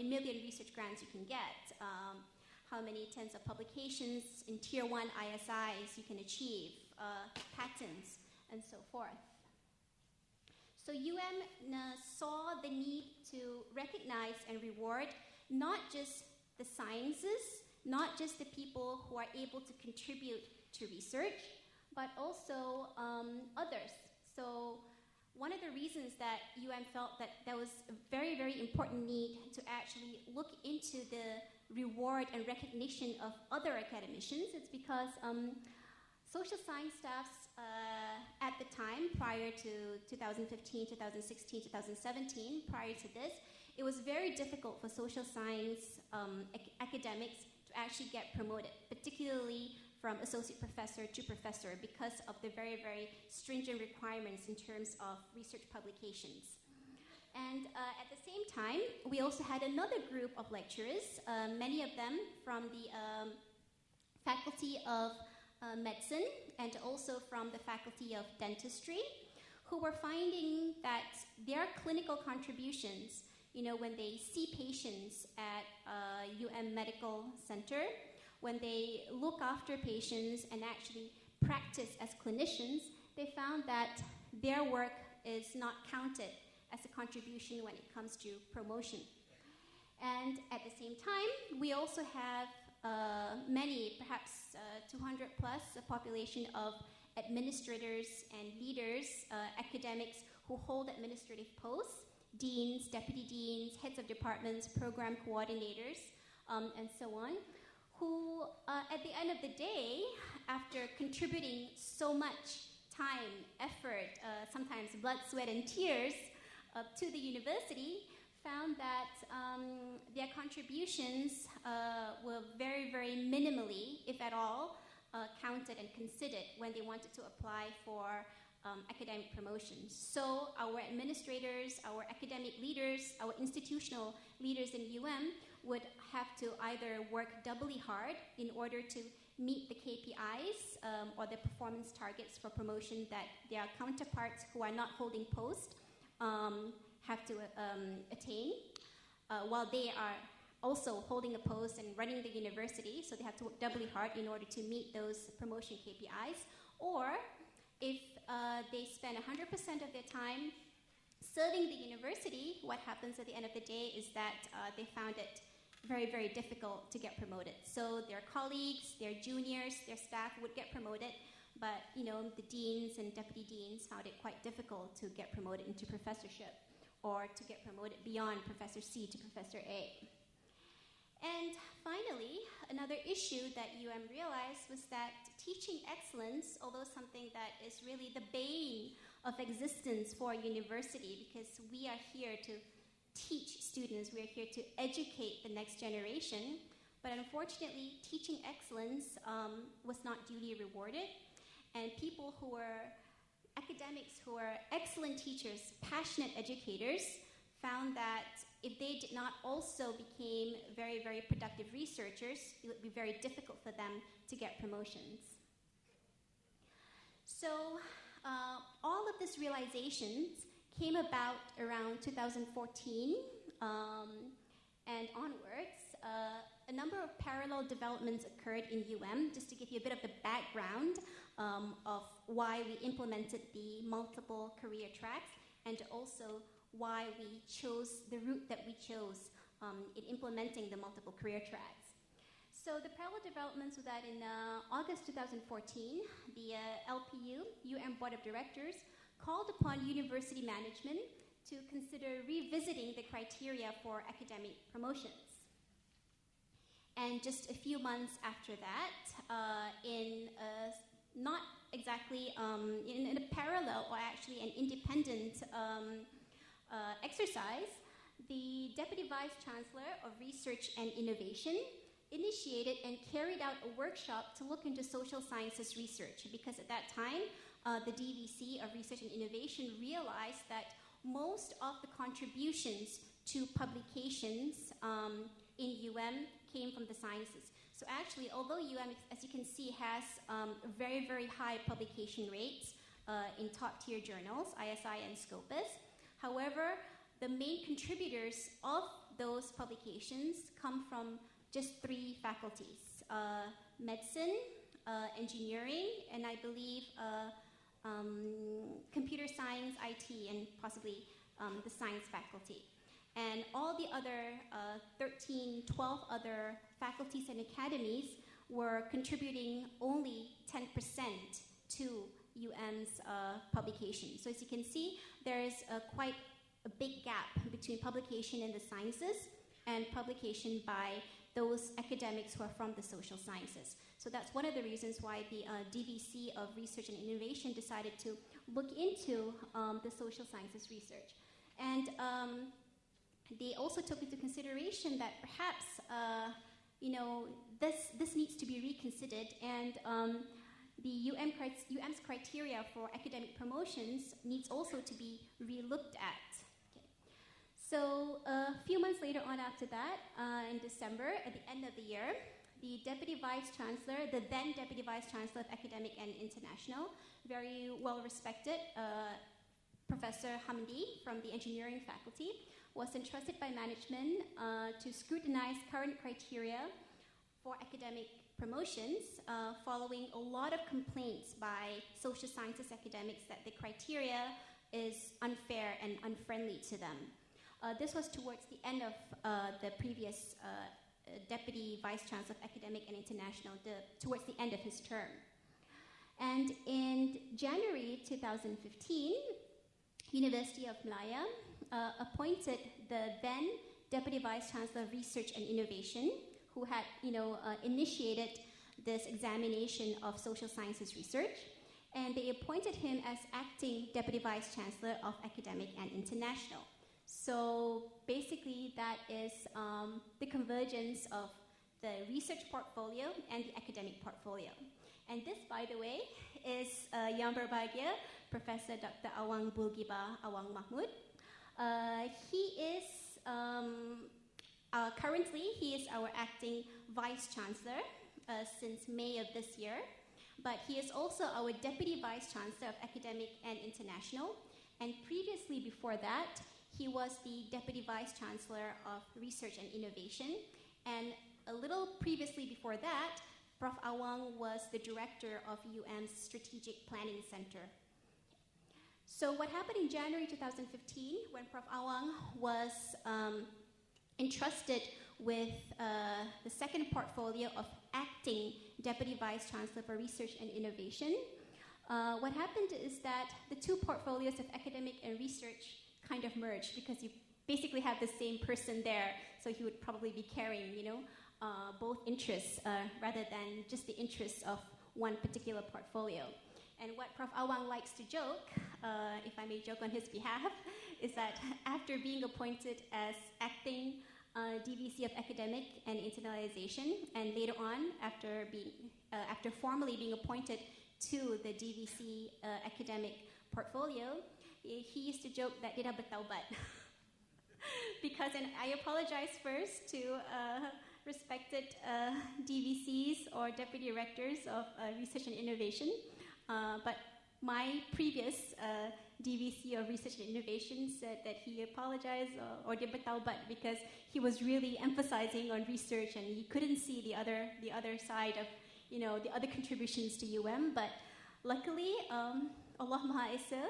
million research grants you can get, how many tens of publications in Tier 1 ISIs you can achieve, patents, and so forth. So UM saw the need to recognize and reward not just the sciences, not just the people who are able to contribute to research, but also others, So one of the reasons that UM felt that there was a very, very important need to actually look into the reward and recognition of other academicians is because social science staffs at the time, prior to 2015, 2016, 2017, prior to this, it was very difficult for social science academics to actually get promoted, particularly from associate professor to professor, because of the very, very stringent requirements in terms of research publications. And at the same time, we also had another group of lecturers, many of them from the Faculty of Medicine and also from the Faculty of Dentistry, who were finding that their clinical contributions, when they see patients at UM Medical Center, when they look after patients and actually practice as clinicians, they found that their work is not counted as a contribution when it comes to promotion. And at the same time, we also have many, perhaps 200 plus, a population of administrators and leaders, academics who hold administrative posts, deans, deputy deans, heads of departments, program coordinators, and so on, who at the end of the day, after contributing so much time, effort, sometimes blood, sweat, and tears to the university, found that their contributions were very, very minimally, if at all, counted and considered when they wanted to apply for academic promotions. So our administrators, our academic leaders, our institutional leaders in UM would have to either work doubly hard in order to meet the KPIs or the performance targets for promotion that their counterparts who are not holding post have to attain, while they are also holding a post and running the university, so they have to work doubly hard in order to meet those promotion KPIs. Or if they spend 100% of their time serving the university, what happens at the end of the day is that they found it very, very difficult to get promoted. So their colleagues, their juniors, their staff would get promoted, but the deans and deputy deans found it quite difficult to get promoted into professorship or to get promoted beyond Professor C to Professor A. And finally, another issue that UM realized was that teaching excellence, although something that is really the bane of existence for a university, because we are here to teach students, we are here to educate the next generation, but unfortunately, teaching excellence was not duly rewarded, and people who were academics who are excellent teachers, passionate educators, found that if they did not also become very, very productive researchers, it would be very difficult for them to get promotions. So all of these realizations came about around 2014 and onwards. A number of parallel developments occurred in UM, just to give you a bit of the background of why we implemented the multiple career tracks and also why we chose the route that we chose in implementing the multiple career tracks. So the parallel developments were that in August 2014, the LPU, UM Board of Directors, called upon university management to consider revisiting the criteria for academic promotions. And just a few months after that, in not exactly in a parallel or actually an independent exercise, the Deputy Vice Chancellor of Research and Innovation initiated and carried out a workshop to look into social sciences research, because at that time, the DVC of Research and Innovation realized that most of the contributions to publications in UM came from the sciences. So actually, although UM, as you can see, has very, very high publication rates in top-tier journals, ISI and Scopus, however, the main contributors of those publications come from just three faculties: medicine, engineering, and I believe computer science, IT, and possibly the science faculty. And all the other 12 other faculties and academies were contributing only 10% to UM's publication. So as you can see, there is quite a big gap between publication in the sciences and publication by those academics who are from the social sciences. So that's one of the reasons why the DVC of Research and Innovation decided to look into the social sciences research. And they also took into consideration that perhaps, this needs to be reconsidered, and the UM's criteria for academic promotions needs also to be re-looked at. So a few months later on after that, in December, at the end of the year, the Deputy Vice Chancellor, the then Deputy Vice Chancellor of Academic and International, very well-respected Professor Hamdi from the engineering faculty, was entrusted by management to scrutinize current criteria for academic promotions following a lot of complaints by social sciences academics that the criteria is unfair and unfriendly to them. This was towards the end of the previous Deputy Vice Chancellor of Academic and International, towards the end of his term. And in January 2015, University of Malaya appointed the then Deputy Vice Chancellor of Research and Innovation, who had initiated this examination of social sciences research, and they appointed him as acting Deputy Vice Chancellor of Academic and International. So basically that is the convergence of the research portfolio and the academic portfolio. And this, by the way, is Yang Berbahagia, Professor Dr. Awang Bulgiba Awang Mahmud. Currently, he is our acting Vice Chancellor since May of this year, but he is also our Deputy Vice Chancellor of Academic and International, and previously before that, he was the Deputy Vice Chancellor of Research and Innovation, and a little previously before that, Prof. Awang was the Director of UM's Strategic Planning Center. So what happened in January 2015, when Prof. Awang was entrusted with the second portfolio of acting Deputy Vice Chancellor for Research and Innovation, what happened is that the two portfolios of academic and research kind of merged, because you basically have the same person there, so he would probably be carrying, both interests rather than just the interests of one particular portfolio. And what Prof. Awang likes to joke, if I may joke on his behalf, is that after being appointed as acting DVC of Academic and Internationalization, and later on, after formally being appointed to the DVC academic portfolio, he used to joke that dia dah bertaubat. Because, and I apologize first to respected DVCs or Deputy Directors of Research and Innovation, but my previous DVC of Research and Innovation said that he apologized or dia bertaubat because he was really emphasizing on research and he couldn't see the other side of, the other contributions to UM. But luckily, Allah Maha Esa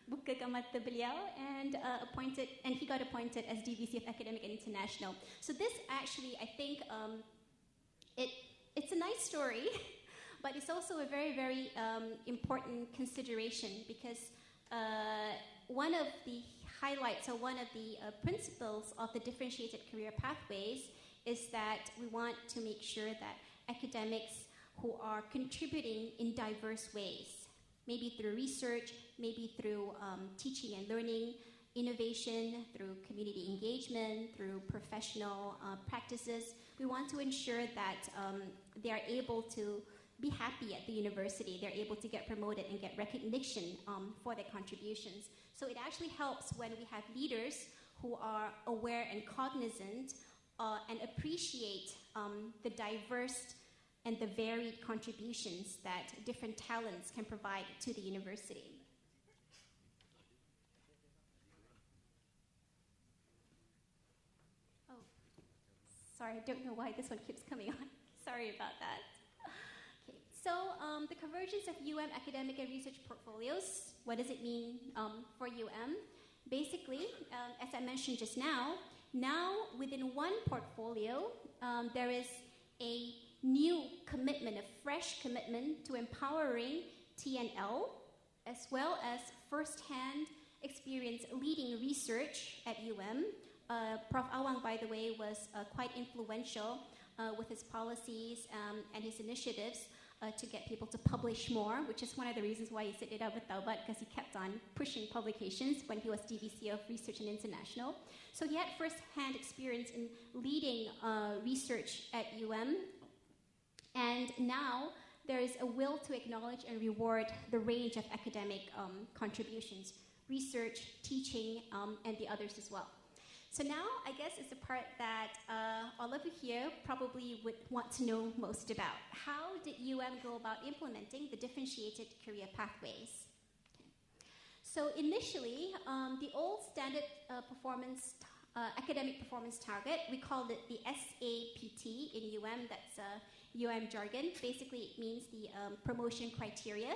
bukakan mata beliau and he got appointed as DVC of Academic and International. So this actually, I think, it's a nice story, but it's also a very, very important consideration, because one of the highlights or one of the principles of the differentiated career pathways is that we want to make sure that academics who are contributing in diverse ways, maybe through research, maybe through teaching and learning, innovation, through community engagement, through professional practices. We want to ensure that they are able to be happy at the university. They're able to get promoted and get recognition for their contributions. So it actually helps when we have leaders who are aware and cognizant and appreciate the diverse and the varied contributions that different talents can provide to the university. Oh, sorry, I don't know why this one keeps coming on. Sorry about that. Okay, so the convergence of UM academic and research portfolios, what does it mean for UM? Basically, as I mentioned just now within one portfolio, there is a new commitment, a fresh commitment to empowering TNL, as well as first-hand experience leading research at UM. Prof. Awang, by the way, was quite influential with his policies and his initiatives to get people to publish more, which is one of the reasons why he set it up with Taubat, because he kept on pushing publications when he was DVC of Research and International. So he had first-hand experience in leading research at UM, and now there is a will to acknowledge and reward the range of academic contributions, research, teaching, and the others as well. So now, I guess, is the part that all of you here probably would want to know most about. How did UM go about implementing the differentiated career pathways? So initially, the old standard academic performance target, we called it the SAPT in UM, that's UM jargon. Basically, it means the promotion criteria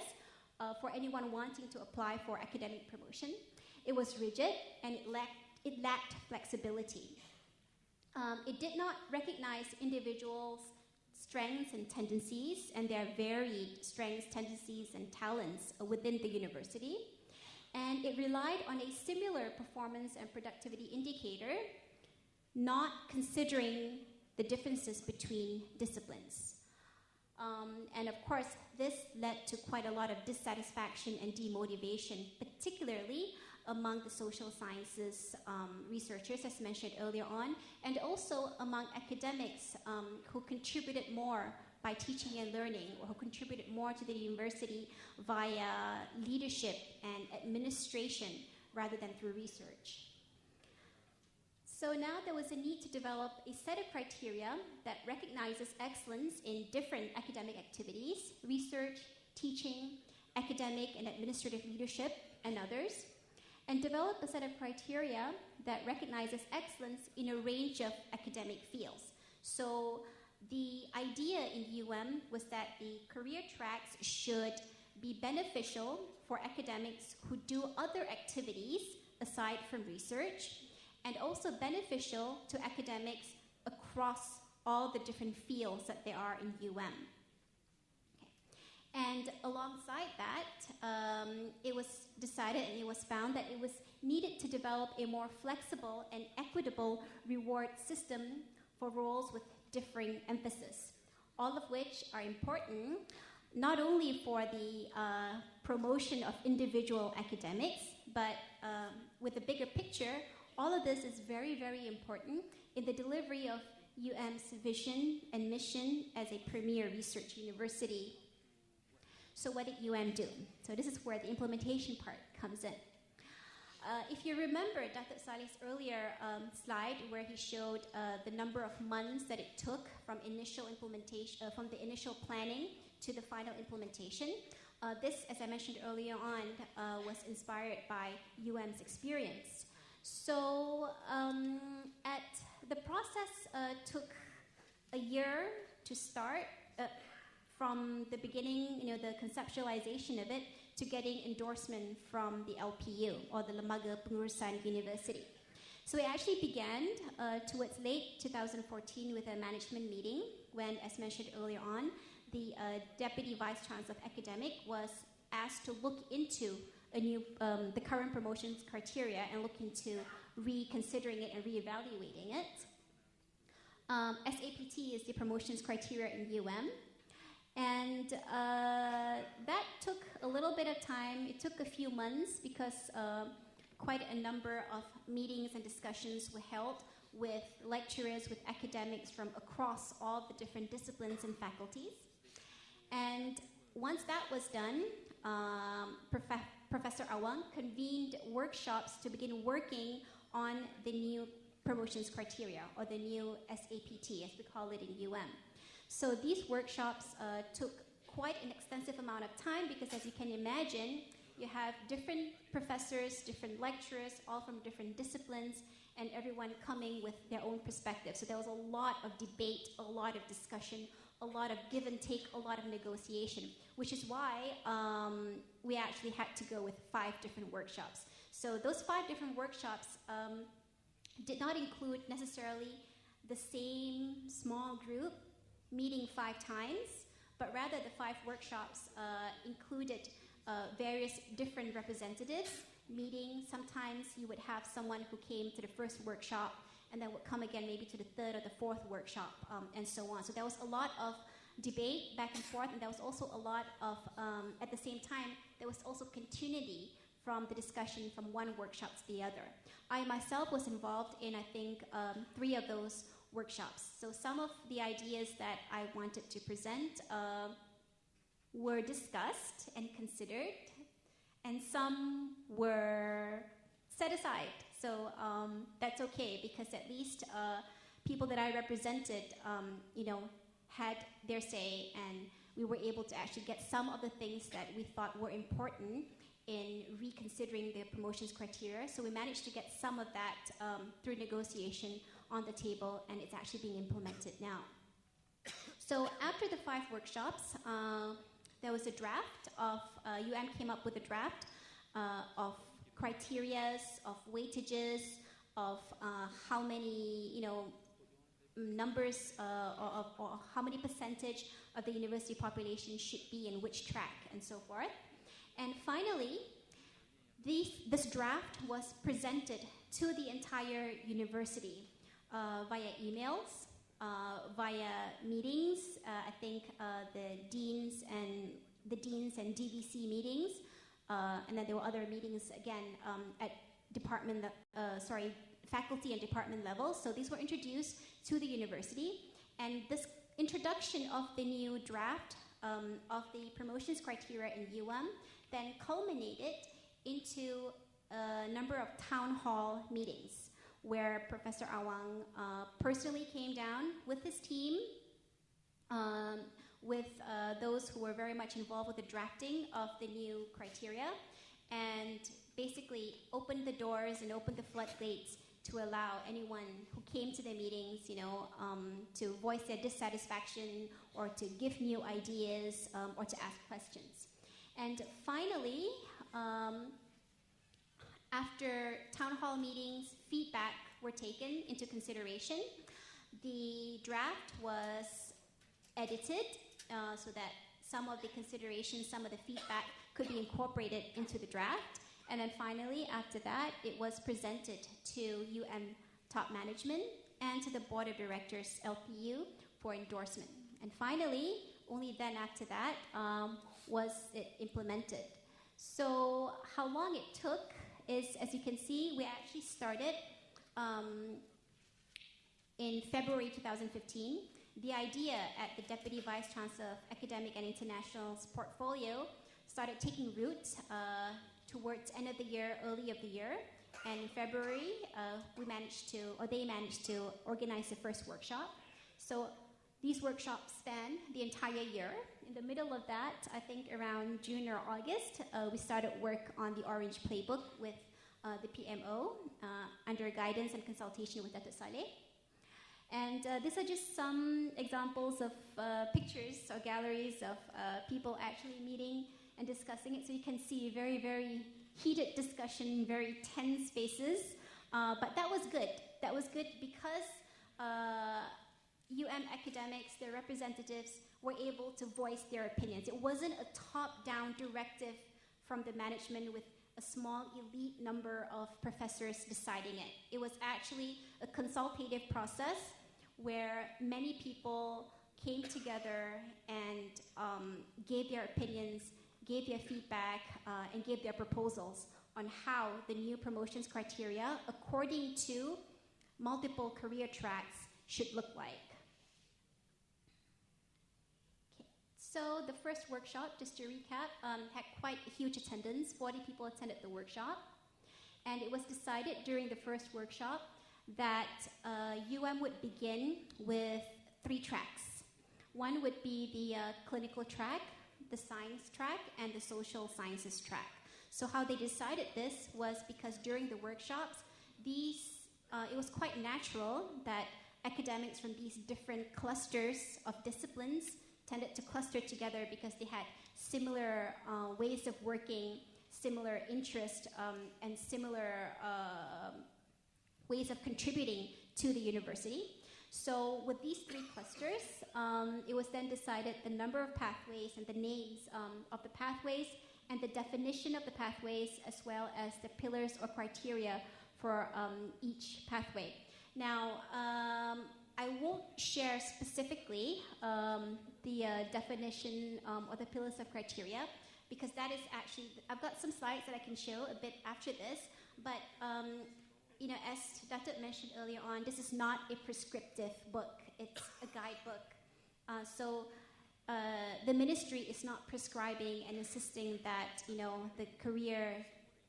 for anyone wanting to apply for academic promotion. It was rigid and it lacked flexibility. It did not recognize individuals' strengths and tendencies and their varied strengths, tendencies, and talents within the university. And it relied on a similar performance and productivity indicator, not considering the differences between disciplines. And of course, this led to quite a lot of dissatisfaction and demotivation, particularly among the social sciences researchers, as mentioned earlier on, and also among academics who contributed more by teaching and learning, or who contributed more to the university via leadership and administration rather than through research. So now there was a need to develop a set of criteria that recognizes excellence in different academic activities, research, teaching, academic and administrative leadership, and others, and develop a set of criteria that recognizes excellence in a range of academic fields. So the idea in UM was that the career tracks should be beneficial for academics who do other activities aside from research, and also beneficial to academics across all the different fields that there are in UM. Okay. And alongside that, it was decided and it was found that it was needed to develop a more flexible and equitable reward system for roles with differing emphasis, all of which are important not only for the promotion of individual academics, but with a bigger picture, all of this is very, very important in the delivery of UM's vision and mission as a premier research university. So what did UM do? So this is where the implementation part comes in. If you remember Dr. Salih's earlier slide where he showed the number of months that it took from initial implementation, from the initial planning to the final implementation, this, as I mentioned earlier on, was inspired by UM's experience. So the process took a year to start from the beginning, the conceptualization of it, to getting endorsement from the LPU, or the Lembaga Pengurusan University. So it actually began towards late 2014 with a management meeting when, as mentioned earlier on, the Deputy Vice Chancellor of Academic was asked to look into the current promotions criteria and look into reconsidering it and reevaluating it. SAPT is the promotions criteria in UM. And that took a little bit of time. It took a few months because quite a number of meetings and discussions were held with lecturers, with academics from across all the different disciplines and faculties. And once that was done, Professor Awang convened workshops to begin working on the new promotions criteria, or the new SAPT, as we call it in UM. So these workshops took quite an extensive amount of time because, as you can imagine, you have different professors, different lecturers, all from different disciplines, and everyone coming with their own perspective. So there was a lot of debate, a lot of discussion, a lot of give and take, a lot of negotiation, which is why we actually had to go with 5 different workshops. So those 5 different workshops did not include necessarily the same small group meeting 5 times, but rather the 5 workshops included various different representatives meeting. Sometimes you would have someone who came to the first workshop and then would come again maybe to the 3rd or the 4th workshop, and so on. So there was a lot of debate back and forth, and there was also a lot of, at the same time, there was also continuity from the discussion from one workshop to the other. I myself was involved in, I think, 3 of those workshops. So some of the ideas that I wanted to present were discussed and considered, and some were set aside. So that's okay, because at least people that I represented, had their say, and we were able to actually get some of the things that we thought were important in reconsidering the promotions criteria. So we managed to get some of that through negotiation on the table, and it's actually being implemented now. So after the 5 workshops, there was a draft of, came up with a draft of criterias, of weightages, of how many, numbers or how many percentage of the university population should be in which track, and so forth. And finally, this draft was presented to the entire university via emails, via meetings. I think the deans and DVC meetings, and then there were other meetings again at faculty and department level. So these were introduced to the university, and this introduction of the new draft of the promotions criteria in UM then culminated into a number of town hall meetings where Professor Awang personally came down with his team, with those who were very much involved with the drafting of the new criteria, and basically opened the doors and opened the floodgates to allow anyone who came to the meetings, to voice their dissatisfaction or to give new ideas or to ask questions. And finally, after town hall meetings, feedback were taken into consideration. The draft was edited so that some of the considerations, some of the feedback could be incorporated into the draft. And then finally, after that, it was presented to UM top management and to the board of directors, LPU, for endorsement. And finally, only then after that, was it implemented. So how long it took is, as you can see, we actually started in February 2015. The idea at the Deputy Vice Chancellor of Academic and International's portfolio started taking root towards end of the year, early of the year. And in February, they managed to organize the first workshop. So these workshops span the entire year. In the middle of that, I think around June or August, we started work on the Orange Playbook with the PMO under guidance and consultation with Datuk Saleh. And these are just some examples of pictures or galleries of people actually meeting and discussing it. So you can see very, very heated discussion, very tense faces. But that was good. That was good because UM academics, their representatives, were able to voice their opinions. It wasn't a top-down directive from the management with a small elite number of professors deciding it. It was actually a consultative process where many people came together and gave their opinions, gave their feedback, and gave their proposals on how the new promotions criteria, according to multiple career tracks, should look like. Okay. So the first workshop, just to recap, had quite a huge attendance. 40 people attended the workshop. And it was decided during the first workshop that UM would begin with 3 tracks. One would be the clinical track, the science track, and the social sciences track. So how they decided this was because during the workshops, it was quite natural that academics from these different clusters of disciplines tended to cluster together because they had similar ways of working, similar interests, and similar ways of contributing to the university. So with these 3 clusters, it was then decided the number of pathways and the names of the pathways and the definition of the pathways, as well as the pillars or criteria for each pathway. Now, I won't share specifically the definition or the pillars of criteria, because that is actually, I've got some slides that I can show a bit after this, but you know, as Datuk mentioned earlier on, this is not a prescriptive book, it's a guidebook. So the ministry is not prescribing and insisting that, you know, the career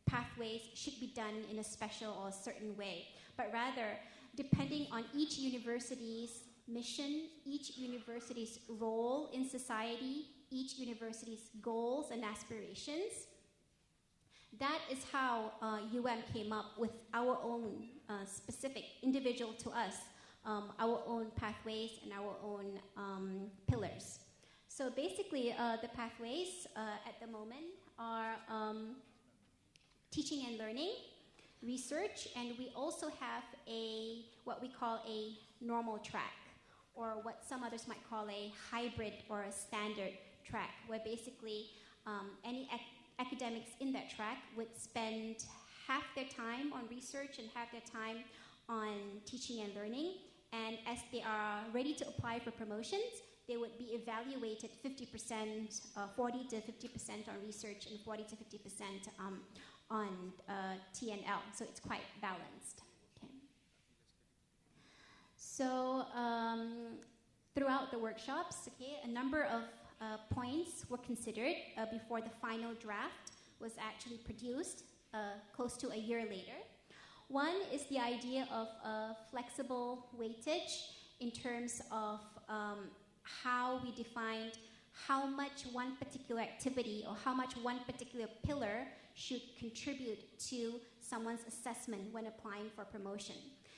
pathways should be done in a special or certain way, but rather, depending on each university's mission, each university's role in society, each university's goals and aspirations, that is how UM came up with our own specific, individual to us, our own pathways and our own pillars. So basically, the pathways at the moment are teaching and learning, research, and we also have what we call a normal track, or what some others might call a hybrid or a standard track, where basically any academics in that track would spend half their time on research and half their time on teaching and learning, and as they are ready to apply for promotions, they would be evaluated 50%, 40 to 50% on research and 40 to 50% on TNL, so it's quite balanced. Okay. So throughout the workshops, okay, a number of points were considered before the final draft was actually produced close to a year later. One is the idea of flexible weightage in terms of how we defined how much one particular activity or how much one particular pillar should contribute to someone's assessment when applying for promotion.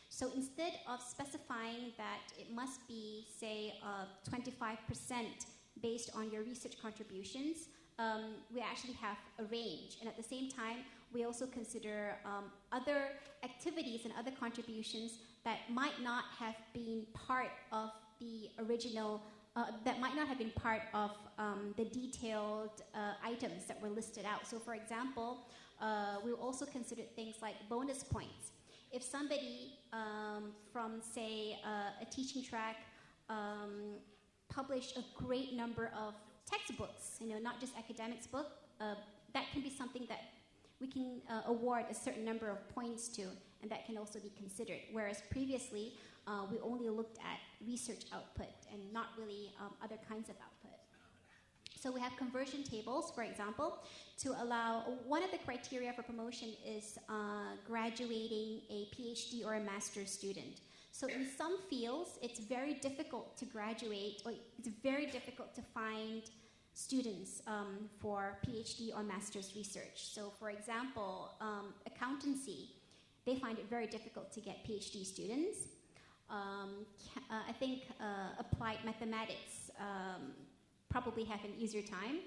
So instead of specifying that it must be, say, 25% based on your research contributions, we actually have a range. And at the same time, we also consider other activities and other contributions that might not have been part of the original, that might not have been part of the detailed items that were listed out. So for example, we also considered things like bonus points. If somebody from, say, a teaching track published a great number of textbooks, you know, not just academics book, that can be something that we can award a certain number of points to, and that can also be considered. Whereas previously, we only looked at research output and not really other kinds of output. So we have conversion tables, for example, to allow, one of the criteria for promotion is graduating a PhD or a master's student. So in some fields, it's very difficult to graduate, or it's very difficult to find students for PhD or master's research. So for example, accountancy, they find it very difficult to get PhD students. I think applied mathematics probably have an easier time.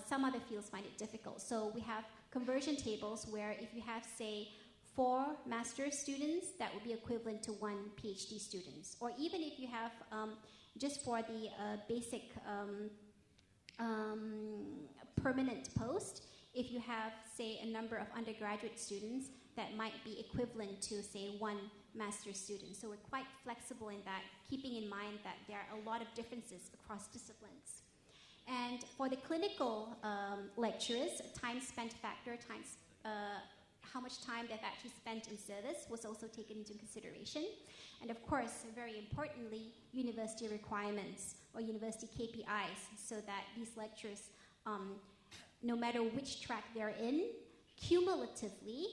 Some other fields find it difficult. So we have conversion tables where if you have, say, 4 master's students, that would be equivalent to 1 PhD student. Or even if you have, just for the basic permanent post, if you have, say, a number of undergraduate students, that might be equivalent to, say, 1 master's student. So we're quite flexible in that, keeping in mind that there are a lot of differences across disciplines. And for the clinical lecturers, time spent factor, how much time they've actually spent in service was also taken into consideration. And of course, very importantly, university requirements or university KPIs, so that these lecturers, no matter which track they're in, cumulatively,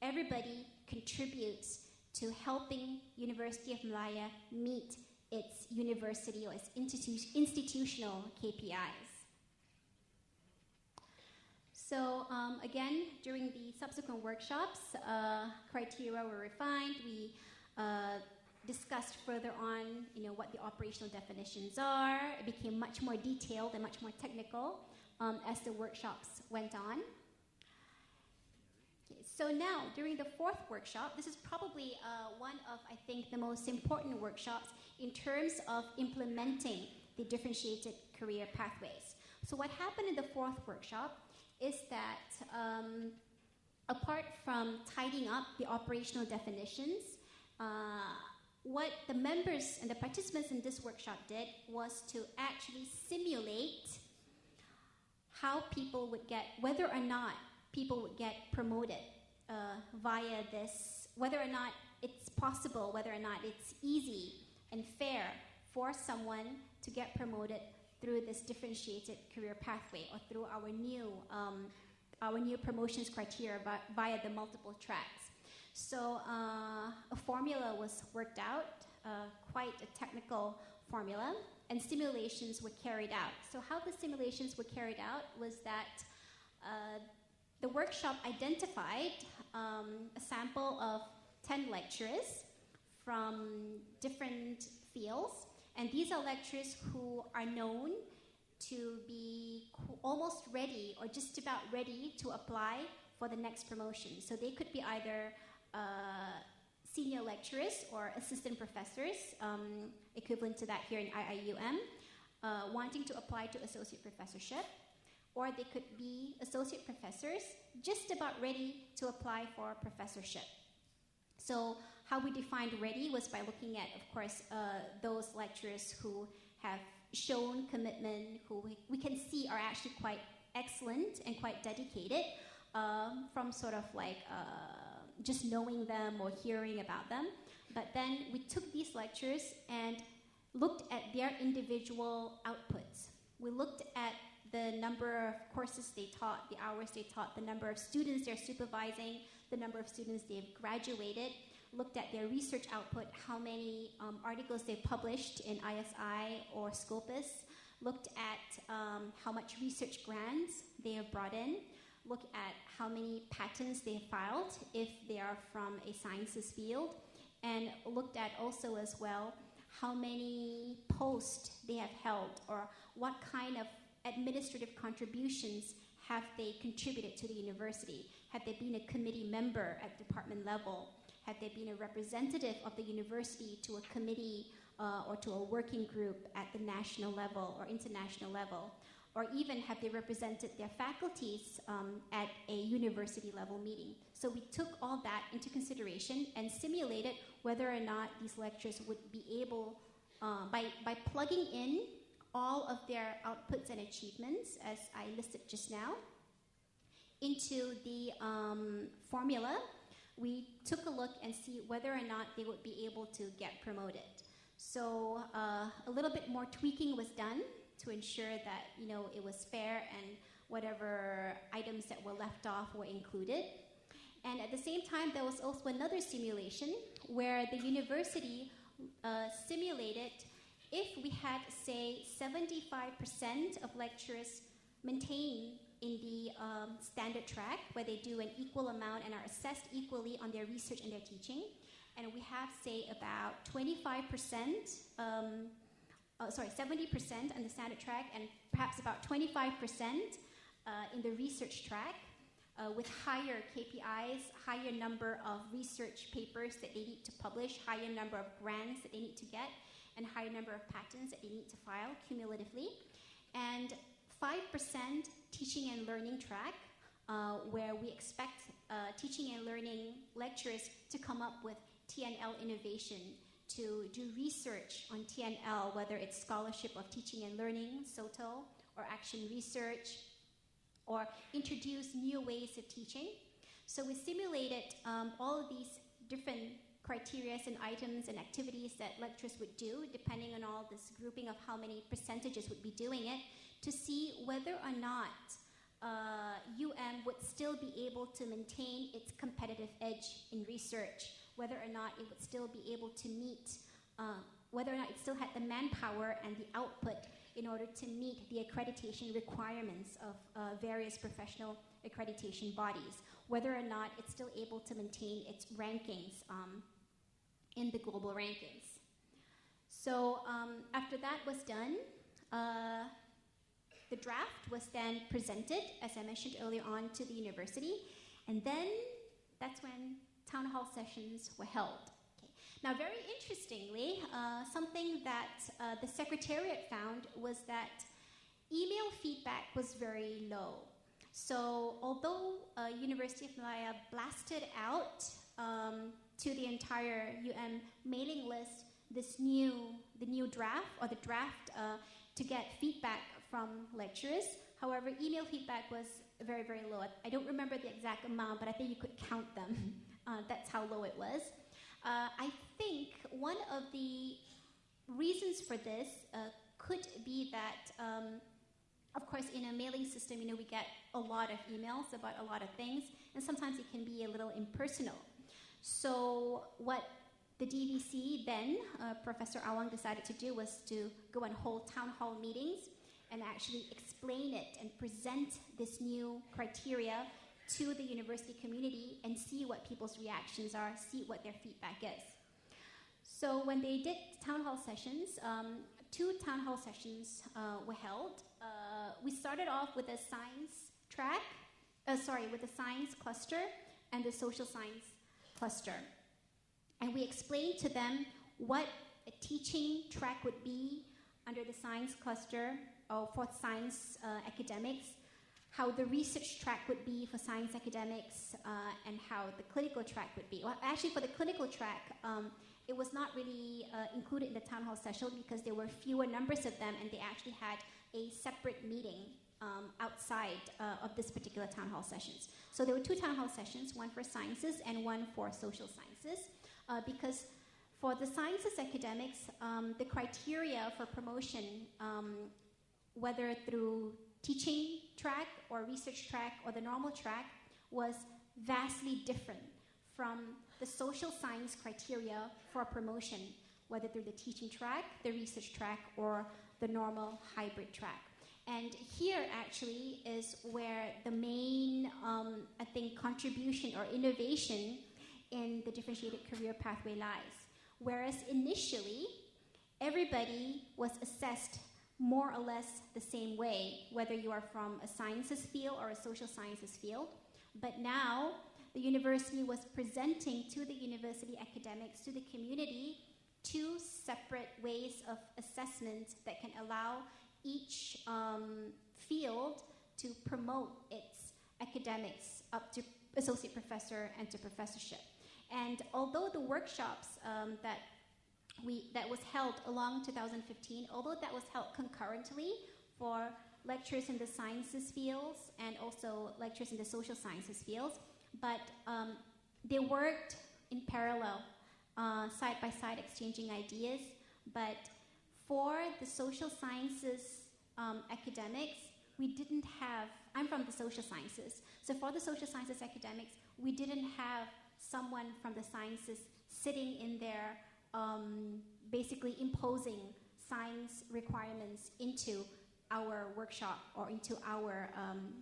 everybody contributes to helping University of Malaya meet its university or its institutional KPIs. So again, during the subsequent workshops, criteria were refined. We discussed further on, you know, what the operational definitions are. It became much more detailed and much more technical as the workshops went on. Okay, So now, during the fourth workshop, this is probably one of, I think, the most important workshops in terms of implementing the differentiated career pathways. So what happened in the fourth workshop is that apart from tidying up the operational definitions, what the members and the participants in this workshop did was to actually simulate how people would get, whether or not people would get promoted via this, whether or not it's possible, whether or not it's easy and fair for someone to get promoted through this differentiated career pathway or through our new promotions criteria via the multiple tracks. So a formula was worked out, quite a technical formula, and simulations were carried out. So how the simulations were carried out was that the workshop identified a sample of 10 lecturers from different fields, and these are lecturers who are known to be almost ready or just about ready to apply for the next promotion. So they could be either senior lecturers or assistant professors, equivalent to that here in IIUM, wanting to apply to associate professorship, or they could be associate professors just about ready to apply for professorship. So how we defined ready was by looking at, of course, those lecturers who have shown commitment, who we can see are actually quite excellent and quite dedicated, from sort of like just knowing them or hearing about them. But then we took these lecturers and looked at their individual outputs. We looked at the number of courses they taught, the hours they taught, the number of students they're supervising, the number of students they've graduated, looked at their research output, how many articles they've published in ISI or Scopus, looked at how much research grants they have brought in, looked at how many patents they have filed if they are from a sciences field, and looked at also as well how many posts they have held or what kind of administrative contributions have they contributed to the university. Have they been a committee member at department level? Have they been a representative of the university to a committee or to a working group at the national level or international level? Or even have they represented their faculties at a university level meeting? So we took all that into consideration and simulated whether or not these lecturers would be able, by plugging in all of their outputs and achievements, as I listed just now, into the formula, we took a look and see whether or not they would be able to get promoted. So a little bit more tweaking was done to ensure that, you know, it was fair and whatever items that were left off were included. And at the same time, there was also another simulation where the university simulated if we had, say, 75% of lecturers maintain in the standard track, where they do an equal amount and are assessed equally on their research and their teaching, and we have, say, about 25%, 70% on the standard track, and perhaps about 25% in the research track, with higher KPIs, higher number of research papers that they need to publish, higher number of grants that they need to get, and higher number of patents that they need to file cumulatively, and 5% teaching and learning track, where we expect teaching and learning lecturers to come up with TNL innovation, to do research on TNL, whether it's scholarship of teaching and learning, SOTO, or action research, or introduce new ways of teaching. So we simulated all of these different criteria and items and activities that lecturers would do, depending on all this grouping of how many percentages would be doing it, to see whether or not UM would still be able to maintain its competitive edge in research, whether or not it would still be able to meet, whether or not it still had the manpower and the output in order to meet the accreditation requirements of various professional accreditation bodies, whether or not it's still able to maintain its rankings in the global rankings. So after that was done, the draft was then presented, as I mentioned earlier on, to the university, and then that's when town hall sessions were held. Okay. Now, very interestingly, something that the Secretariat found was that email feedback was very low. So although University of Malaya blasted out to the entire UM mailing list the new draft or the draft to get feedback from lecturers, however, email feedback was very, very low. I don't remember the exact amount, but I think you could count them. That's how low it was. I think one of the reasons for this could be that, of course, in a mailing system, we get a lot of emails about a lot of things, and sometimes it can be a little impersonal. So what the DVC then, Professor Awang, decided to do was to go and hold town hall meetings and actually explain it and present this new criteria to the university community and see what people's reactions are, see what their feedback is. So when they did town hall sessions, 2 town hall sessions were held. We started off with a science track, with a science cluster and the social science cluster. And we explained to them what a teaching track would be under the science cluster or for science academics, how the research track would be for science academics, and how the clinical track would be. Well, actually, for the clinical track, it was not really included in the town hall session because there were fewer numbers of them, and they actually had a separate meeting outside of this particular town hall sessions. So there were 2 town hall sessions, one for sciences and one for social sciences, because for the sciences academics, the criteria for promotion, whether through teaching track or research track or the normal track, was vastly different from the social science criteria for promotion, whether through the teaching track, the research track, or the normal hybrid track. And here actually is where the main, I think, contribution or innovation in the differentiated career pathway lies. Whereas initially, everybody was assessed more or less the same way, whether you are from a sciences field or a social sciences field. But now, the university was presenting to the university academics, to the community, 2 separate ways of assessment that can allow each field to promote its academics up to associate professor and to professorship. And although the workshops that was held along 2015, although that was held concurrently for lectures in the sciences fields and also lectures in the social sciences fields, but they worked in parallel, side by side, exchanging ideas. But for the social sciences academics, we didn't have, I'm from the social sciences, so for the social sciences academics, we didn't have someone from the sciences sitting in there basically imposing science requirements into our workshop or into our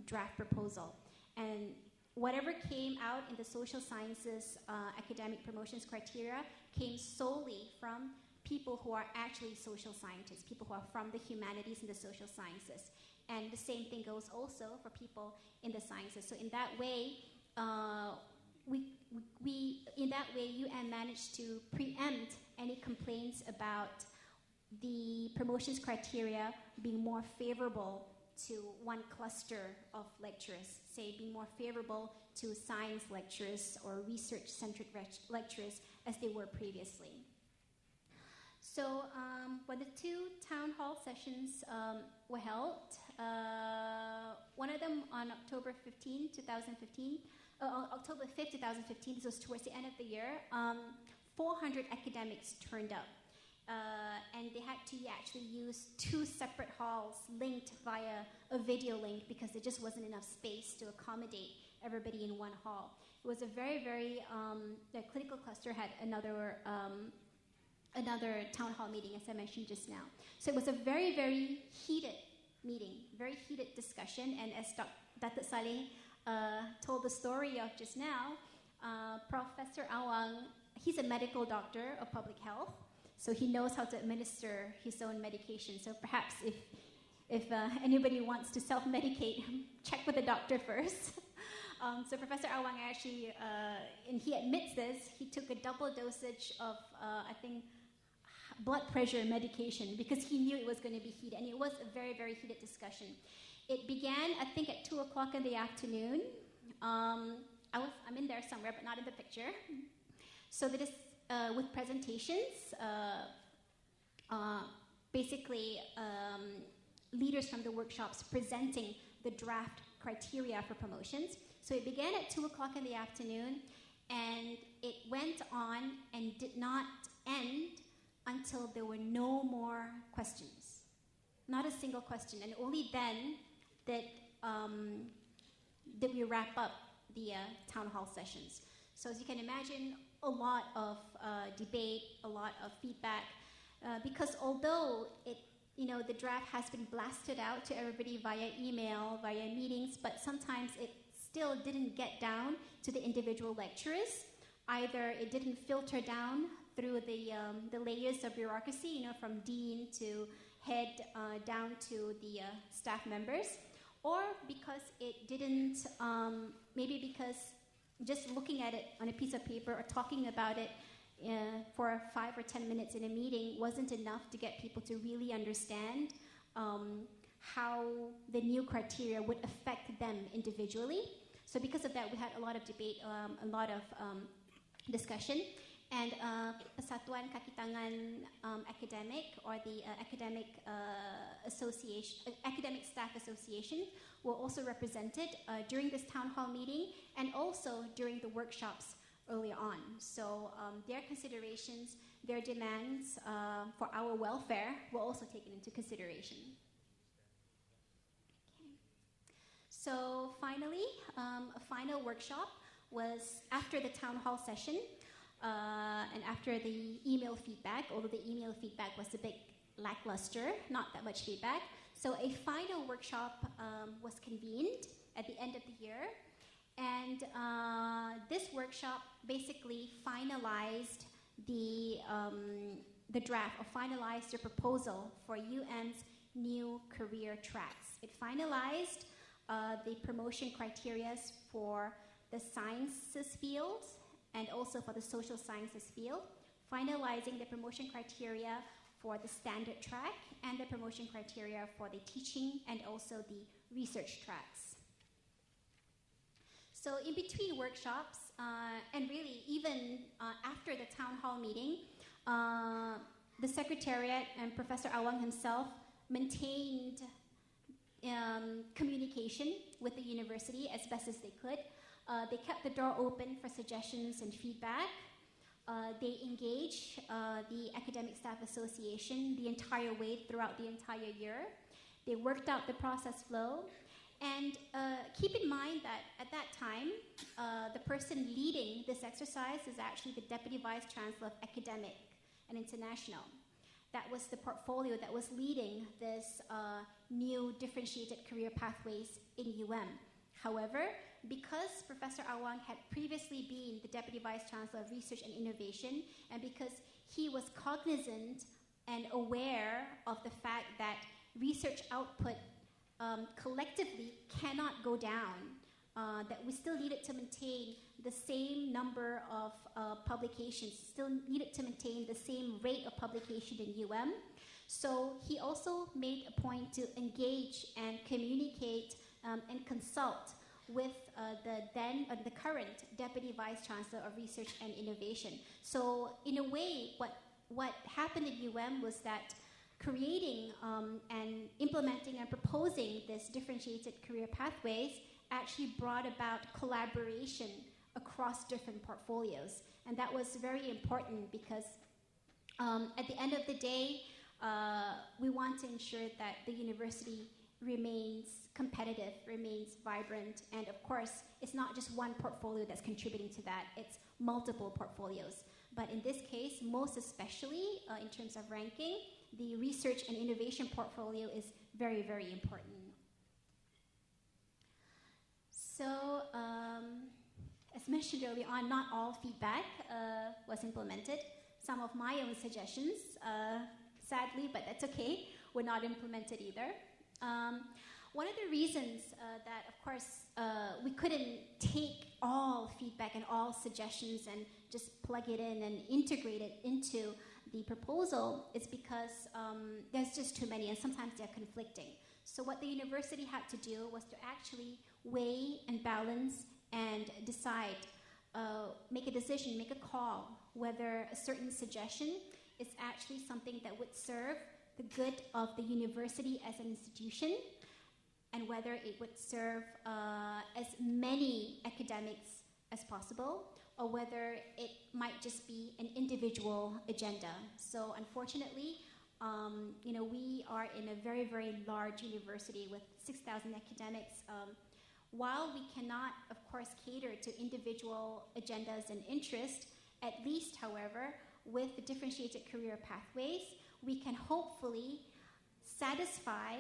draft proposal. And whatever came out in the social sciences academic promotions criteria came solely from people who are actually social scientists, people who are from the humanities and the social sciences. And the same thing goes also for people in the sciences. So in that way, UM managed to preempt any complaints about the promotions criteria being more favorable to one cluster of lecturers, say being more favorable to science lecturers or research-centric lecturers as they were previously. So when the 2 town hall sessions were held, one of them on October 5th, 2015, this was towards the end of the year, 400 academics turned up. And they had to actually use 2 separate halls linked via a video link because there just wasn't enough space to accommodate everybody in one hall. It was a very, very, the clinical cluster had another town hall meeting, as I mentioned just now. So it was a very, very heated meeting, very heated discussion, and as Dr. Saleh told the story of just now, Professor Awang, he's a medical doctor of public health, so he knows how to administer his own medication. So perhaps if anybody wants to self-medicate, check with the doctor first. So Professor Awang actually, and he admits this, he took a double dosage of, I think, blood pressure medication because he knew it was going to be heated, and it was a very, very heated discussion. It began, I think, at 2 o'clock in the afternoon. I'm in there somewhere, but not in the picture. So that is with presentations, basically leaders from the workshops presenting the draft criteria for promotions. So it began at 2 o'clock in the afternoon, and it went on and did not end until there were no more questions. Not a single question, and only then that we wrap up the town hall sessions. So as you can imagine, a lot of debate, a lot of feedback, because although the draft has been blasted out to everybody via email, via meetings, but sometimes it still didn't get down to the individual lecturers. Either it didn't filter down through the layers of bureaucracy, from dean to head down to the staff members, or because it didn't, maybe because just looking at it on a piece of paper or talking about it for 5 or 10 minutes in a meeting wasn't enough to get people to really understand how the new criteria would affect them individually. So because of that, we had a lot of debate, a lot of discussion, and Persatuan Kaki Tangan Academic, or the Academic Association, Academic Staff Association, were also represented during this town hall meeting and also during the workshops earlier on. So their considerations, their demands for our welfare were also taken into consideration. Okay. So finally, a final workshop was after the town hall session and after the email feedback, although the email feedback was a bit lackluster, not that much feedback. So a final workshop was convened at the end of the year. And this workshop basically finalized the draft, or finalized the proposal for UM's new career tracks. It finalized the promotion criteria for the sciences field and also for the social sciences field, finalizing the promotion criteria for the standard track and the promotion criteria for the teaching and also the research tracks. So in between workshops, and really even after the town hall meeting, the Secretariat and Professor Awang himself maintained communication with the university as best as they could. They kept the door open for suggestions and feedback. They engaged the Academic Staff Association the entire way throughout the entire year. They worked out the process flow. And keep in mind that at that time, the person leading this exercise is actually the Deputy Vice Chancellor of Academic and International. That was the portfolio that was leading this new differentiated career pathways in UM. However, because Professor Awang had previously been the Deputy Vice Chancellor of Research and Innovation, and because he was cognizant and aware of the fact that research output collectively cannot go down, that we still needed to maintain the same number of publications, still needed to maintain the same rate of publication in UM. So he also made a point to engage and communicate and consult with the current Deputy Vice Chancellor of Research and Innovation. So in a way, what happened in UM was that creating and implementing and proposing this differentiated career pathways actually brought about collaboration across different portfolios. And that was very important because at the end of the day, we want to ensure that the university remains competitive, remains vibrant, and of course, it's not just one portfolio that's contributing to that, it's multiple portfolios. But in this case, most especially in terms of ranking, the research and innovation portfolio is very, very important. So, as mentioned earlier on, not all feedback was implemented. Some of my own suggestions, sadly, but that's okay, were not implemented either. One of the reasons that, of course, we couldn't take all feedback and all suggestions and just plug it in and integrate it into the proposal is because there's just too many, and sometimes they're conflicting. So what the university had to do was to actually weigh and balance and decide, make a decision, make a call, whether a certain suggestion is actually something that would serve the good of the university as an institution, and whether it would serve as many academics as possible, or whether it might just be an individual agenda. So unfortunately, we are in a very, very large university with 6,000 academics. While we cannot, of course, cater to individual agendas and interests, at least, however, with the differentiated career pathways, we can hopefully satisfy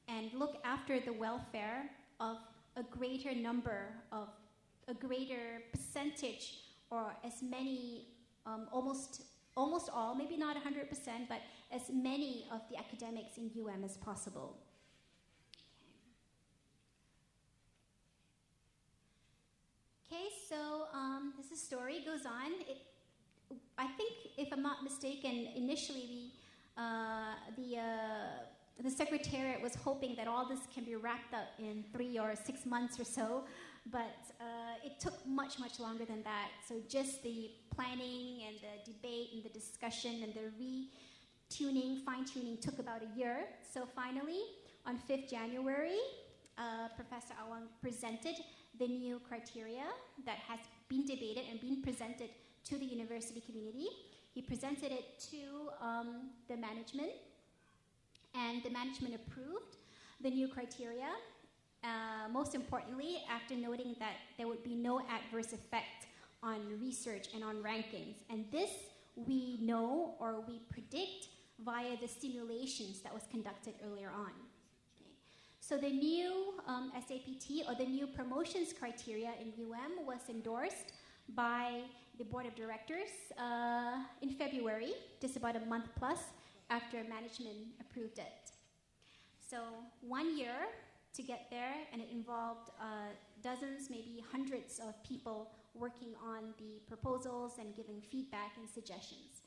and look after the welfare of a greater number of a greater percentage, or as many, almost all, maybe not 100%, but as many of the academics in UM as possible. Okay, so this story goes on. I think, if I'm not mistaken, initially the Secretariat was hoping that all this can be wrapped up in 3 or 6 months or so, but it took much, much longer than that. So just the planning and the debate and the discussion and the fine-tuning took about a year. So finally, on 5th January, Professor Awang presented the new criteria that has been debated and been presented to the university community. He presented it to the management, and the management approved the new criteria. Most importantly, after noting that there would be no adverse effect on research and on rankings. And this we know, or we predict, via the simulations that was conducted earlier on. Okay. So the new SAPT, or the new promotions criteria in UM, was endorsed by the board of directors in February, just about a month plus after management approved it. So 1 year to get there, and it involved dozens, maybe hundreds of people working on the proposals and giving feedback and suggestions.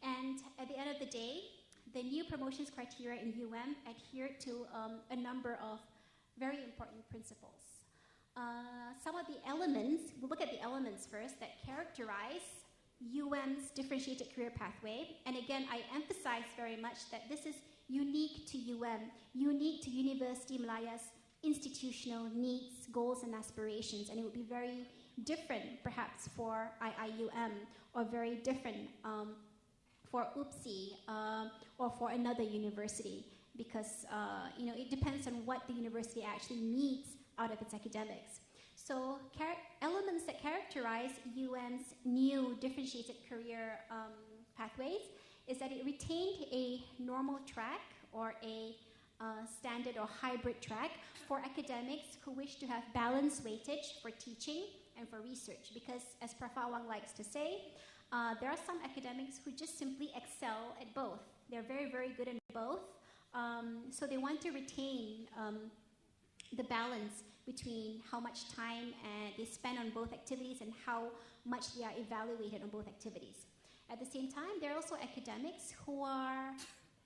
And at the end of the day, the new promotions criteria in UM adhered to a number of very important principles. Some of the elements, we'll look at the elements first, that characterize UM's differentiated career pathway. And again, I emphasize very much that this is unique to UM, unique to University Malaya's institutional needs, goals, and aspirations. And it would be very different, perhaps, for IIUM, or very different for UPSI, or for another university, because it depends on what the university actually needs out of its academics. So elements that characterize UM's new differentiated career pathways is that it retained a normal track, or a standard or hybrid track for academics who wish to have balanced weightage for teaching and for research. Because, as Prof. Awang likes to say, there are some academics who just simply excel at both. They're very, very good in both. So they want to retain the balance between how much time they spend on both activities and how much they are evaluated on both activities. At the same time, there are also academics who are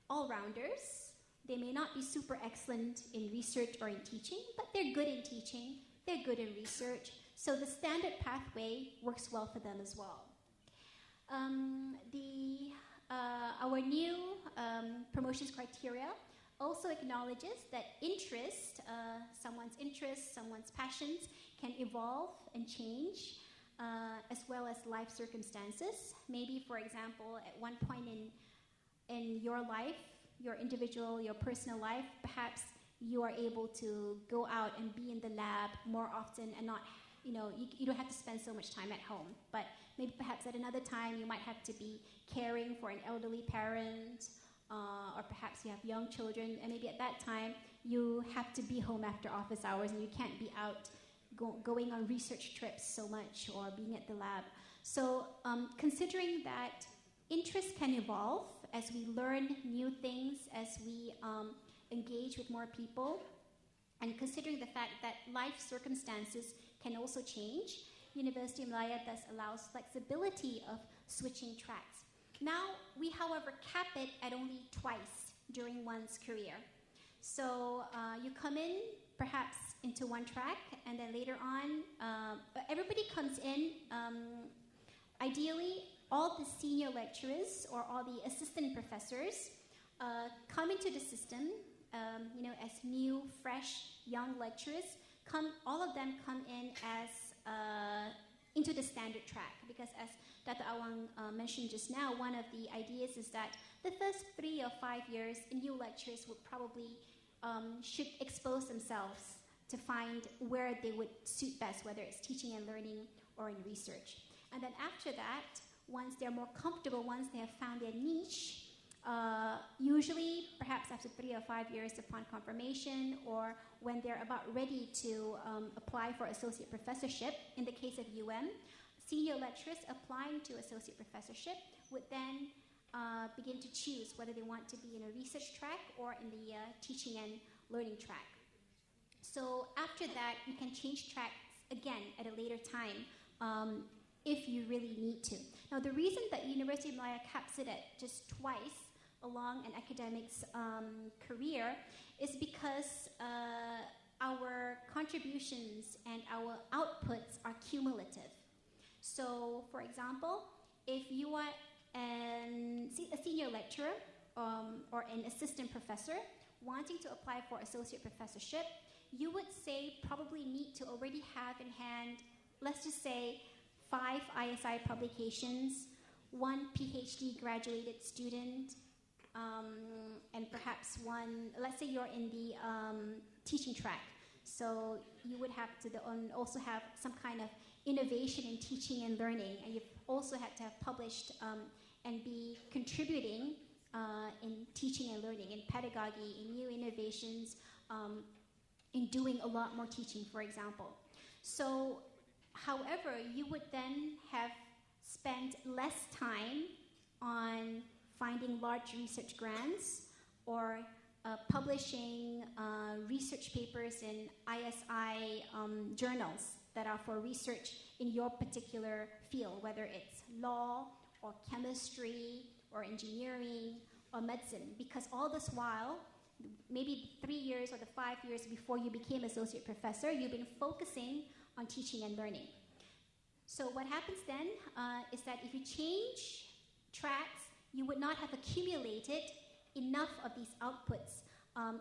all-rounders. They may not be super excellent in research or in teaching, but they're good in teaching, they're good in research, so the standard pathway works well for them as well. Our new promotions criteria also acknowledges that someone's passions can evolve and change, as well as life circumstances. Maybe, for example, at one point in your life, your individual, your personal life, perhaps you are able to go out and be in the lab more often and not, you don't have to spend so much time at home. But maybe perhaps at another time you might have to be caring for an elderly parent, or perhaps you have young children, and maybe at that time you have to be home after office hours and you can't be out going on research trips so much, or being at the lab. So considering that interests can evolve as we learn new things, as we engage with more people, And considering the fact that life circumstances can also change, University of Malaya thus allows flexibility of switching tracks. Now, we, however, cap it at only twice during one's career. So you come in, perhaps into one track, and then later on, everybody comes in. Ideally, all the senior lecturers or all the assistant professors come into the system, as new, fresh, young lecturers. All of them come in as into the standard track, because as Dr. Awang mentioned just now, one of the ideas is that the first 3 or 5 years, new lecturers would probably should expose themselves to find where they would suit best, whether it's teaching and learning or in research. And then after that, once they're more comfortable, once they have found their niche, usually perhaps after 3 or 5 years upon confirmation, or when they're about ready to apply for associate professorship, in the case of UM, senior lecturers applying to associate professorship would then begin to choose whether they want to be in a research track or in the teaching and learning track. So after that, you can change tracks again at a later time if you really need to. Now, the reason that University of Malaya caps it at just twice along an academic's career is because our contributions and our outputs are cumulative. So, for example, if you are a senior lecturer or an assistant professor wanting to apply for associate professorship, you would say probably need to already have in hand, let's just say, 5 ISI publications, 1 PhD graduated student, and perhaps one, let's say you're in the teaching track. So you would have to also have some kind of innovation in teaching and learning, and you've also had to have published and be contributing in teaching and learning, in pedagogy, in new innovations, in doing a lot more teaching, for example. So, however, you would then have spent less time on finding large research grants or publishing research papers in ISI journals that are for research in your particular field, whether it's law or chemistry or engineering or medicine, because all this while, maybe 3 years or the 5 years before you became associate professor, you've been focusing on teaching and learning. So what happens then is that if you change tracks, you would not have accumulated enough of these outputs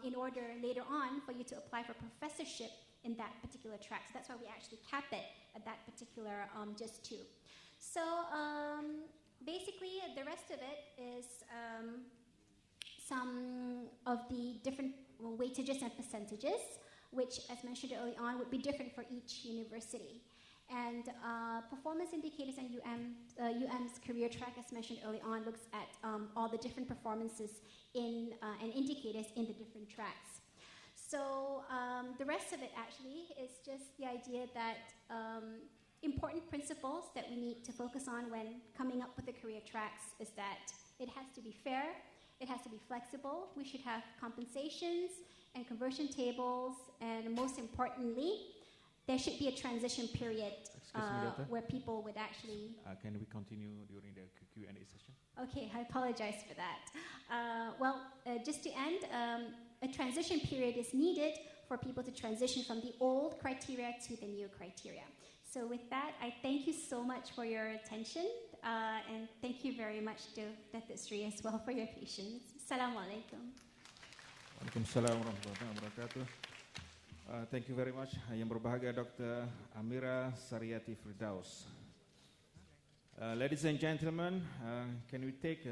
in order later on for you to apply for professorship in that particular track. So that's why we actually cap it at that particular just 2. So basically the rest of it is some of the different weightages and percentages, which, as mentioned early on, would be different for each university. And performance indicators and UM's career track, as mentioned early on, looks at all the different performances and indicators in the different tracks. So the rest of it actually is just the idea that important principles that we need to focus on when coming up with the career tracks is that it has to be fair, it has to be flexible, we should have compensations and conversion tables, and most importantly, there should be a transition period where people would actually... Can we continue during the Q&A session? Okay, I apologize for that. Just to end, a transition period is needed for people to transition from the old criteria to the new criteria. So with that, I thank you so much for your attention, and thank you very much to Dr. Sri as well for your patience. Assalamualaikum. Waalaikumsalam warahmatullahi wabarakatuh. Thank you very much, Yang Berbahagia Dr. Amira Saryati Firdaus. Ladies and gentlemen, can we take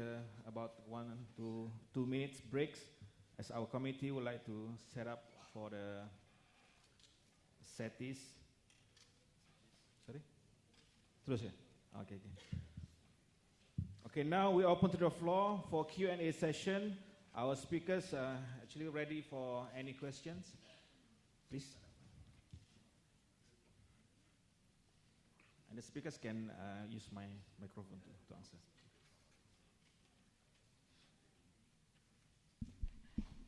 about 1 to 2 minutes breaks, as our committee would like to set up for the settees. Sorry? Terus ya? Okay. Okay, now we open to the floor for Q&A session. Our speakers are actually ready for any questions. Please. And the speakers can use my microphone to answer.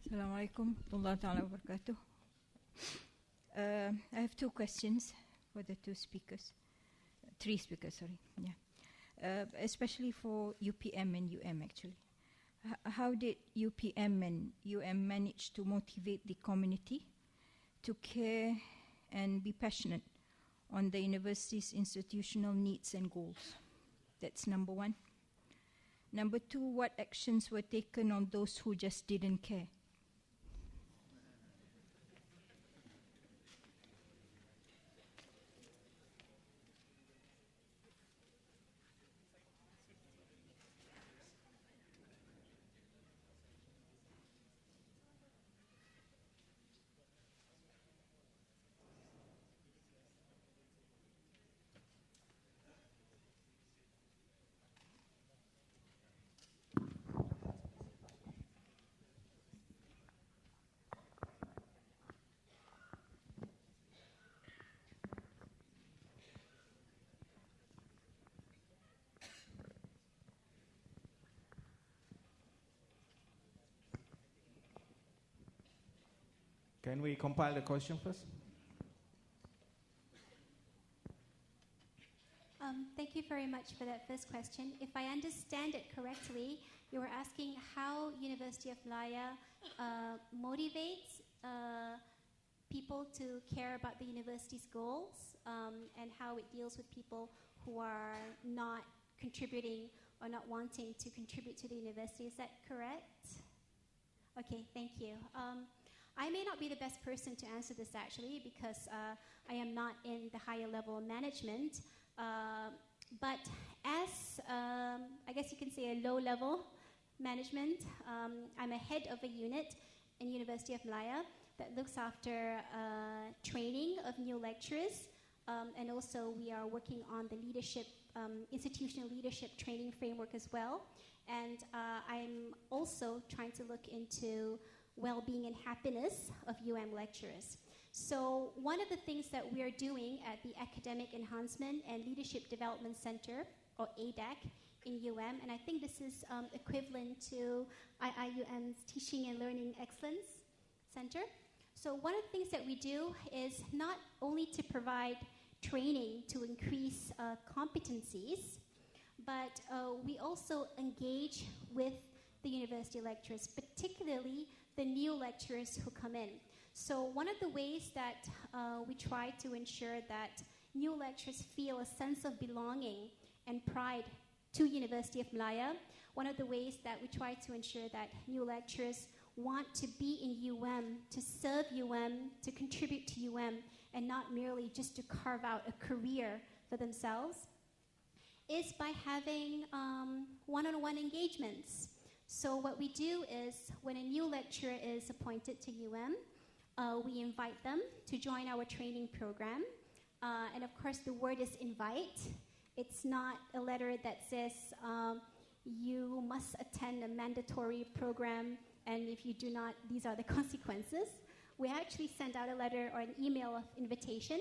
Assalamualaikum warahmatullahi wabarakatuh. I have two questions for the three speakers, sorry. Yeah. Especially for UPM and UM, actually. How did UPM and UM manage to motivate the community to care and be passionate on the university's institutional needs and goals? That's number one. Number two, what actions were taken on those who just didn't care? Can we compile the question first? Thank you very much for that first question. If I understand it correctly, you were asking how University of Malaya motivates people to care about the university's goals and how it deals with people who are not contributing or not wanting to contribute to the university. Is that correct? Okay, thank you. I may not be the best person to answer this actually because I am not in the higher level management, but as I guess you can say a low level management, I'm a head of a unit in University of Malaya that looks after training of new lecturers, and also we are working on the leadership, institutional leadership training framework as well, and I'm also trying to look into well-being and happiness of UM lecturers. So one of the things that we are doing at the Academic Enhancement and Leadership Development Center, or ADAC, in UM, and I think this is equivalent to IIUM's Teaching and Learning Excellence Center. So one of the things that we do is not only to provide training to increase competencies, but we also engage with the university lecturers, particularly the new lecturers who come in. So one of the ways that we try to ensure that new lecturers feel a sense of belonging and pride to University of Malaya, one of the ways that we try to ensure that new lecturers want to be in UM, to serve UM, to contribute to UM, and not merely just to carve out a career for themselves, is by having one-on-one engagements. So what we do is, when a new lecturer is appointed to UM, we invite them to join our training program. And of course, the word is invite. It's not a letter that says you must attend a mandatory program, and if you do not, these are the consequences. We actually send out a letter or an email of invitation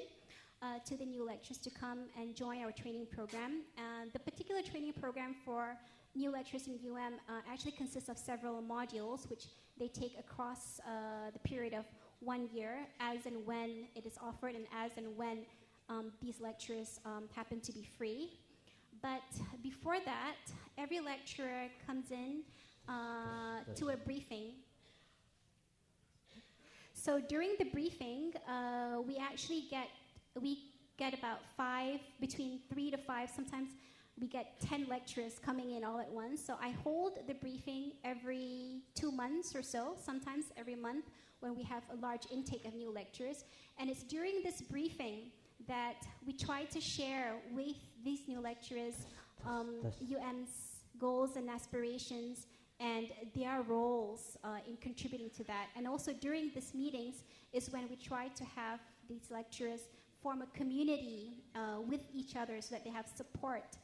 to the new lecturers to come and join our training program. And the particular training program for new lecturers in UM actually consists of several modules, which they take across the period of 1 year, as and when it is offered and as and when these lectures happen to be free. But before that, every lecturer comes in to a briefing. So during the briefing, we actually get about between 3 to 5, sometimes we get 10 lecturers coming in all at once. So I hold the briefing every 2 months or so, sometimes every month, when we have a large intake of new lecturers. And it's during this briefing that we try to share with these new lecturers UM's goals and aspirations and their roles in contributing to that. And also during these meetings is when we try to have these lecturers form a community with each other so that they have support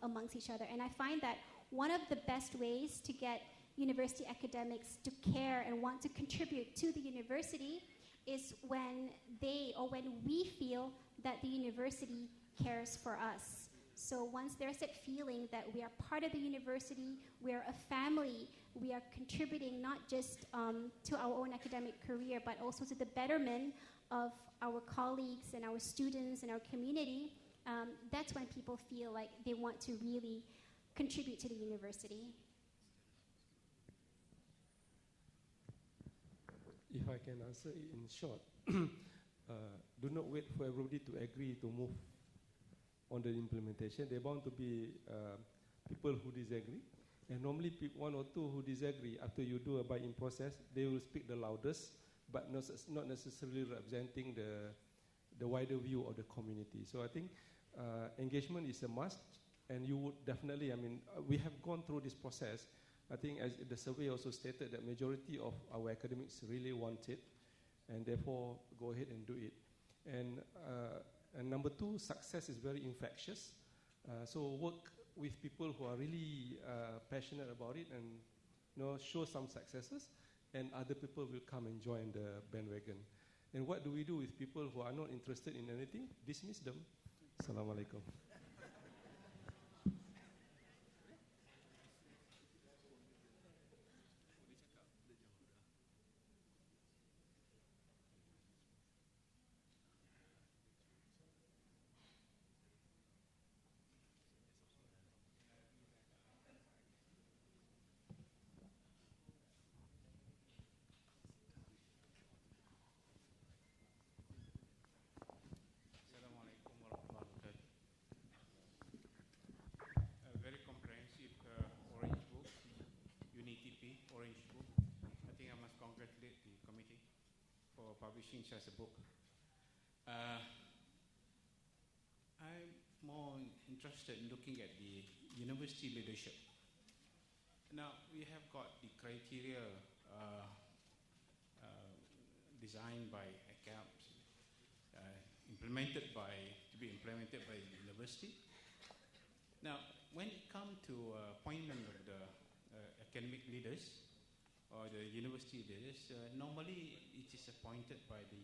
amongst each other. And I find that one of the best ways to get university academics to care and want to contribute to the university is when we feel that the university cares for us. So once there's that feeling that we are part of the university, we're a family, we are contributing not just to our own academic career, but also to the betterment of our colleagues and our students and our community, that's when people feel like they want to really contribute to the university. If I can answer it in short, do not wait for everybody to agree to move on the implementation. There are bound to be people who disagree. And normally one or two who disagree, after you do a buy-in process, they will speak the loudest, but not necessarily representing the wider view of the community. So I think engagement is a must, and you would definitely, I mean, we have gone through this process. I think as the survey also stated that majority of our academics really want it, and therefore go ahead and do it. And number two, success is very infectious. So work with people who are really passionate about it and show some successes, and other people will come and join the bandwagon. And what do we do with people who are not interested in anything? Dismiss them. Assalamualaikum. UniTP, Orange Book. I think I must congratulate the committee for publishing such a book. I'm more interested in looking at the university leadership. Now, we have got the criteria designed by ACAPS, to be implemented by the university. Now, when it comes to appointment of the academic leaders or the university leaders, normally it is appointed by the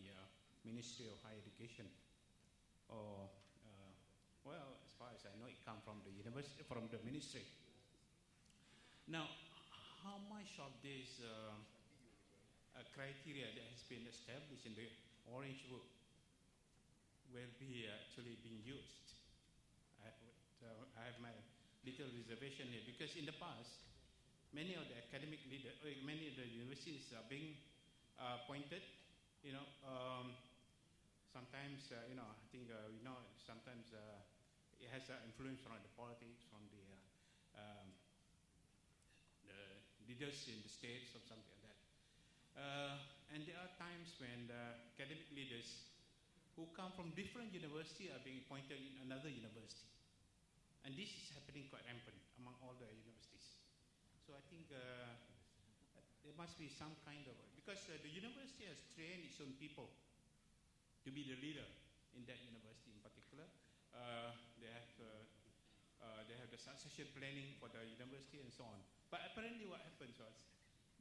Ministry of Higher Education, or well, as far as I know, it comes from the university, from the ministry. Now, how much of this criteria that has been established in the Orange Book will be actually being used? I have my little reservation here, because in the past, many of the academic leaders, many of the universities are being appointed. Sometimes, I think sometimes it has influence from the politics, from the leaders in the states or something like that. And there are times when the academic leaders who come from different universities are being appointed in another university. And this is happening quite rampant among all the universities. So I think there must be some kind of, because the university has trained its own people to be the leader in that university in particular. They have the succession planning for the university and so on. But apparently what happens was,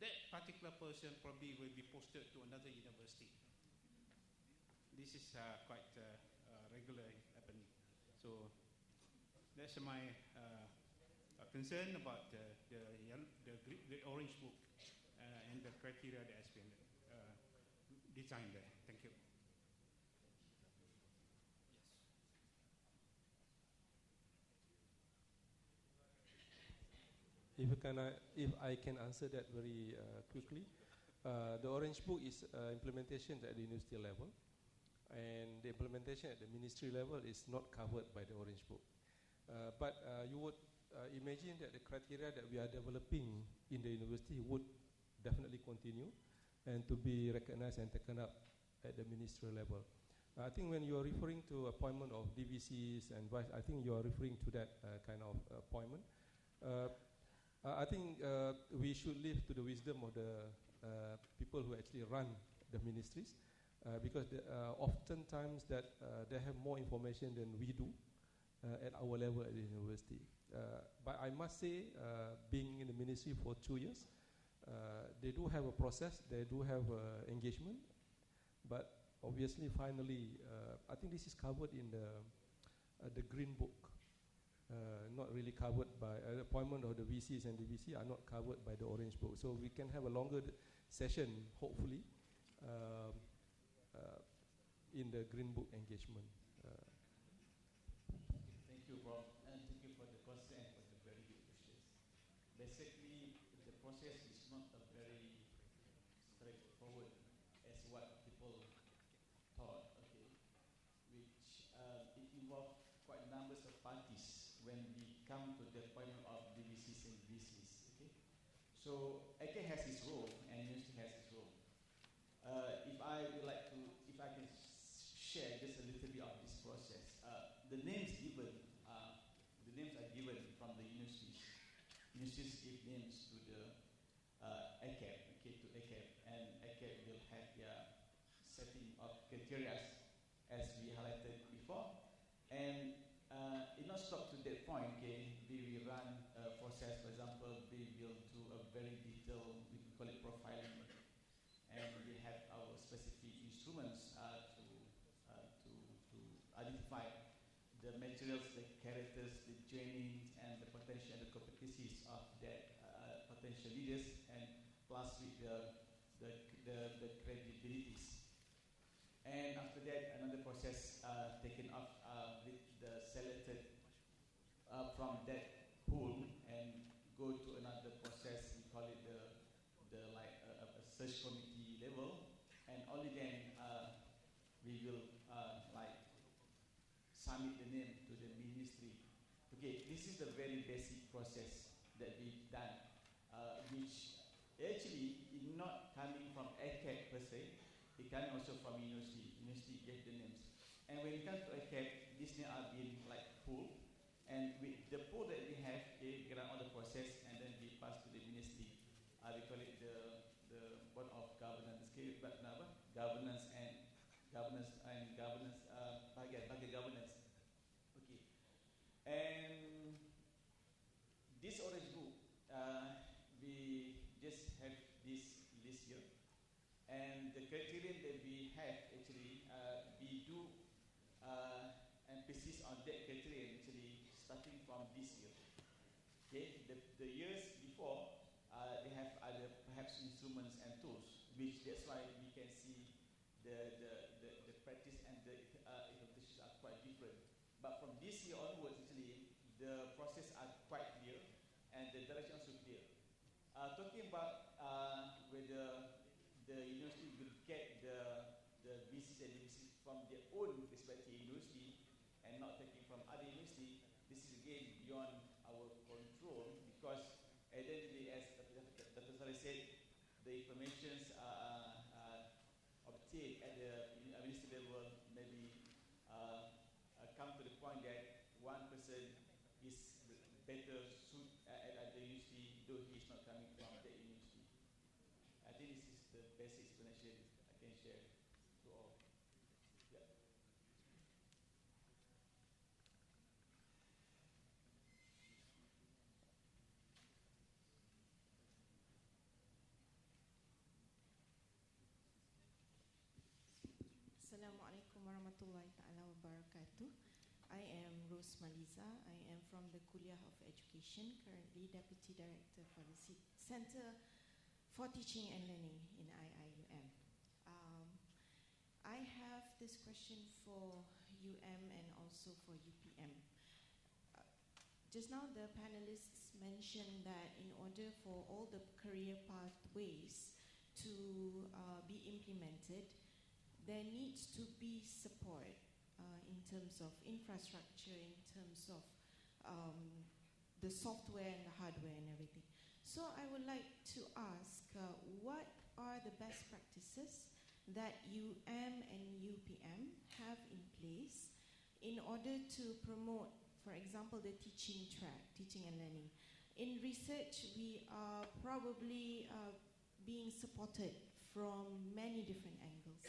that particular person probably will be posted to another university. This is quite regular happening. So that's my concern about the Orange Book and the criteria that has been designed there. Thank you. If I can answer that very quickly, the Orange Book is implementation at the university level, and the implementation at the ministry level is not covered by the Orange Book. But you would imagine that the criteria that we are developing in the university would definitely continue and to be recognized and taken up at the ministerial level. I think when you are referring to appointment of DVCs and vice, I think you are referring to that kind of appointment. I think we should leave to the wisdom of the people who actually run the ministries, because oftentimes that they have more information than we do at our level at the university. But I must say, being in the ministry for 2 years, they do have a process, they do have engagement, but obviously finally, I think this is covered in the Green Book. not really covered by the appointment of the VCs and DVC are not covered by the Orange Book. So we can have a longer session, hopefully, in the Green Book engagement. Thank you, Prof. And thank you for the question and for the very good questions. Basically, the process is not a very straightforward as what people thought, okay, which it involves quite numbers of parties when we come to the appointment of DVCs and VCs, okay. So, AK has its role and university has its role. If I would like to, if I can share just a little bit of this process. The names are given from the universities. Universities give names to the ACAP, okay, to ACAP, and ACAP will have their setting of criteria as we highlighted before. And it not stop to that point, okay, we will run a process, for example, we will do a very detailed, we can call it profiling, and we have our specific instruments to identify the materials, the characters, the trainings, and the potential and the competencies of that potential leaders, and plus with the credibilities. And after that, another process taken up with the selected from that pool and go to another process. We call it the like a search committee level, and only then we will like submit the name to the ministry. Okay, this is the very basic process that we've done, which actually is not coming from ACAP per se. It comes also from university. University gave the names, and when it comes to ACAP, these names are being like pooled, and with the pool that we have, okay, we run all the process, and then we pass to the ministry. We call it the board of governance, okay, but governance bagai governance. Okay, and this Orange Book, we just have this list here, and the criterion that we have actually, we do emphasis on that criterion actually starting from this year. Okay, the years before, they have other perhaps instruments and tools, which that's why we can see the practice and the implementations are quite different. But from this year onwards, actually, the process are quite clear and the direction also clear. Talking about whether the university will get the VCs and DVCs from their own respective university and not taking from other university, this is again beyond our control, because at the end of the day, as Dr. Saleh said, the information obtained at the ministry level maybe come to the point that one person is better suited at the university, though he is not coming from the university. I think this is the basic explanation I can share to all. Yeah. Assalamualaikum warahmatullahi ta'ala wabarakatuh. I am Rose Maliza. I am from the Kuliah of Education, currently Deputy Director for the Center for Teaching and Learning in IIUM. I have this question for UM and also for UPM. Just now the panelists mentioned that in order for all the career pathways to be implemented, there needs to be support in terms of infrastructure, in terms of the software and the hardware and everything. So I would like to ask, what are the best practices that UM and UPM have in place in order to promote, for example, the teaching track, teaching and learning? In research, we are probably being supported from many different angles.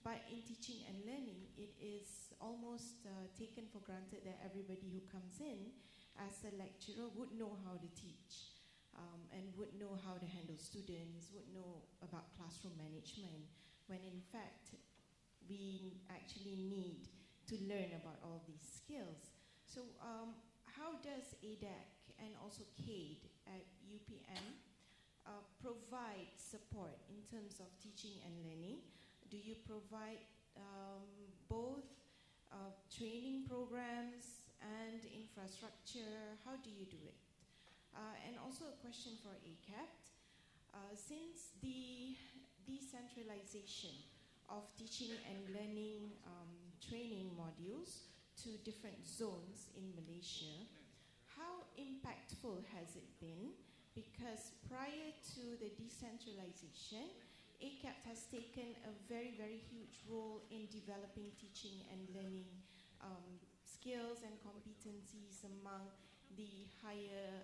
But in teaching and learning, it is almost taken for granted that everybody who comes in as a lecturer would know how to teach and would know how to handle students, would know about classroom management, when in fact we actually need to learn about all these skills. So how does ADAC and also CADE at UPM provide support in terms of teaching and learning? Do you provide both training programs and infrastructure? How do you do it? And also a question for ACAPT. Since the decentralization of teaching and learning training modules to different zones in Malaysia, how impactful has it been? Because prior to the decentralization, ACAPT has taken a very, very huge role in developing teaching and learning skills and competencies among the higher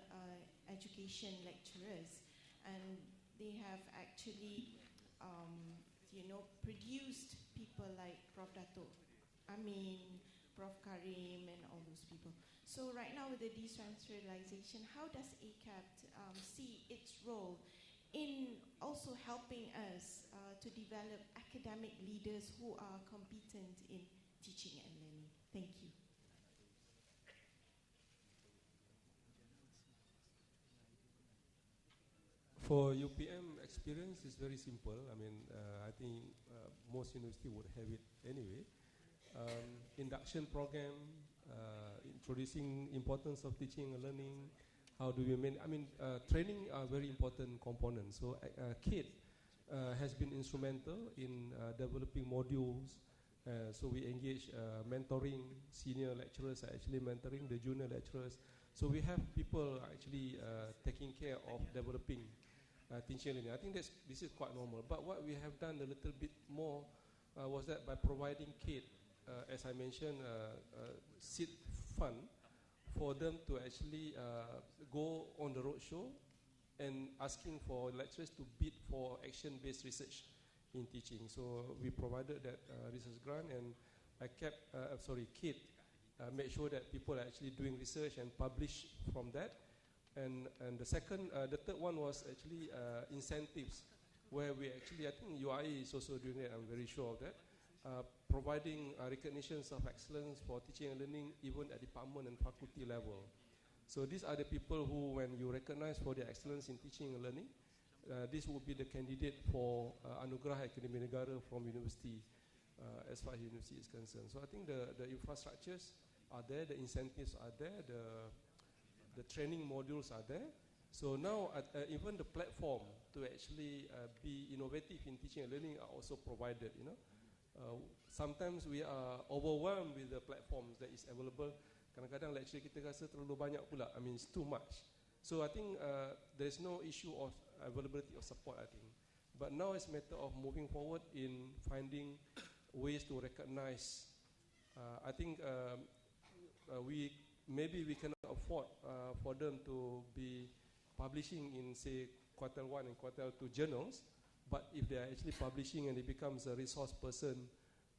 education lecturers. And they have actually, produced people like Prof. Dato, Prof. Karim and all those people. So right now with the decentralization, how does ACAPT see its role in also helping us to develop academic leaders who are competent in teaching and learning? Thank you. For UPM experience is very simple. I think most universities would have it anyway. Induction program, introducing importance of teaching and learning. How do we training are very important components. So CADE has been instrumental in developing modules. So we engage mentoring. Senior lecturers are actually mentoring the junior lecturers. So we have people actually taking care of developing teaching and learning. I think this is quite normal. But what we have done a little bit more was that by providing CADE, as I mentioned, seed fund for them to actually go on the roadshow and asking for lecturers to bid for action-based research in teaching. So we provided that research grant, and I kept, CADE made sure that people are actually doing research and publish from that. And the third one was actually incentives, where we actually, I think UIE is also doing it, I'm very sure of that, providing recognitions of excellence for teaching and learning even at department and faculty level. So these are the people who, when you recognize for their excellence in teaching and learning, this would be the candidate for Anugerah Akademi Negara from university, as far as university is concerned. So I think the infrastructures are there, the incentives are there, the training modules are there. So now even the platform to actually be innovative in teaching and learning are also provided. Sometimes we are overwhelmed with the platforms that is available. Kadang-kadang lecture kita rasa terlalu banyak pula. It's too much. So I think there is no issue of availability of support, I think. But now it's a matter of moving forward in finding ways to recognize. I think maybe we cannot afford for them to be publishing in, say, quartile 1 and quartile 2 journals, but if they are actually publishing and it becomes a resource person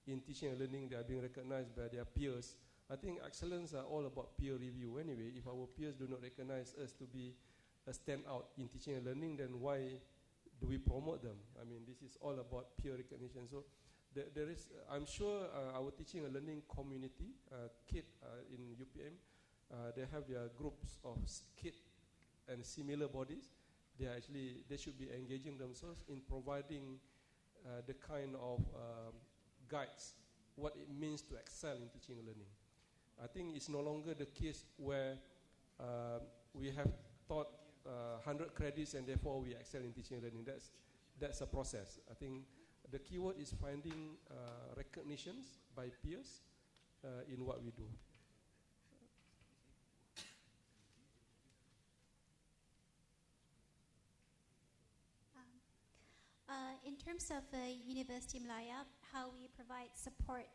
in teaching and learning, they are being recognized by their peers. I think excellence are all about peer review anyway. If our peers do not recognize us to be a standout in teaching and learning, then why do we promote them? This is all about peer recognition. So there is, I'm sure our teaching and learning community, CADE in UPM, they have their groups of CADE and similar bodies. They should be engaging themselves in providing the kind of guides, what it means to excel in teaching and learning. I think it's no longer the case where we have taught 100 credits and therefore we excel in teaching and learning. That's a process. I think the keyword is finding recognitions by peers in what we do. In terms of University Malaya, how we provide support,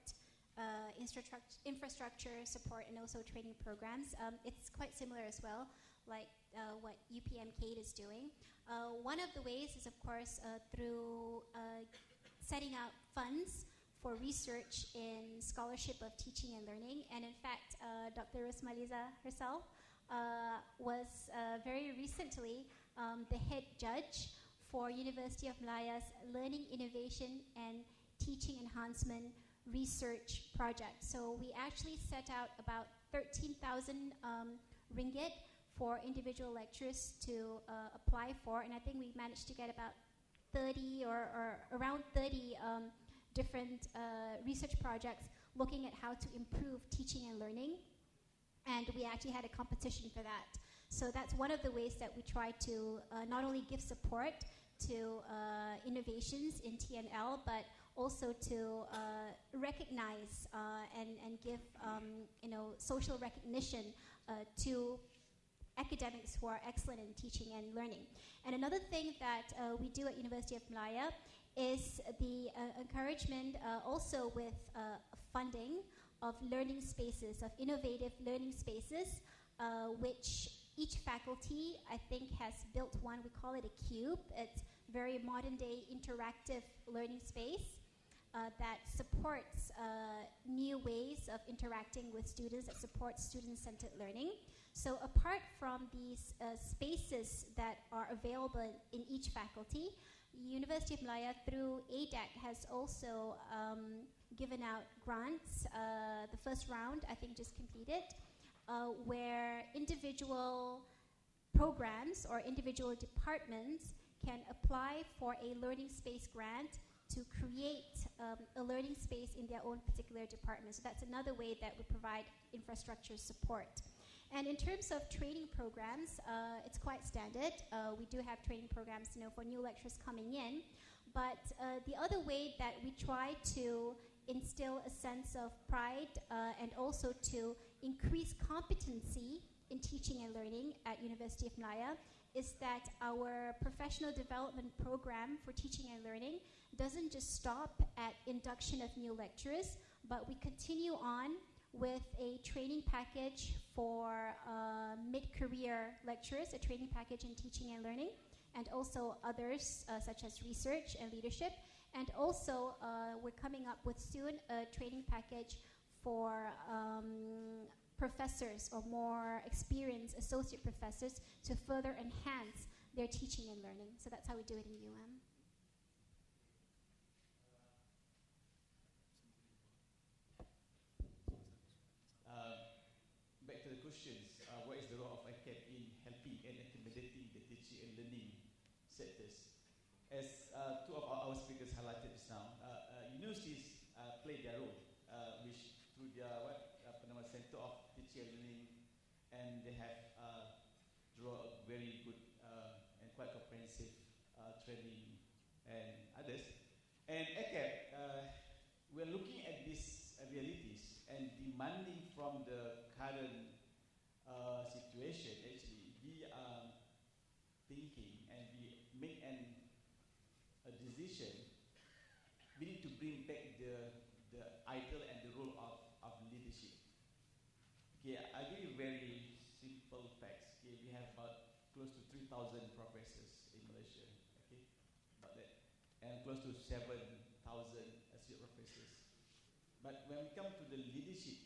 infrastructure support, and also training programs, it's quite similar as well, like what UPM CADE is doing. One of the ways is, of course, through setting out funds for research in scholarship of teaching and learning. And in fact, Dr. Rosmaliza herself was very recently the head judge for University of Malaya's Learning Innovation and Teaching Enhancement Research Project. So we actually set out about 13,000 ringgit for individual lecturers to apply for, and I think we managed to get about 30 or around 30 different research projects looking at how to improve teaching and learning, and we actually had a competition for that. So that's one of the ways that we try to not only give support to innovations in TNL, but also to recognize and give social recognition to academics who are excellent in teaching and learning. And another thing that we do at University of Malaya is the encouragement also with funding of learning spaces, of innovative learning spaces, which each faculty, I think, has built one. We call it a cube. It's very modern day interactive learning space that supports new ways of interacting with students, that supports student-centered learning. So apart from these spaces that are available in each faculty, University of Malaya through ADAC has also given out grants. The first round, I think, just completed, where individual programs or individual departments can apply for a learning space grant to create a learning space in their own particular department. So that's another way that we provide infrastructure support. And in terms of training programs, it's quite standard. We do have training programs, for new lecturers coming in. But the other way that we try to instill a sense of pride and also to increase competency in teaching and learning at University of Malaya is that our professional development program for teaching and learning doesn't just stop at induction of new lecturers, but we continue on with a training package for mid-career lecturers, a training package in teaching and learning, and also others such as research and leadership. And also, we're coming up with soon a training package for professors or more experienced associate professors to further enhance their teaching and learning. So that's how we do it in UM. Back to the questions, what is the role of ICAP in helping and accommodating the teaching and learning sectors? As two of our speakers highlighted just now, universities play their role, which through their Center of Teaching and Learning, and they have draw a very good and quite comprehensive training and others. And ICAP, we're looking at these realities and demanding from the current situation. Actually, we are thinking and we make a decision. We need to bring back the idol and the role of leadership. Okay, I'll give you very simple facts. Okay, we have about close to 3,000 professors in Malaysia. Okay, about that, and close to 7,000 associate professors. But when we come to the leadership,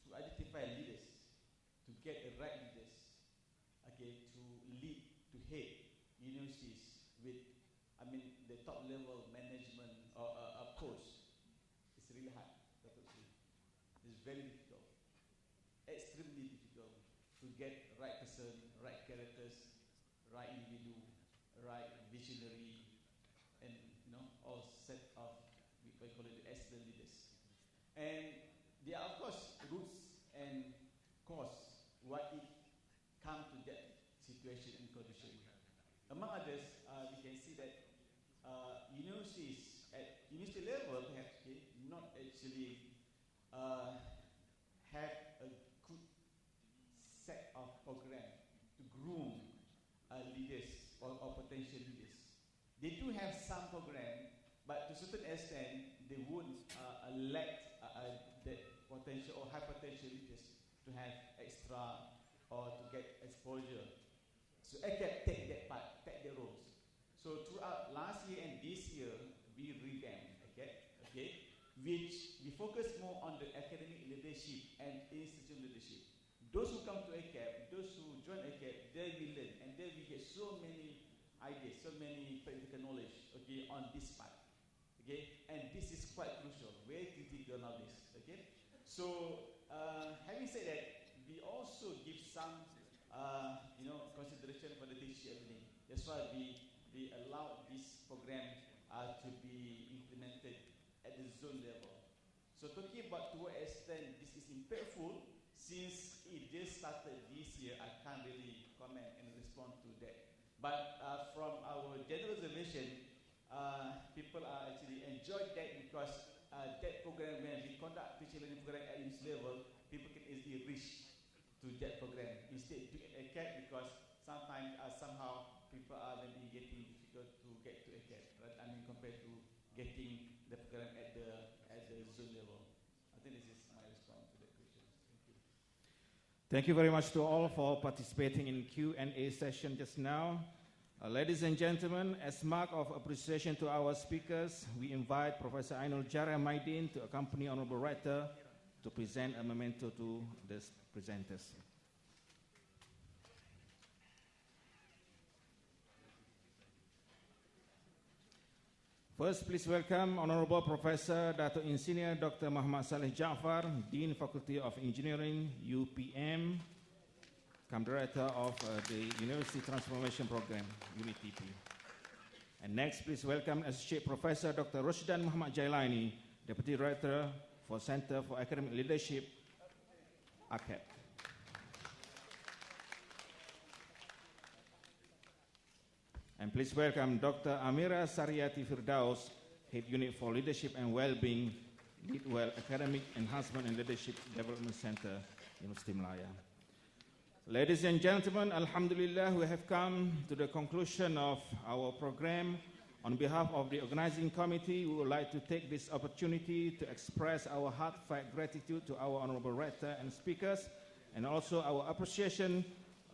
to identify leaders, to get the right leaders, okay, to lead, to head universities with, the top level management or post, it's really hard. It's very difficult, extremely difficult to get right person, right characters, right individual, right visionary, and all set of we call it the excellent leaders. And there are of course roots and cause why it come to that situation and condition. Among others, we can see that universities at university level have not actually have a good set of program to groom leaders or potential leaders. They do have some program, but to a certain extent, they won't elect the potential or high potential leaders to have extra or to get exposure. So ICAP take that part, take the roles. So throughout last year and this year, we revamped ICAP, which we focus more on the academic leadership and institutional leadership. Those who come to ICAP, those who join ICAP, they will learn, and they will get so many ideas, so many practical knowledge, on this part, and this is quite crucial, very critical nowadays, So having said that, we also give some, consideration for the teacher evening. That's why we allowed this program to be implemented at the zone level. So talking about to what extent this is impactful, since it just started this year, I can't really comment and respond to that. But from our general observation, people are actually enjoyed that because that program, when we conduct teacher learning program at this level, people can easily reach to that program instead to ACAD, because sometimes somehow people are maybe getting difficult to get to ACAD, right? I mean, compared to getting the program at the zone level. I think this is my response to that question. Thank you. Thank you very much to all for participating in Q&A session just now. Ladies and gentlemen, as mark of appreciation to our speakers, we invite Professor Ainul Jara Maidin to accompany Honorable Rector to present a memento to the presenters. First, please welcome Honorable Professor Dato Engineer Dr. Muhammad Saleh Jaafar, Dean Faculty of Engineering, UPM, Director of the University Transformation Program, UniTP. And next, please welcome Associate Professor Dr. Rosdan Muhammad Jailani, Deputy Director for Center for Academic Leadership, ACAD. And please welcome Dr. Amira Sariati Firdaus, Head Unit for Leadership and Wellbeing, Leadwell Academic Enhancement and Leadership Development Center, University Malaya. Ladies and gentlemen, Alhamdulillah, we have come to the conclusion of our program. On behalf of the organizing committee, we would like to take this opportunity to express our heartfelt gratitude to our Honorable Rector and speakers, and also our appreciation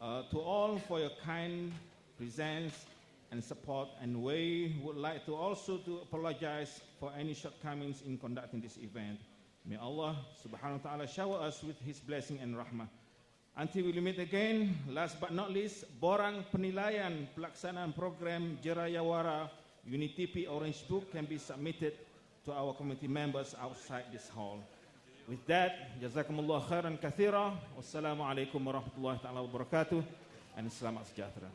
to all for your kind presence and support. And we would like to also to apologize for any shortcomings in conducting this event. May Allah subhanahu wa ta'ala shower us with His blessing and rahmah. Until we meet again, last but not least, borang penilaian pelaksanaan program Jerayawara UniTP Orange Book can be submitted to our committee members outside this hall. With that, jazakumullah khairan kathira. Wassalamualaikum warahmatullahi ta'ala wabarakatuh. And selamat sejahtera.